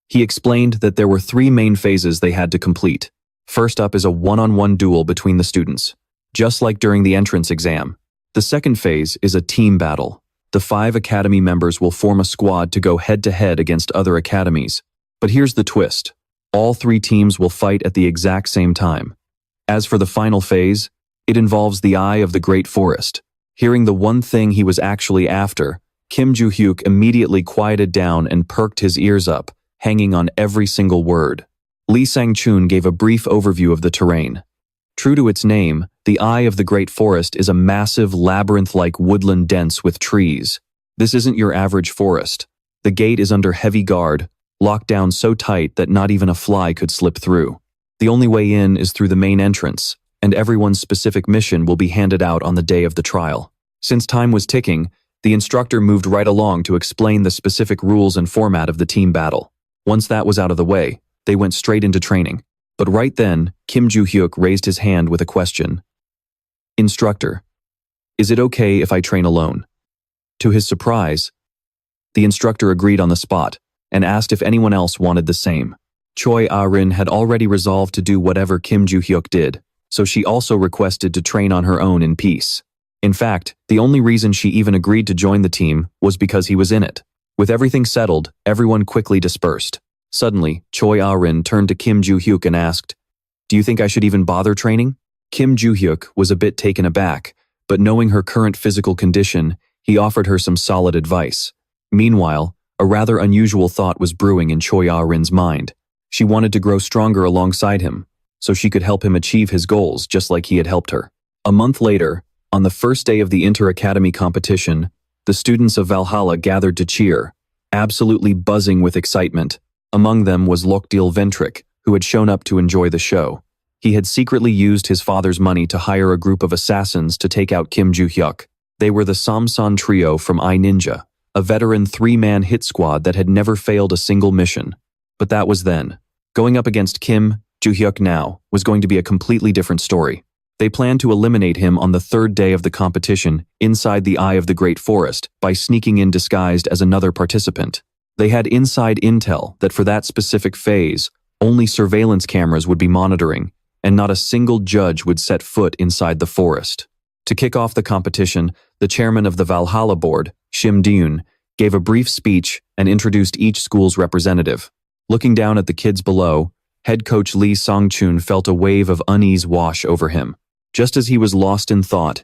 He explained that there were 3 main phases they had to complete. First up is a one-on-one duel between the students, just like during the entrance exam. The second phase is a team battle. The 5 academy members will form a squad to go head-to-head against other academies. But here's the twist. All 3 teams will fight at the exact same time. As for the final phase, it involves the eye of the Great Forest. Hearing the one thing he was actually after, Kim Do-hyuk immediately quieted down and perked his ears up, hanging on every single word. Lee Sang-chun gave a brief overview of the terrain. True to its name, the eye of the Great Forest is a massive labyrinth-like woodland dense with trees. This isn't your average forest. The gate is under heavy guard, locked down so tight that not even a fly could slip through. The only way in is through the main entrance, and everyone's specific mission will be handed out on the day of the trial. Since time was ticking, the instructor moved right along to explain the specific rules and format of the team battle. Once that was out of the way, they went straight into training. But right then, Kim Do-hyuk raised his hand with a question. "Instructor, is it okay if I train alone?" To his surprise, the instructor agreed on the spot and asked if anyone else wanted the same. Choi Ah-rin had already resolved to do whatever Kim Do-hyuk did, so she also requested to train on her own in peace. In fact, the only reason she even agreed to join the team was because he was in it. With everything settled, everyone quickly dispersed. Suddenly, Choi Ah-rin turned to Kim Joo-hyuk and asked, "Do you think I should even bother training?" Kim Joo-hyuk was a bit taken aback, but knowing her current physical condition, he offered her some solid advice. Meanwhile, a rather unusual thought was brewing in Choi Ah-rin's mind. She wanted to grow stronger alongside him, so she could help him achieve his goals just like he had helped her. A month later, on the first day of the inter-academy competition, the students of Valhalla gathered to cheer, absolutely buzzing with excitement. Among them was Lokdil Ventrik, who had shown up to enjoy the show. He had secretly used his father's money to hire a group of assassins to take out Kim Joo-hyuk. They were the Samson trio from I Ninja, a veteran three-man hit squad that had never failed a single mission. But that was then. Going up against Kim Joo-hyuk now was going to be a completely different story. They planned to eliminate him on the third day of the competition inside the Eye of the Great Forest by sneaking in disguised as another participant. They had inside intel that for that specific phase, only surveillance cameras would be monitoring, and not a single judge would set foot inside the forest. To kick off the competition, the chairman of the Valhalla board, Shim Deun, gave a brief speech and introduced each school's representative. Looking down at the kids below, head coach Lee Song-chun felt a wave of unease wash over him. Just as he was lost in thought,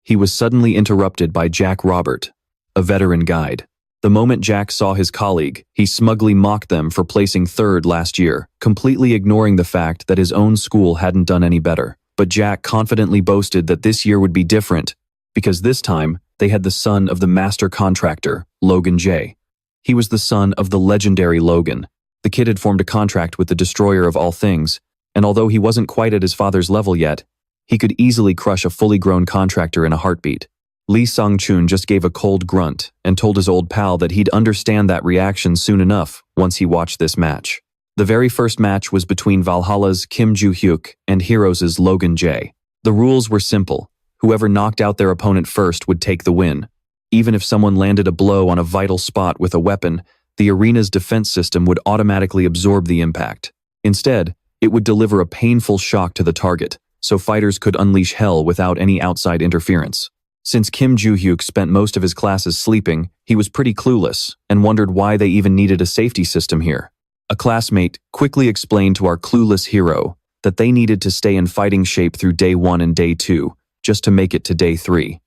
he was suddenly interrupted by Jack Robert, a veteran guide. The moment Jack saw his colleague, he smugly mocked them for placing third last year, completely ignoring the fact that his own school hadn't done any better. But Jack confidently boasted that this year would be different, because this time they had the son of the master contractor, Logan J. He was the son of the legendary Logan. The kid had formed a contract with the destroyer of all things, and although he wasn't quite at his father's level yet, he could easily crush a fully grown contractor in a heartbeat. Lee Song-chun just gave a cold grunt and told his old pal that he'd understand that reaction soon enough once he watched this match. The very first match was between Valhalla's Kim Joo-hyuk and Heroes' Logan J. The rules were simple. Whoever knocked out their opponent first would take the win. Even if someone landed a blow on a vital spot with a weapon, the arena's defense system would automatically absorb the impact. Instead, it would deliver a painful shock to the target, so fighters could unleash hell without any outside interference. Since Kim Joo-hyuk spent most of his classes sleeping, he was pretty clueless and wondered why they even needed a safety system here. A classmate quickly explained to our clueless hero that they needed to stay in fighting shape through day 1 and day 2, just to make it to day 3.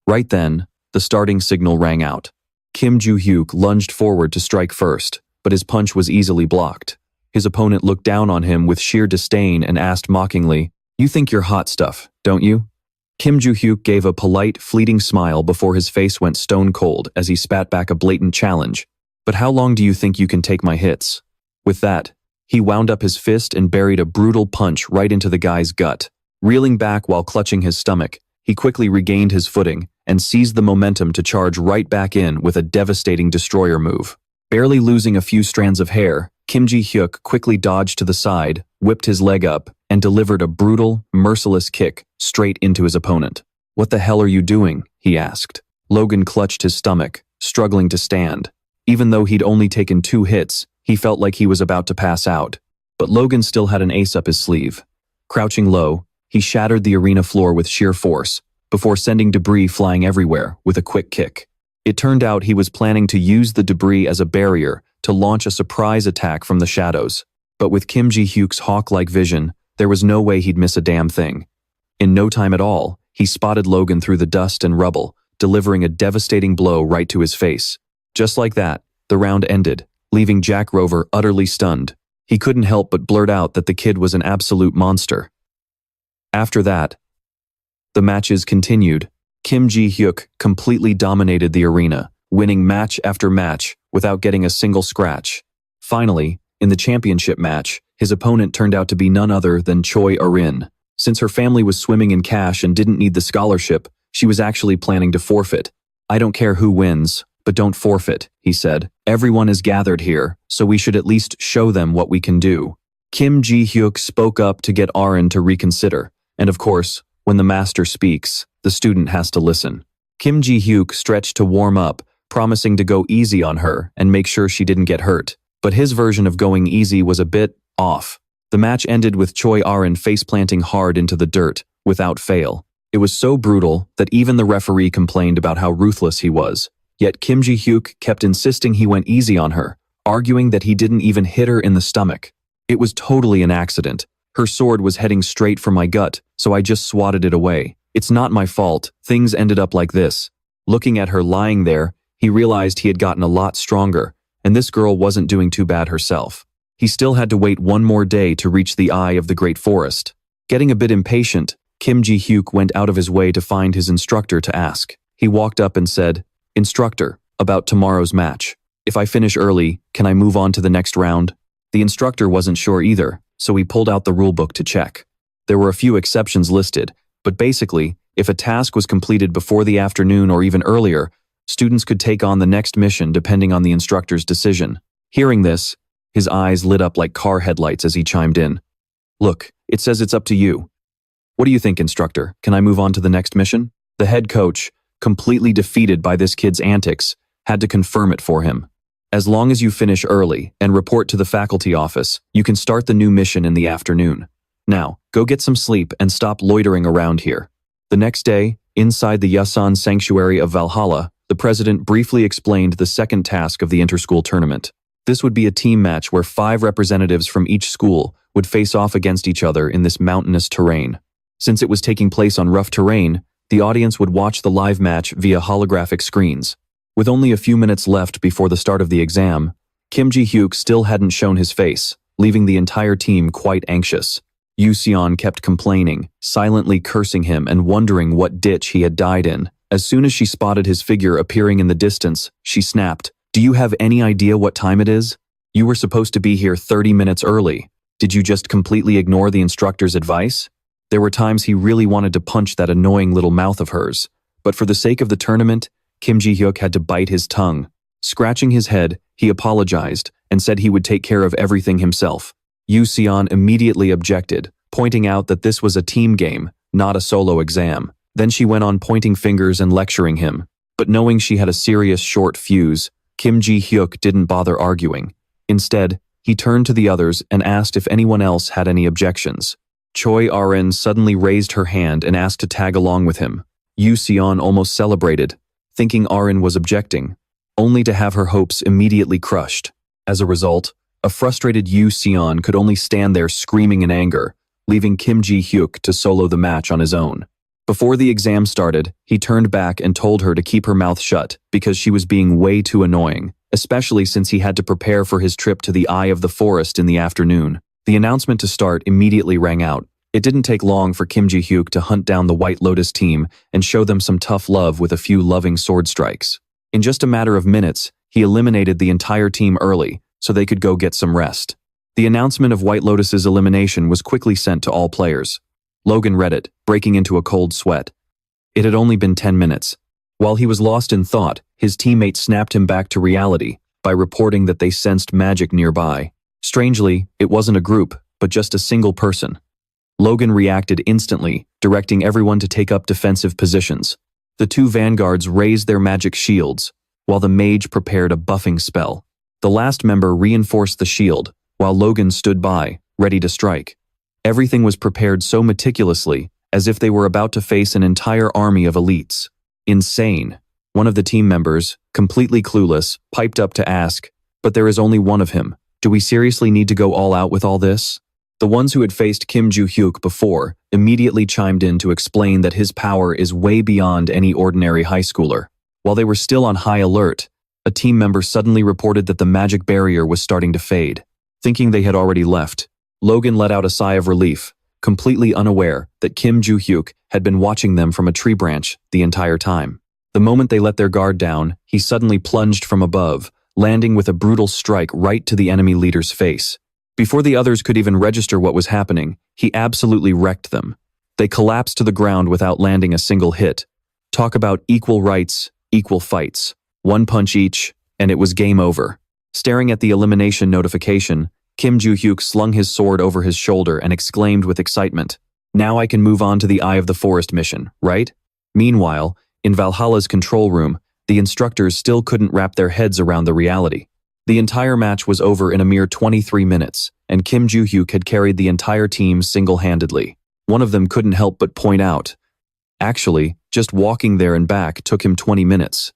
Right then, the starting signal rang out. Kim Joo-hyuk lunged forward to strike first, but his punch was easily blocked. His opponent looked down on him with sheer disdain and asked mockingly, "You think you're hot stuff, don't you?" Kim Joo-hyuk gave a polite, fleeting smile before his face went stone cold as he spat back a blatant challenge. "But how long do you think you can take my hits?" With that, he wound up his fist and buried a brutal punch right into the guy's gut. Reeling back while clutching his stomach, he quickly regained his footing and seized the momentum to charge right back in with a devastating destroyer move. Barely losing a few strands of hair, Kim Joo-hyuk quickly dodged to the side, whipped his leg up, and delivered a brutal, merciless kick straight into his opponent. "What the hell are you doing?" he asked. Logan clutched his stomach, struggling to stand. Even though he'd only taken 2 hits, he felt like he was about to pass out. But Logan still had an ace up his sleeve. Crouching low, he shattered the arena floor with sheer force, before sending debris flying everywhere with a quick kick. It turned out he was planning to use the debris as a barrier to launch a surprise attack from the shadows. But with Kim Joo-hyuk's hawk-like vision, there was no way he'd miss a damn thing. In no time at all, he spotted Logan through the dust and rubble, delivering a devastating blow right to his face. Just like that, the round ended, leaving Jack Rover utterly stunned. He couldn't help but blurt out that the kid was an absolute monster. After that, the matches continued. Kim Joo-hyuk completely dominated the arena, winning match after match without getting a single scratch. Finally, in the championship match, his opponent turned out to be none other than Choi Ah-rin. Since her family was swimming in cash and didn't need the scholarship, she was actually planning to forfeit. "I don't care who wins, but don't forfeit," he said. "Everyone is gathered here, so we should at least show them what we can do." Kim Joo-hyuk spoke up to get Ah-rin to reconsider, and of course, when the master speaks, the student has to listen. Kim Joo-hyuk stretched to warm up, promising to go easy on her and make sure she didn't get hurt. But his version of going easy was a bit off. The match ended with Choi Ah-rin face-planting hard into the dirt, without fail. It was so brutal that even the referee complained about how ruthless he was. Yet Kim Ji-hyuk kept insisting he went easy on her, arguing that he didn't even hit her in the stomach. It was totally an accident. Her sword was heading straight for my gut, so I just swatted it away. It's not my fault. Things ended up like this. Looking at her lying there, he realized he had gotten a lot stronger, and this girl wasn't doing too bad herself. He still had to wait one more day to reach the eye of the great forest. Getting a bit impatient, Kim Ji-hyuk went out of his way to find his instructor to ask. He walked up and said, "Instructor, about tomorrow's match. If I finish early, can I move on to the next round?" The instructor wasn't sure either, so he pulled out the rulebook to check. There were a few exceptions listed, but basically, if a task was completed before the afternoon or even earlier, students could take on the next mission depending on the instructor's decision. Hearing this, his eyes lit up like car headlights as he chimed in. "Look, it says it's up to you. What do you think, instructor? Can I move on to the next mission?" The head coach, completely defeated by this kid's antics, had to confirm it for him. "As long as you finish early and report to the faculty office, you can start the new mission in the afternoon. Now, go get some sleep and stop loitering around here." The next day, inside the Yasan sanctuary of Valhalla, the president briefly explained the second task of the interschool tournament. This would be a team match where 5 representatives from each school would face off against each other in this mountainous terrain. Since it was taking place on rough terrain, the audience would watch the live match via holographic screens. With only a few minutes left before the start of the exam, Kim Ji-hyuk still hadn't shown his face, leaving the entire team quite anxious. Yoo Seon kept complaining, silently cursing him and wondering what ditch he had died in. As soon as she spotted his figure appearing in the distance, she snapped, "Do you have any idea what time it is? You were supposed to be here 30 minutes early. Did you just completely ignore the instructor's advice?" There were times he really wanted to punch that annoying little mouth of hers, but for the sake of the tournament, Kim Ji-hyuk had to bite his tongue. Scratching his head, he apologized and said he would take care of everything himself. Yoo Seon immediately objected, pointing out that this was a team game, not a solo exam. Then she went on pointing fingers and lecturing him. But knowing she had a serious short fuse, Kim Ji-hyuk didn't bother arguing. Instead, he turned to the others and asked if anyone else had any objections. Choi Arin suddenly raised her hand and asked to tag along with him. Yoo Seon almost celebrated, thinking Arin was objecting, only to have her hopes immediately crushed. As a result, a frustrated Yoo Seon could only stand there screaming in anger, leaving Kim Ji-hyuk to solo the match on his own. Before the exam started, he turned back and told her to keep her mouth shut because she was being way too annoying, especially since he had to prepare for his trip to the Eye of the Forest in the afternoon. The announcement to start immediately rang out. It didn't take long for Kim Ji-hyuk to hunt down the White Lotus team and show them some tough love with a few loving sword strikes. In just a matter of minutes, he eliminated the entire team early, so they could go get some rest. The announcement of White Lotus's elimination was quickly sent to all players. Logan read it, breaking into a cold sweat. It had only been 10 minutes. While he was lost in thought, his teammate snapped him back to reality by reporting that they sensed magic nearby. Strangely, it wasn't a group, but just a single person. Logan reacted instantly, directing everyone to take up defensive positions. The 2 vanguards raised their magic shields, while the mage prepared a buffing spell. The last member reinforced the shield, while Logan stood by, ready to strike. Everything was prepared so meticulously, as if they were about to face an entire army of elites. Insane. One of the team members, completely clueless, piped up to ask, "But there is only one of him. Do we seriously need to go all out with all this?" The ones who had faced Kim Ji-hyuk before immediately chimed in to explain that his power is way beyond any ordinary high schooler. While they were still on high alert, a team member suddenly reported that the magic barrier was starting to fade. Thinking they had already left, Logan let out a sigh of relief, completely unaware that Kim Ji-hyuk had been watching them from a tree branch the entire time. The moment they let their guard down, he suddenly plunged from above, landing with a brutal strike right to the enemy leader's face. Before the others could even register what was happening, he absolutely wrecked them. They collapsed to the ground without landing a single hit. Talk about equal rights, equal fights. 1 punch each, and it was game over. Staring at the elimination notification, Kim Ji-hyuk slung his sword over his shoulder and exclaimed with excitement, "Now I can move on to the Eye of the Forest mission, right?" Meanwhile, in Valhalla's control room, the instructors still couldn't wrap their heads around the reality. The entire match was over in a mere 23 minutes, and Kim Ji-hyuk had carried the entire team single-handedly. One of them couldn't help but point out, Actually, just walking there and back took him 20 minutes.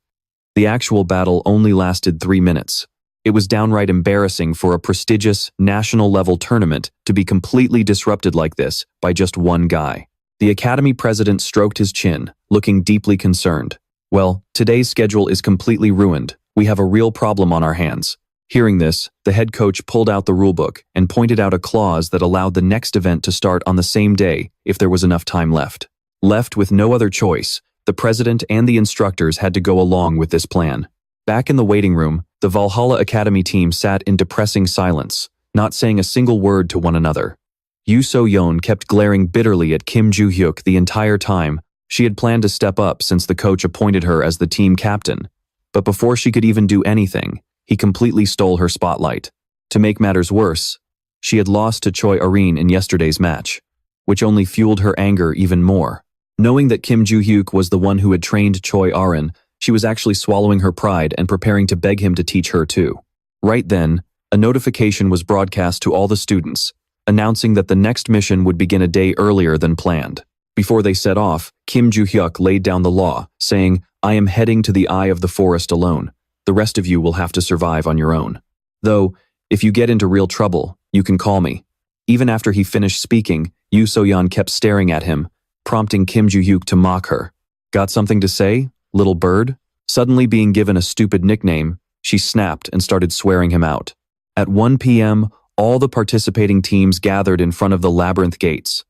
The actual battle only lasted 3 minutes. It was downright embarrassing for a prestigious, national-level tournament to be completely disrupted like this by just one guy. The Academy president stroked his chin, looking deeply concerned. Well, today's schedule is completely ruined. We have a real problem on our hands. Hearing this, the head coach pulled out the rulebook and pointed out a clause that allowed the next event to start on the same day if there was enough time left. Left with no other choice, the president and the instructors had to go along with this plan. Back in the waiting room, the Valhalla Academy team sat in depressing silence, not saying a single word to one another. Yoo So-yeon kept glaring bitterly at Kim Joo-hyuk the entire time. She had planned to step up since the coach appointed her as the team captain. But before she could even do anything, he completely stole her spotlight. To make matters worse, she had lost to Choi Arin in yesterday's match, which only fueled her anger even more. Knowing that Kim Joo-hyuk was the one who had trained Choi Arin, she was actually swallowing her pride and preparing to beg him to teach her too. Right then, a notification was broadcast to all the students, announcing that the next mission would begin a day earlier than planned. Before they set off, Kim Joo-hyuk laid down the law, saying, "I am heading to the eye of the forest alone. The rest of you will have to survive on your own. Though, if you get into real trouble, you can call me." Even after he finished speaking, Yoo So-yeon kept staring at him, prompting Kim Joo-hyuk to mock her. "Got something to say, little bird?" Suddenly being given a stupid nickname, she snapped and started swearing him out. At 1 p.m., all the participating teams gathered in front of the labyrinth gates.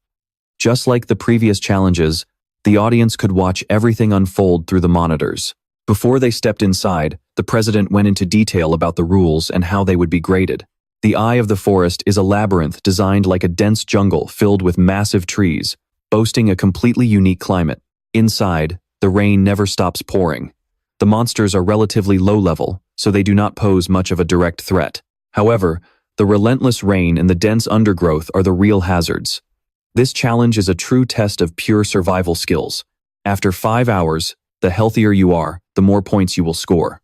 Just like the previous challenges, the audience could watch everything unfold through the monitors. Before they stepped inside, the president went into detail about the rules and how they would be graded. The Eye of the Forest is a labyrinth designed like a dense jungle filled with massive trees, boasting a completely unique climate. Inside, the rain never stops pouring. The monsters are relatively low-level, so they do not pose much of a direct threat. However, the relentless rain and the dense undergrowth are the real hazards. This challenge is a true test of pure survival skills. After 5 hours, the healthier you are, the more points you will score.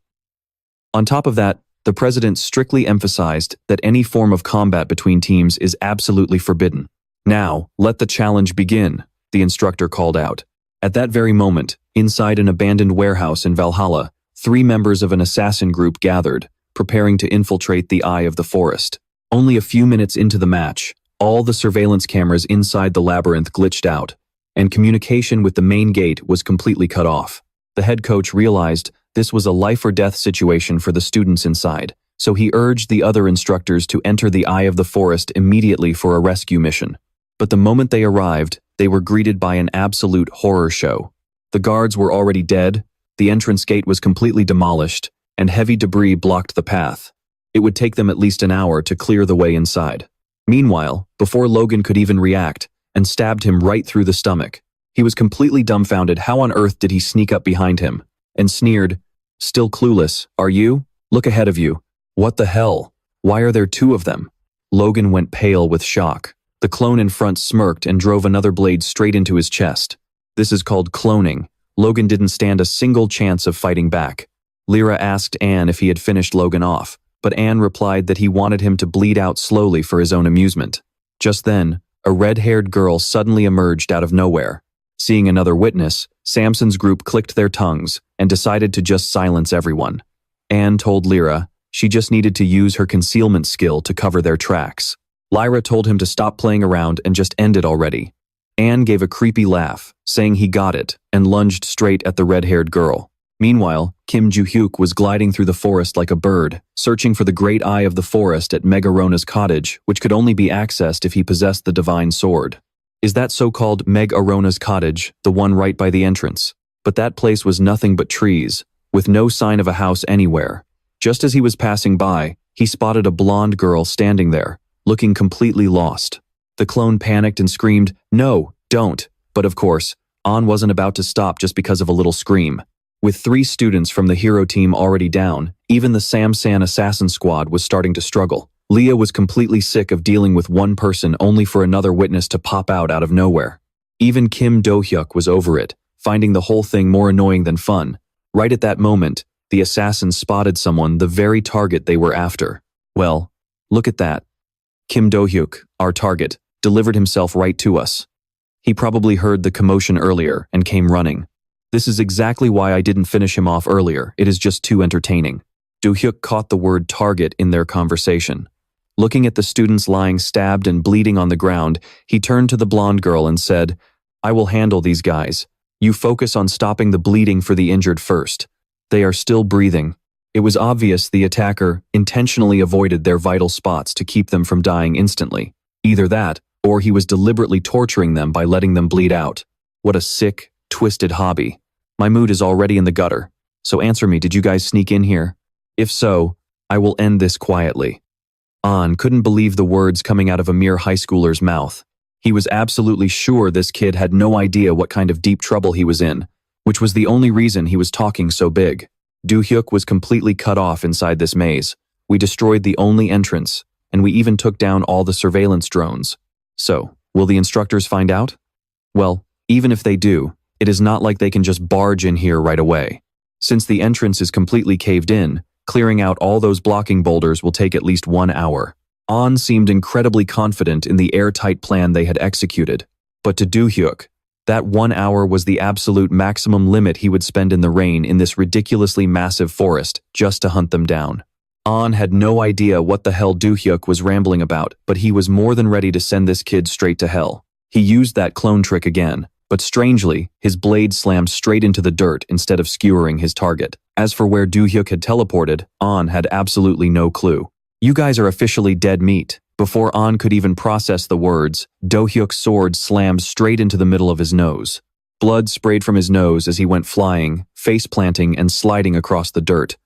On top of that, the president strictly emphasized that any form of combat between teams is absolutely forbidden. "Now, let the challenge begin," the instructor called out. At that very moment, inside an abandoned warehouse in Valhalla, 3 members of an assassin group gathered, preparing to infiltrate the Eye of the Forest. Only a few minutes into the match, all the surveillance cameras inside the labyrinth glitched out, and communication with the main gate was completely cut off. The head coach realized this was a life-or-death situation for the students inside, so he urged the other instructors to enter the Eye of the Forest immediately for a rescue mission. But the moment they arrived, they were greeted by an absolute horror show. The guards were already dead, the entrance gate was completely demolished, and heavy debris blocked the path. It would take them at least an hour to clear the way inside. Meanwhile, before Logan could even react, and stabbed him right through the stomach. He was completely dumbfounded. How on earth did he sneak up behind him? And sneered, "Still clueless, are you? Look ahead of you. What the hell? Why are there 2 of them?" Logan went pale with shock. The clone in front smirked and drove another blade straight into his chest. This is called cloning. Logan didn't stand a single chance of fighting back. Lyra asked Anne if he had finished Logan off, but Anne replied that he wanted him to bleed out slowly for his own amusement. Just then, a red-haired girl suddenly emerged out of nowhere. Seeing another witness, Samson's group clicked their tongues and decided to just silence everyone. Anne told Lyra she just needed to use her concealment skill to cover their tracks. Lyra told him to stop playing around and just end it already. Anne gave a creepy laugh, saying he got it, and lunged straight at the red-haired girl. Meanwhile, Kim Joo-hyuk was gliding through the forest like a bird, searching for the great eye of the forest at Meg Arona's cottage, which could only be accessed if he possessed the divine sword. Is that so-called Meg Arona's cottage, the one right by the entrance? But that place was nothing but trees, with no sign of a house anywhere. Just as he was passing by, he spotted a blonde girl standing there, looking completely lost. The clone panicked and screamed, "No, don't." But of course, An wasn't about to stop just because of a little scream. With 3 students from the hero team already down, even the Samsan assassin squad was starting to struggle. Leah was completely sick of dealing with one person only for another witness to pop out of nowhere. Even Kim Do-hyuk was over it, finding the whole thing more annoying than fun. Right at that moment, the assassins spotted someone, the very target they were after. Well, look at that. Kim Do-hyuk, our target, delivered himself right to us. He probably heard the commotion earlier and came running. This is exactly why I didn't finish him off earlier. It is just too entertaining. Do-hyuk caught the word target in their conversation. Looking at the students lying stabbed and bleeding on the ground, he turned to the blonde girl and said, "I will handle these guys. You focus on stopping the bleeding for the injured first. They are still breathing." It was obvious the attacker intentionally avoided their vital spots to keep them from dying instantly. Either that, or he was deliberately torturing them by letting them bleed out. What a sick, twisted hobby. My mood is already in the gutter. So answer me, did you guys sneak in here? If so, I will end this quietly. An couldn't believe the words coming out of a mere high schooler's mouth. He was absolutely sure this kid had no idea what kind of deep trouble he was in, which was the only reason he was talking so big. Do-hyuk was completely cut off inside this maze. We destroyed the only entrance, and we even took down all the surveillance drones. So, will the instructors find out? Well, even if they do, it is not like they can just barge in here right away. Since the entrance is completely caved in, clearing out all those blocking boulders will take at least 1 hour. An seemed incredibly confident in the airtight plan they had executed. But to Do-hyuk, that 1 hour was the absolute maximum limit he would spend in the rain in this ridiculously massive forest just to hunt them down. An had no idea what the hell Do-hyuk was rambling about, but he was more than ready to send this kid straight to hell. He used that clone trick again, but strangely, his blade slammed straight into the dirt instead of skewering his target. As for where Do-hyuk had teleported, An had absolutely no clue. "You guys are officially dead meat." Before An could even process the words, Do-hyuk's sword slammed straight into the middle of his nose. Blood sprayed from his nose as he went flying, face-planting and sliding across the dirt.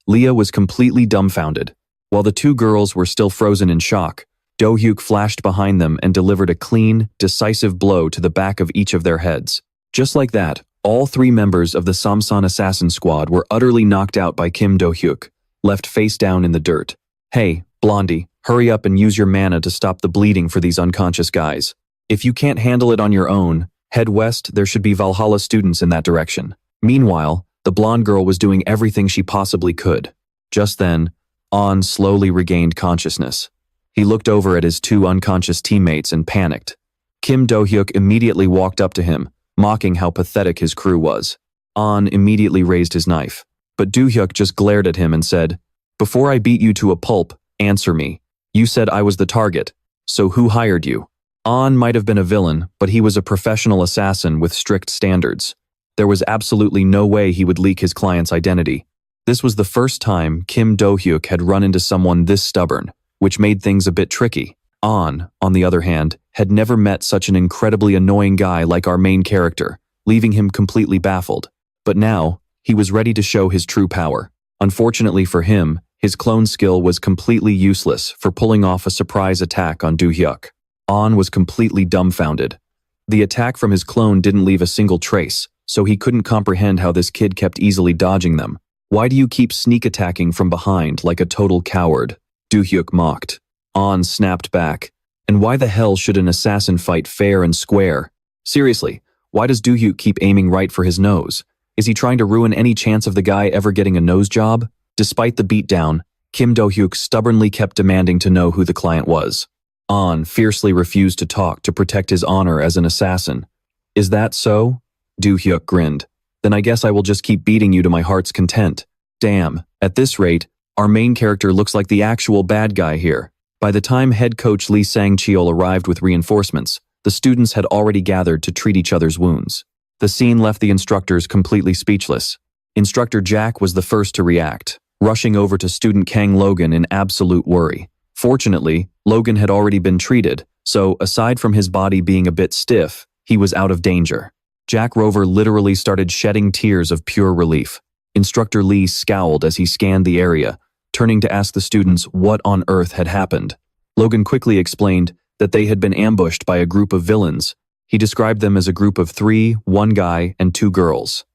Leah was completely dumbfounded. While the two girls were still frozen in shock, Do-hyuk flashed behind them and delivered a clean, decisive blow to the back of each of their heads. Just like that, all 3 members of the Samsan assassin squad were utterly knocked out by Kim Do-hyuk, left face down in the dirt. "Hey, Blondie, hurry up and use your mana to stop the bleeding for these unconscious guys. If you can't handle it on your own, head west, there should be Valhalla students in that direction." Meanwhile, the blonde girl was doing everything she possibly could. Just then, An slowly regained consciousness. He looked over at his 2 unconscious teammates and panicked. Kim Do-hyuk immediately walked up to him, mocking how pathetic his crew was. An immediately raised his knife, but Do-hyuk just glared at him and said, "Before I beat you to a pulp, answer me. You said I was the target, so who hired you?" An might have been a villain, but he was a professional assassin with strict standards. There was absolutely no way he would leak his client's identity. This was the first time Kim Do-hyuk had run into someone this stubborn, which made things a bit tricky. An, on the other hand, had never met such an incredibly annoying guy like our main character, leaving him completely baffled. But now, he was ready to show his true power. Unfortunately for him, his clone skill was completely useless for pulling off a surprise attack on Do-hyuk. An was completely dumbfounded. The attack from his clone didn't leave a single trace, so he couldn't comprehend how this kid kept easily dodging them. "Why do you keep sneak attacking from behind like a total coward?" Do-hyuk mocked. An snapped back. "And why the hell should an assassin fight fair and square? Seriously, why does Do-hyuk keep aiming right for his nose? Is he trying to ruin any chance of the guy ever getting a nose job?" Despite the beatdown, Kim Do-hyuk stubbornly kept demanding to know who the client was. An fiercely refused to talk to protect his honor as an assassin. "Is that so?" Do-hyuk grinned. "Then I guess I will just keep beating you to my heart's content." Damn, at this rate, our main character looks like the actual bad guy here. By the time head coach Lee Sang-cheol arrived with reinforcements, the students had already gathered to treat each other's wounds. The scene left the instructors completely speechless. Instructor Jack was the first to react, rushing over to student Kang Logan in absolute worry. Fortunately, Logan had already been treated, so aside from his body being a bit stiff, he was out of danger. Jack Rover literally started shedding tears of pure relief. Instructor Lee scowled as he scanned the area, turning to ask the students what on earth had happened. Logan quickly explained that they had been ambushed by a group of villains. He described them as a group of 3, 1 guy, and 2 girls.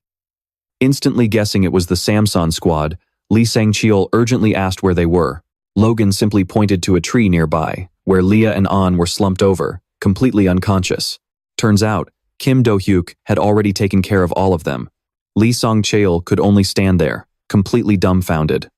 Instantly guessing it was the Samsan squad, Lee Sang-cheol urgently asked where they were. Logan simply pointed to a tree nearby, where Leah and An were slumped over, completely unconscious. Turns out, Kim Do-hyuk had already taken care of all of them. Lee Sang-cheol could only stand there, completely dumbfounded.